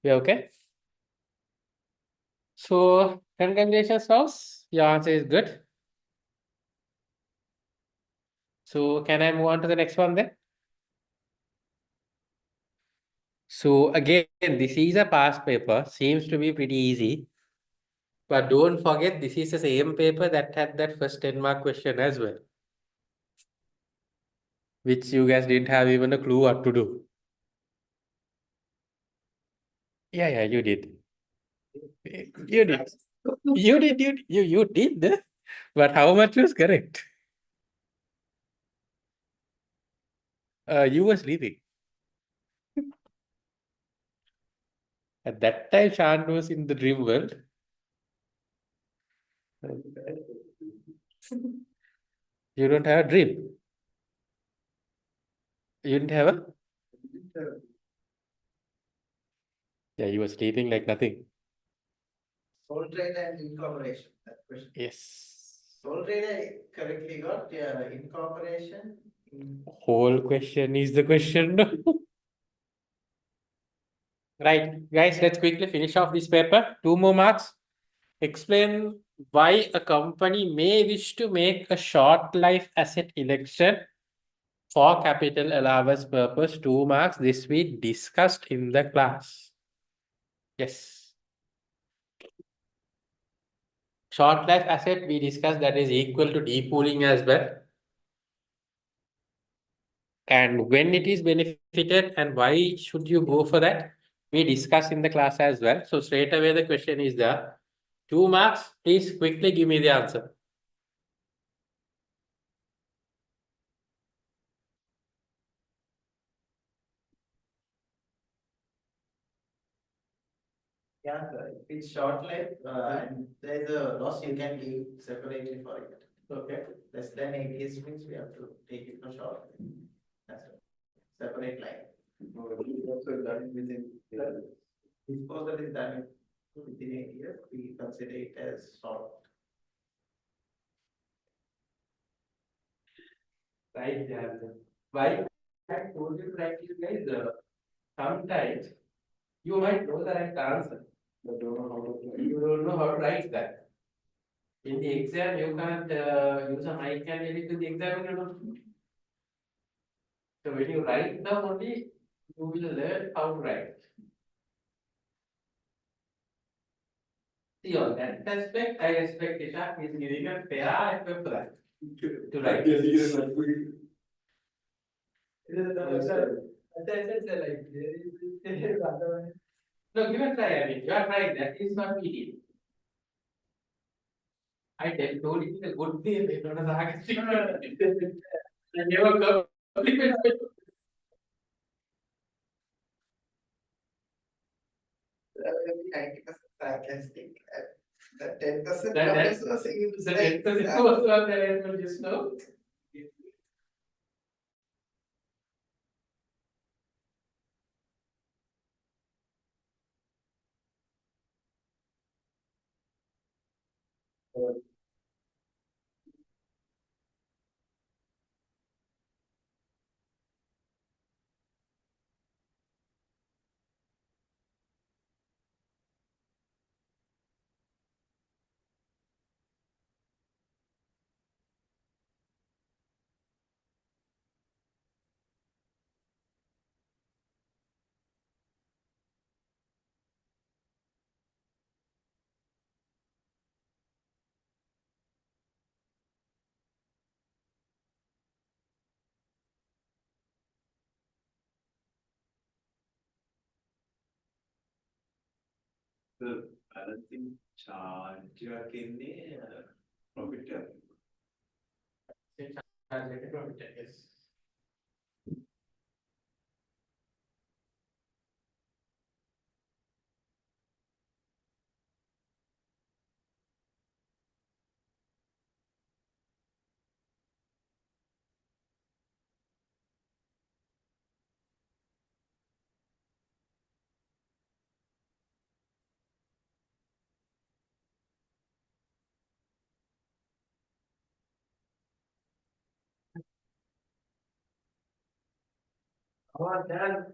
We okay? So congratulations, House. Your answer is good. So can I move on to the next one then? So again, this is a past paper, seems to be pretty easy. But don't forget, this is the same paper that had that first 10-mark question as well, which you guys didn't have even a clue what to do. Yeah, you did. You did. You did. But how much was correct? You were sleeping. At that time, Shan was in the dream world. You don't have a dream. You didn't have a. Yeah, you were sleeping like nothing. Sole trader and incorporation, that question. Yes. Sole trader correctly got, incorporation. Whole question is the question. Right, guys, let's quickly finish off this paper. 2 more marks. Explain why a company may wish to make a short life asset election for capital allowance purpose. 2 marks. This we discussed in the class. Yes. Short life asset we discussed that is equal to depooling as well. And when it is benefited and why should you go for that? We discussed in the class as well. So straight away the question is there. 2 marks. Please quickly give me the answer. Yeah, sir. If it's short life, and there's a loss, you can give separately for it. Okay. Less than 8 years means we have to take it for short. That's it. Separate line. Also done within. Disposal is done within 8 years, we consider it as short. Right, yeah. Why I told you to write you guys, sometimes you might know the right answer, but don't know how to. You don't know how to write that. In the exam, you can't use a mic and edit to the examiner. So when you write down only, you will learn how to write. See, on that aspect, I respect Ishak. He's giving a fair effort for that. To write. No, give a try. I mean, you are trying. That is not easy. Told you the good thing. They don't know I never compliment. Maybe 90% sarcastic. The 10% That- numbers was saying So it was one that I will just know. The balancing charge එකක් එන්නේ profit එක. Yes. Oh, done.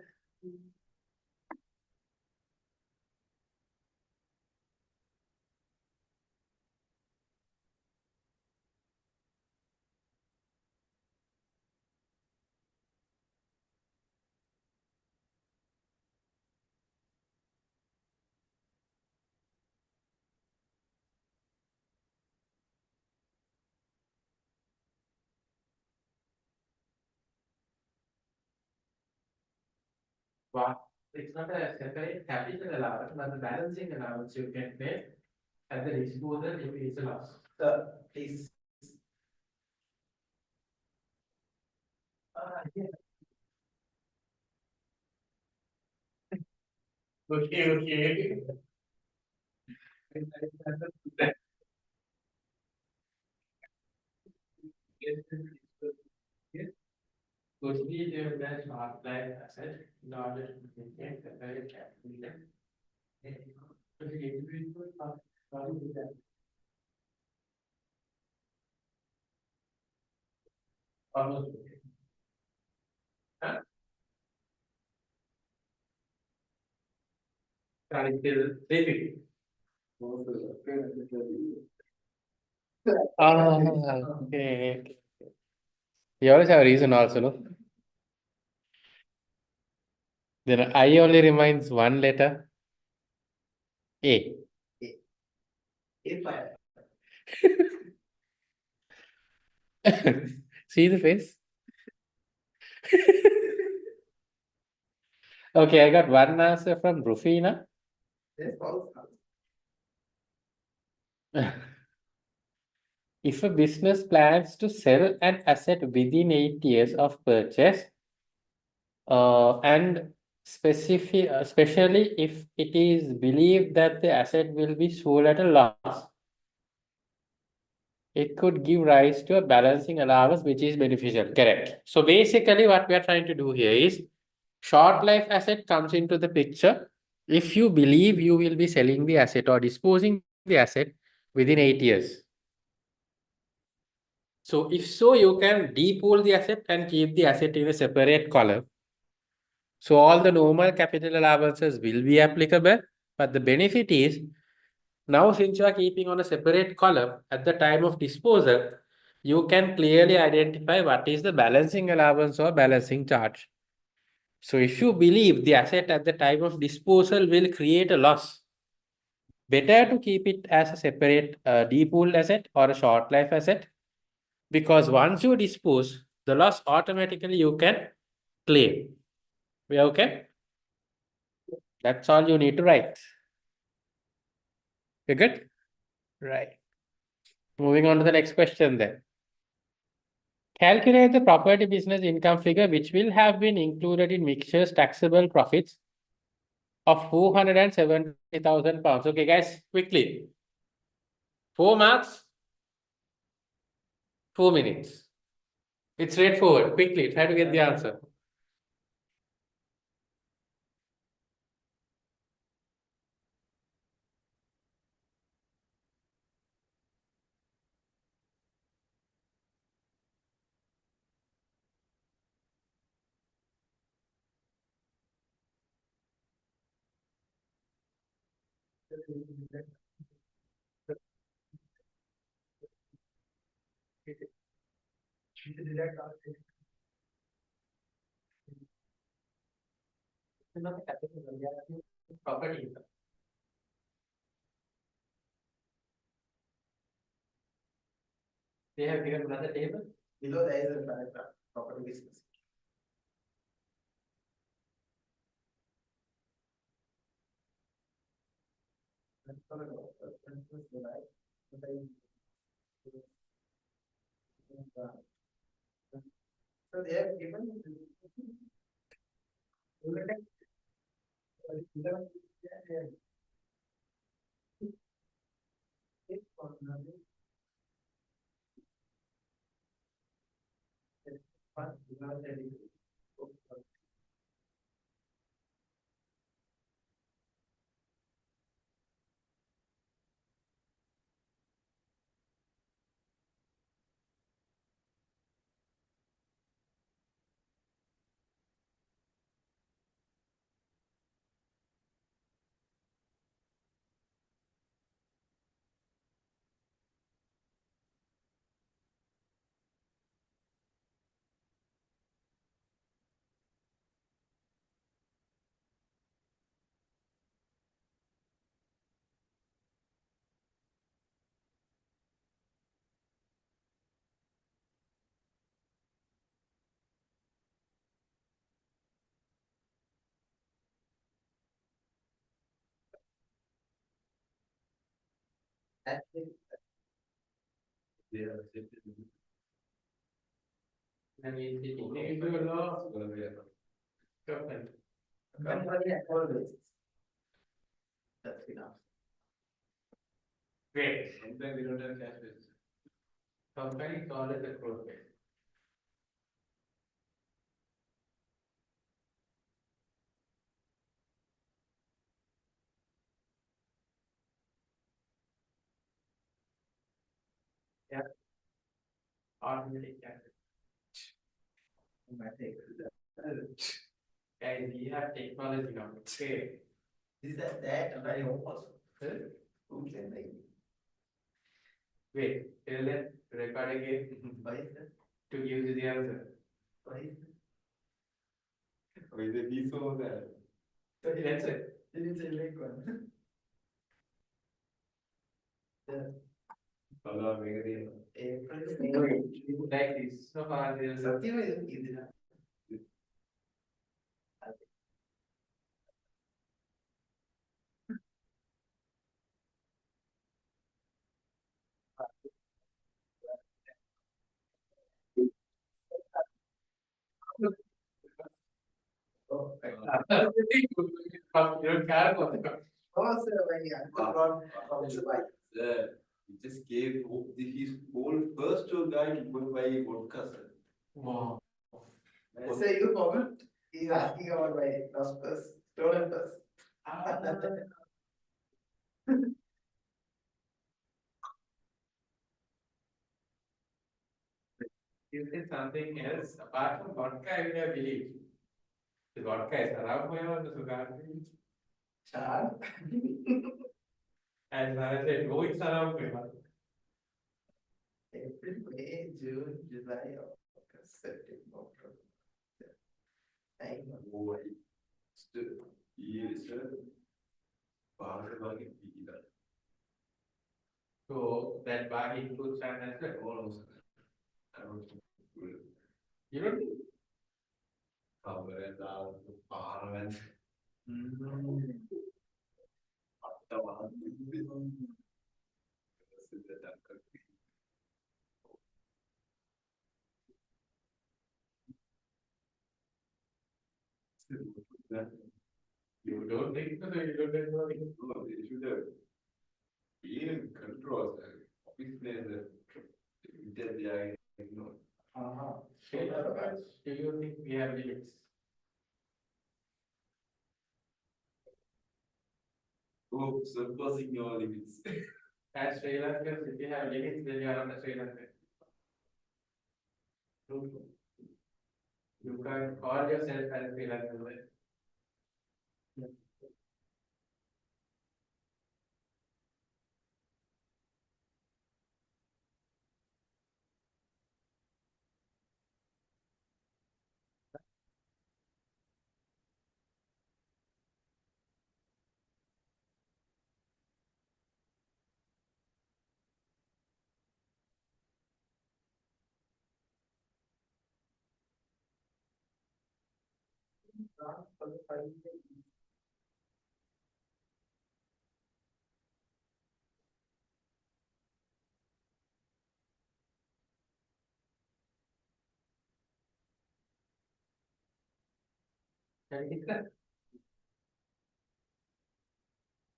Wow. It's not a separate capital allowance, but the balancing allowance you can pay at the disposal if it is a loss. Please. Yeah. Okay. Proceed with the short life asset in order to maintain the very capital. So the individual sorry with that. Almost. Okay. Huh? Starting till 350. Ah, okay. You always have a reason also, no? Then I only remains one letter. A. If I, See the face? Okay, I got one answer from Rufina. this false. If a business plans to sell an asset within 8 years of purchase, and especially if it is believed that the asset will be sold at a loss, it could give rise to a balancing allowance which is beneficial. Correct. So basically what we are trying to do here is short life asset comes into the picture if you believe you will be selling the asset or disposing the asset within 8 years. So if so, you can depool the asset and keep the asset in a separate column. So all the normal capital allowances will be applicable, but the benefit is now since you are keeping on a separate column at the time of disposal, you can clearly identify what is the balancing allowance or balancing charge. So if you believe the asset at the time of disposal will create a loss, better to keep it as a separate depooled asset or a short life asset, because once you dispose, the loss automatically you can claim. We are okay? That's all you need to write. You good? Right. Moving on to the next question then. Calculate the property business income figure which will have been included in mixture's taxable profits of 470,000 pounds. Okay, guys, quickly. 4 marks, 4 minutes. It's straightforward. Quickly, try to get the answer. Property income. They have given another table. Below there is a paragraph, property business. So they have given. That's enough. Great. Sometimes we don't have cash basis. Company is always a growth phase. Yeah. Ordinary cash. Guys, we have technology now. Okay. Is that and I almost. Who can I? Wait, tell them, record again Why is that? to give you the answer. Why is that? Why they be so that? So that's it. It's a late one. Allah Megari. April. Like this. So far, there's Satyam is easy. you don't care about the Oh, sir, when you brought from the bike. He just gave his whole first tour guide to go buy vodka, sir. Wow. I say you comment. He's asking about my lost purse, stolen purse. You said something else apart from vodka, I would have believed. The vodka is around or the sugar. Chad. As I said, no, it's around. April, May, June, July, August, September, October. I know. Oh, he is a So that bag includes sand as well. almost. I don't think. You don't think? Cover and out, parliament. You don't think so, you don't think so. No, they should have been in control, sir. Obviously, they are, you know. Do you think we have limits? Oh, surpassing your limits. As Sri Lankans, if you have limits, then you are not a Sri Lankan. You can call yourself as Sri Lankan. Right? Can you that?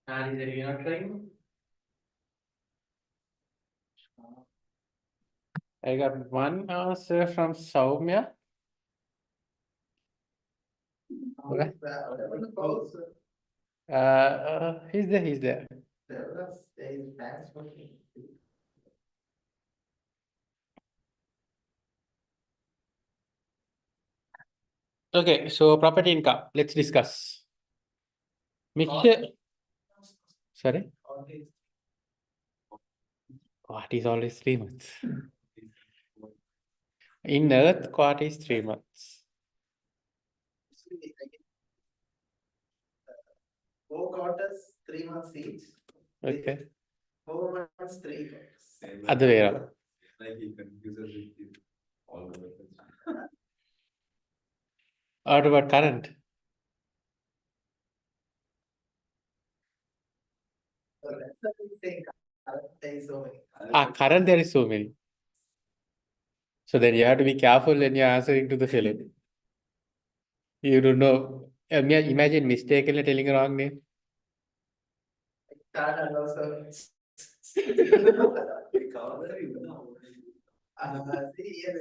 And is it not trying? I got one answer from Soumya. Okay. He's there. Okay, so property income, let's discuss. Mixture, sorry, what is always 3 months? In Earth, what is 3 months? 4 quarters, 3 months each. Okay, 4 months, 3 quarters. other way around. Like he confuses with all the weapons. What about current? So that's the thing. There is so many. Current there is so many. So then you have to be careful when you're answering to the film. You don't know. Imagine mistakenly telling a wrong name. Start and also. We cover that even now. See, yes,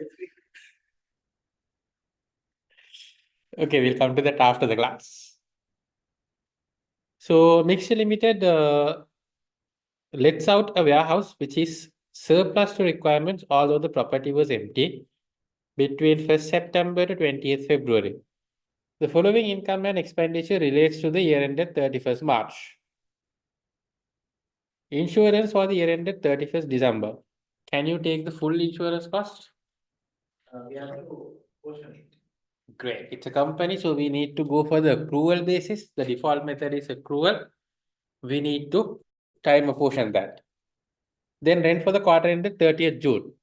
Okay, we'll come to that after the class. So Mixture Limited lets out a warehouse which is surplus to requirements, although the property was empty between 1st September to 20th February. The following income and expenditure relates to the year ended 31st March. Insurance for the year ended 31st December. Can you take the full insurance cost? we have to portion it. Great. It's a company, so we need to go for the accrual basis. The default method is accrual. We need to time apportion that. Then rent for the quarter ended 30th June.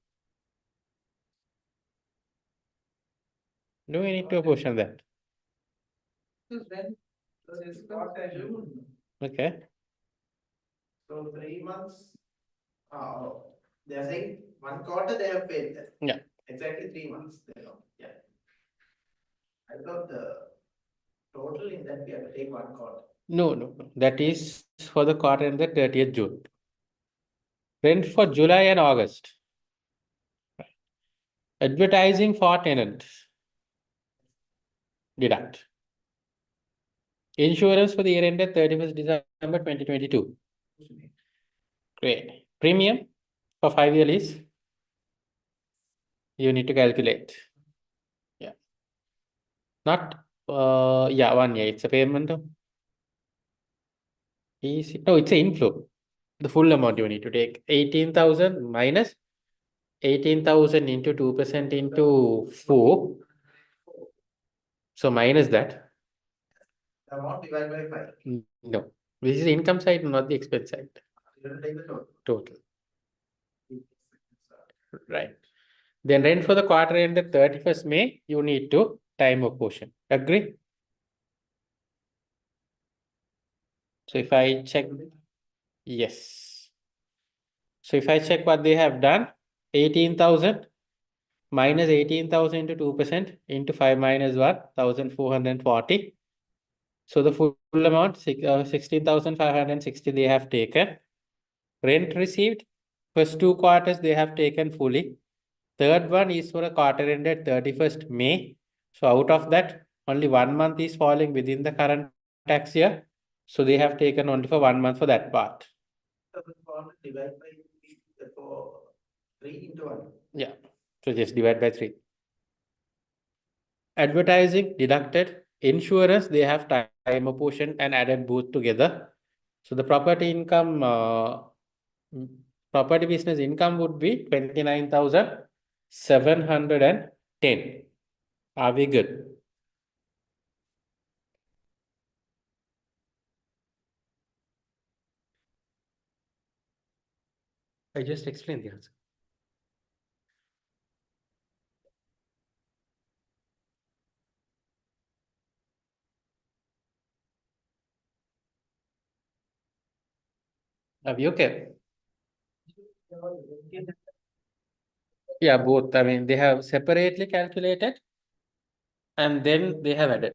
Do we need to apportion that? Then, so this quarter June, Okay. so 3 months. They're saying 1 quarter they have paid that. Yeah. Exactly 3 months, they know, yeah. I thought the total in that we have to take 1 quarter. No. That is for the quarter ended 30th June. Rent for July and August. Advertising for tenants. Deduct. Insurance for the year ended 31st December 2022. Great. Premium for 5-year lease. You need to calculate. Yeah. Not, 1 year. It's a payment. No, it's an inflow. The full amount you need to take 18,000 minus 18,000 into 2% into 4. So minus that. The amount divided by 5. No, this is the income side, not the expense side. You have to take the total. Total. Right. Then rent for the quarter ended 31st May, you need to time apportion. Agree? So if I check, yes. So if I check what they have done, 18,000 minus 18,000 into 2% into 5 minus 1, 1,440. So the full amount, 16,560 they have taken. Rent received, first 2 quarters they have taken fully. Third one is for a quarter ended 31st May. So out of that, only 1 month is falling within the current tax year. So they have taken only for 1 month for that part. So the quarter divided by 3 into 1. Yeah. So just divide by 3. Advertising deducted. Insurance, they have time apportioned and added both together. So the property income, property business income would be 29,710. Are we good? I just explained the answer. Are we okay? Yeah, both. I mean, they have separately calculated and then they have added.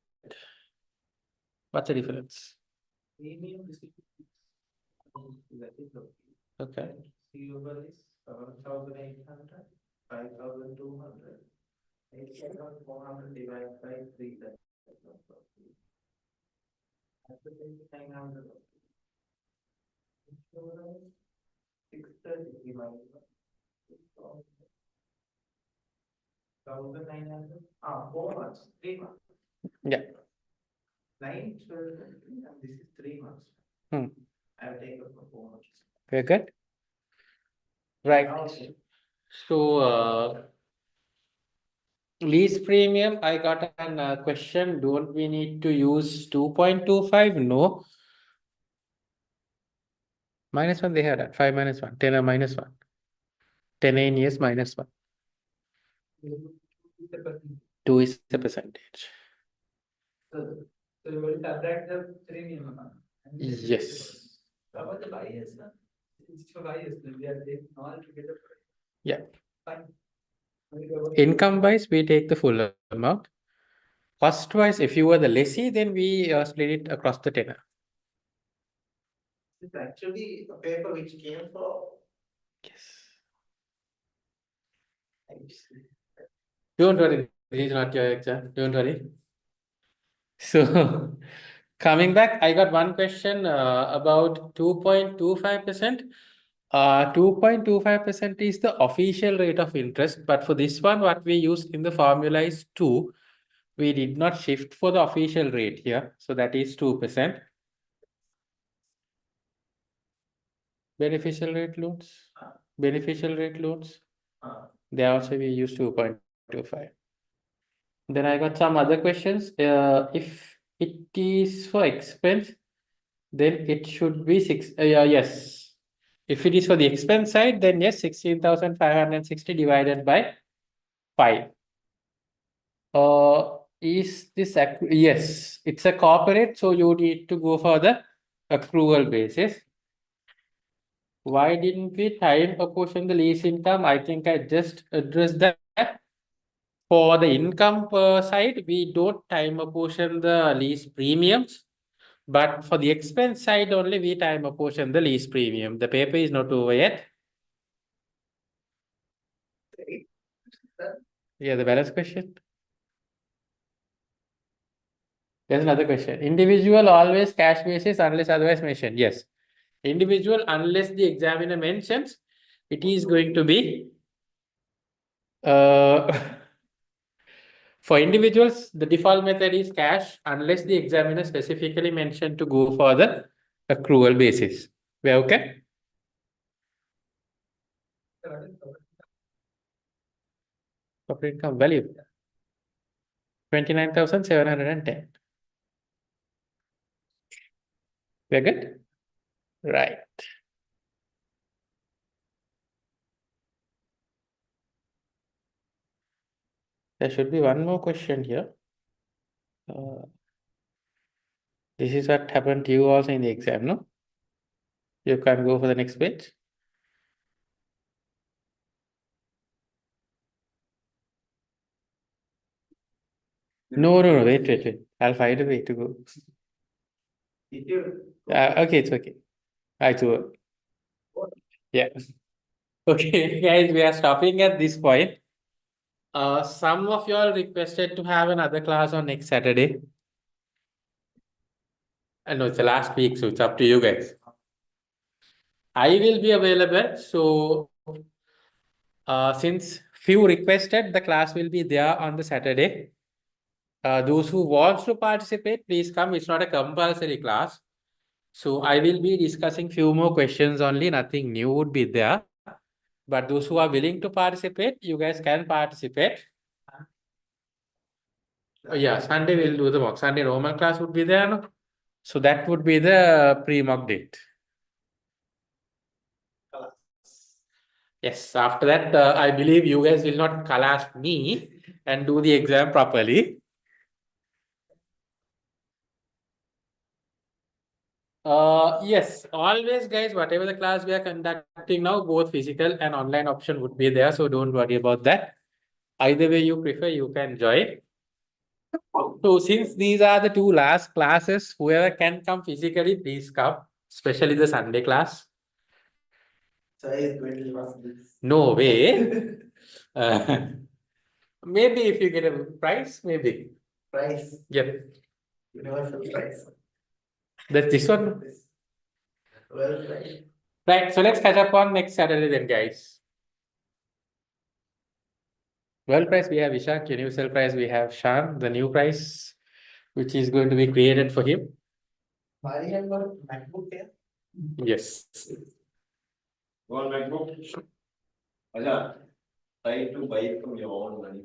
What's the difference? Premium is that is okay. Okay. Receivable is 7,800, 5,200, 8,400 divided by 3. That's the 900. Insurance, 630 divided by 1,900. 4 months, 3 months. Yeah. 9, 12, and this is 3 months. Hmm. I have taken for 4 months. Very good. Right. Okay. So, lease premium, I got a question. Don't we need to use 2.25? No. Minus 1, they had that. 5 minus 1. 10 or minus 1. 10 in years minus 1. 2 is the percentage. So you will subtract the premium amount. Yes. About the bias, it's for bias, we are taking all together. Yeah. Fine. Income wise, we take the full amount. Cost wise, if you were the lessee, then we split it across the tenor. It's actually a paper which came for. Don't worry, this is not your exam. Don't worry. So, coming back, I got one question about 2.25%. 2.25% is the official rate of interest, but for this one, what we used in the formula is 2. We did not shift for the official rate here, so that is 2%. Beneficial rate loans, they also we use 2.25. Then I got some other questions. If it is for expense, then it should be yes. If it is for the expense side, then yes, 16,560 divided by 5. Is this yes, it's a corporate, so you need to go for the accrual basis. Why didn't we time apportion the lease income? I think I just addressed that. For the income side, we don't time apportion the lease premiums. But for the expense side only, we time apportion the lease premium. The paper is not over yet. Yeah, the balance question. There's another question. Individual always cash basis unless otherwise mentioned. Yes. Individual unless the examiner mentions, it is going to be for individuals, the default method is cash unless the examiner specifically mentioned to go for the accrual basis. We're okay? Corporate income value 29,710. We're good? Right. There should be one more question here. This is what happened to you also in the exam, no? You can go for the next page. No, wait. I'll find a way to go. Okay, it's okay. It's over. Yeah. Okay, guys, we are stopping at this point. Some of y'all requested to have another class on next Saturday. I know it's the last week, so it's up to you guys. I will be available, so since few requested, the class will be there on the Saturday. Those who wants to participate, please come. It's not a compulsory class. So I will be discussing few more questions only, nothing new would be there. But those who are willing to participate, you guys can participate. Yeah, Sunday we'll do the mock. Sunday Roman class would be there, no? So that would be the pre-mock date. Yes, after that, I believe you guys will not clash me and do the exam properly. Yes, always guys, whatever the class we are conducting now, both physical and online option would be there. So don't worry about that. Either way you prefer, you can join. So since these are the two last classes, whoever can come physically, please come, especially the Sunday class. No way. Maybe if you get a prize, maybe. Price, Yep. universal price. That's this one. Well, right. Right. So let's catch up on next Saturday then, guys. World prize, we have Ishak. Universal prize, we have Shan. The new prize, which is going to be created for him. Mariam got MacBook here. Yes. Go on, MacBook. Aja, try to buy it from your own money.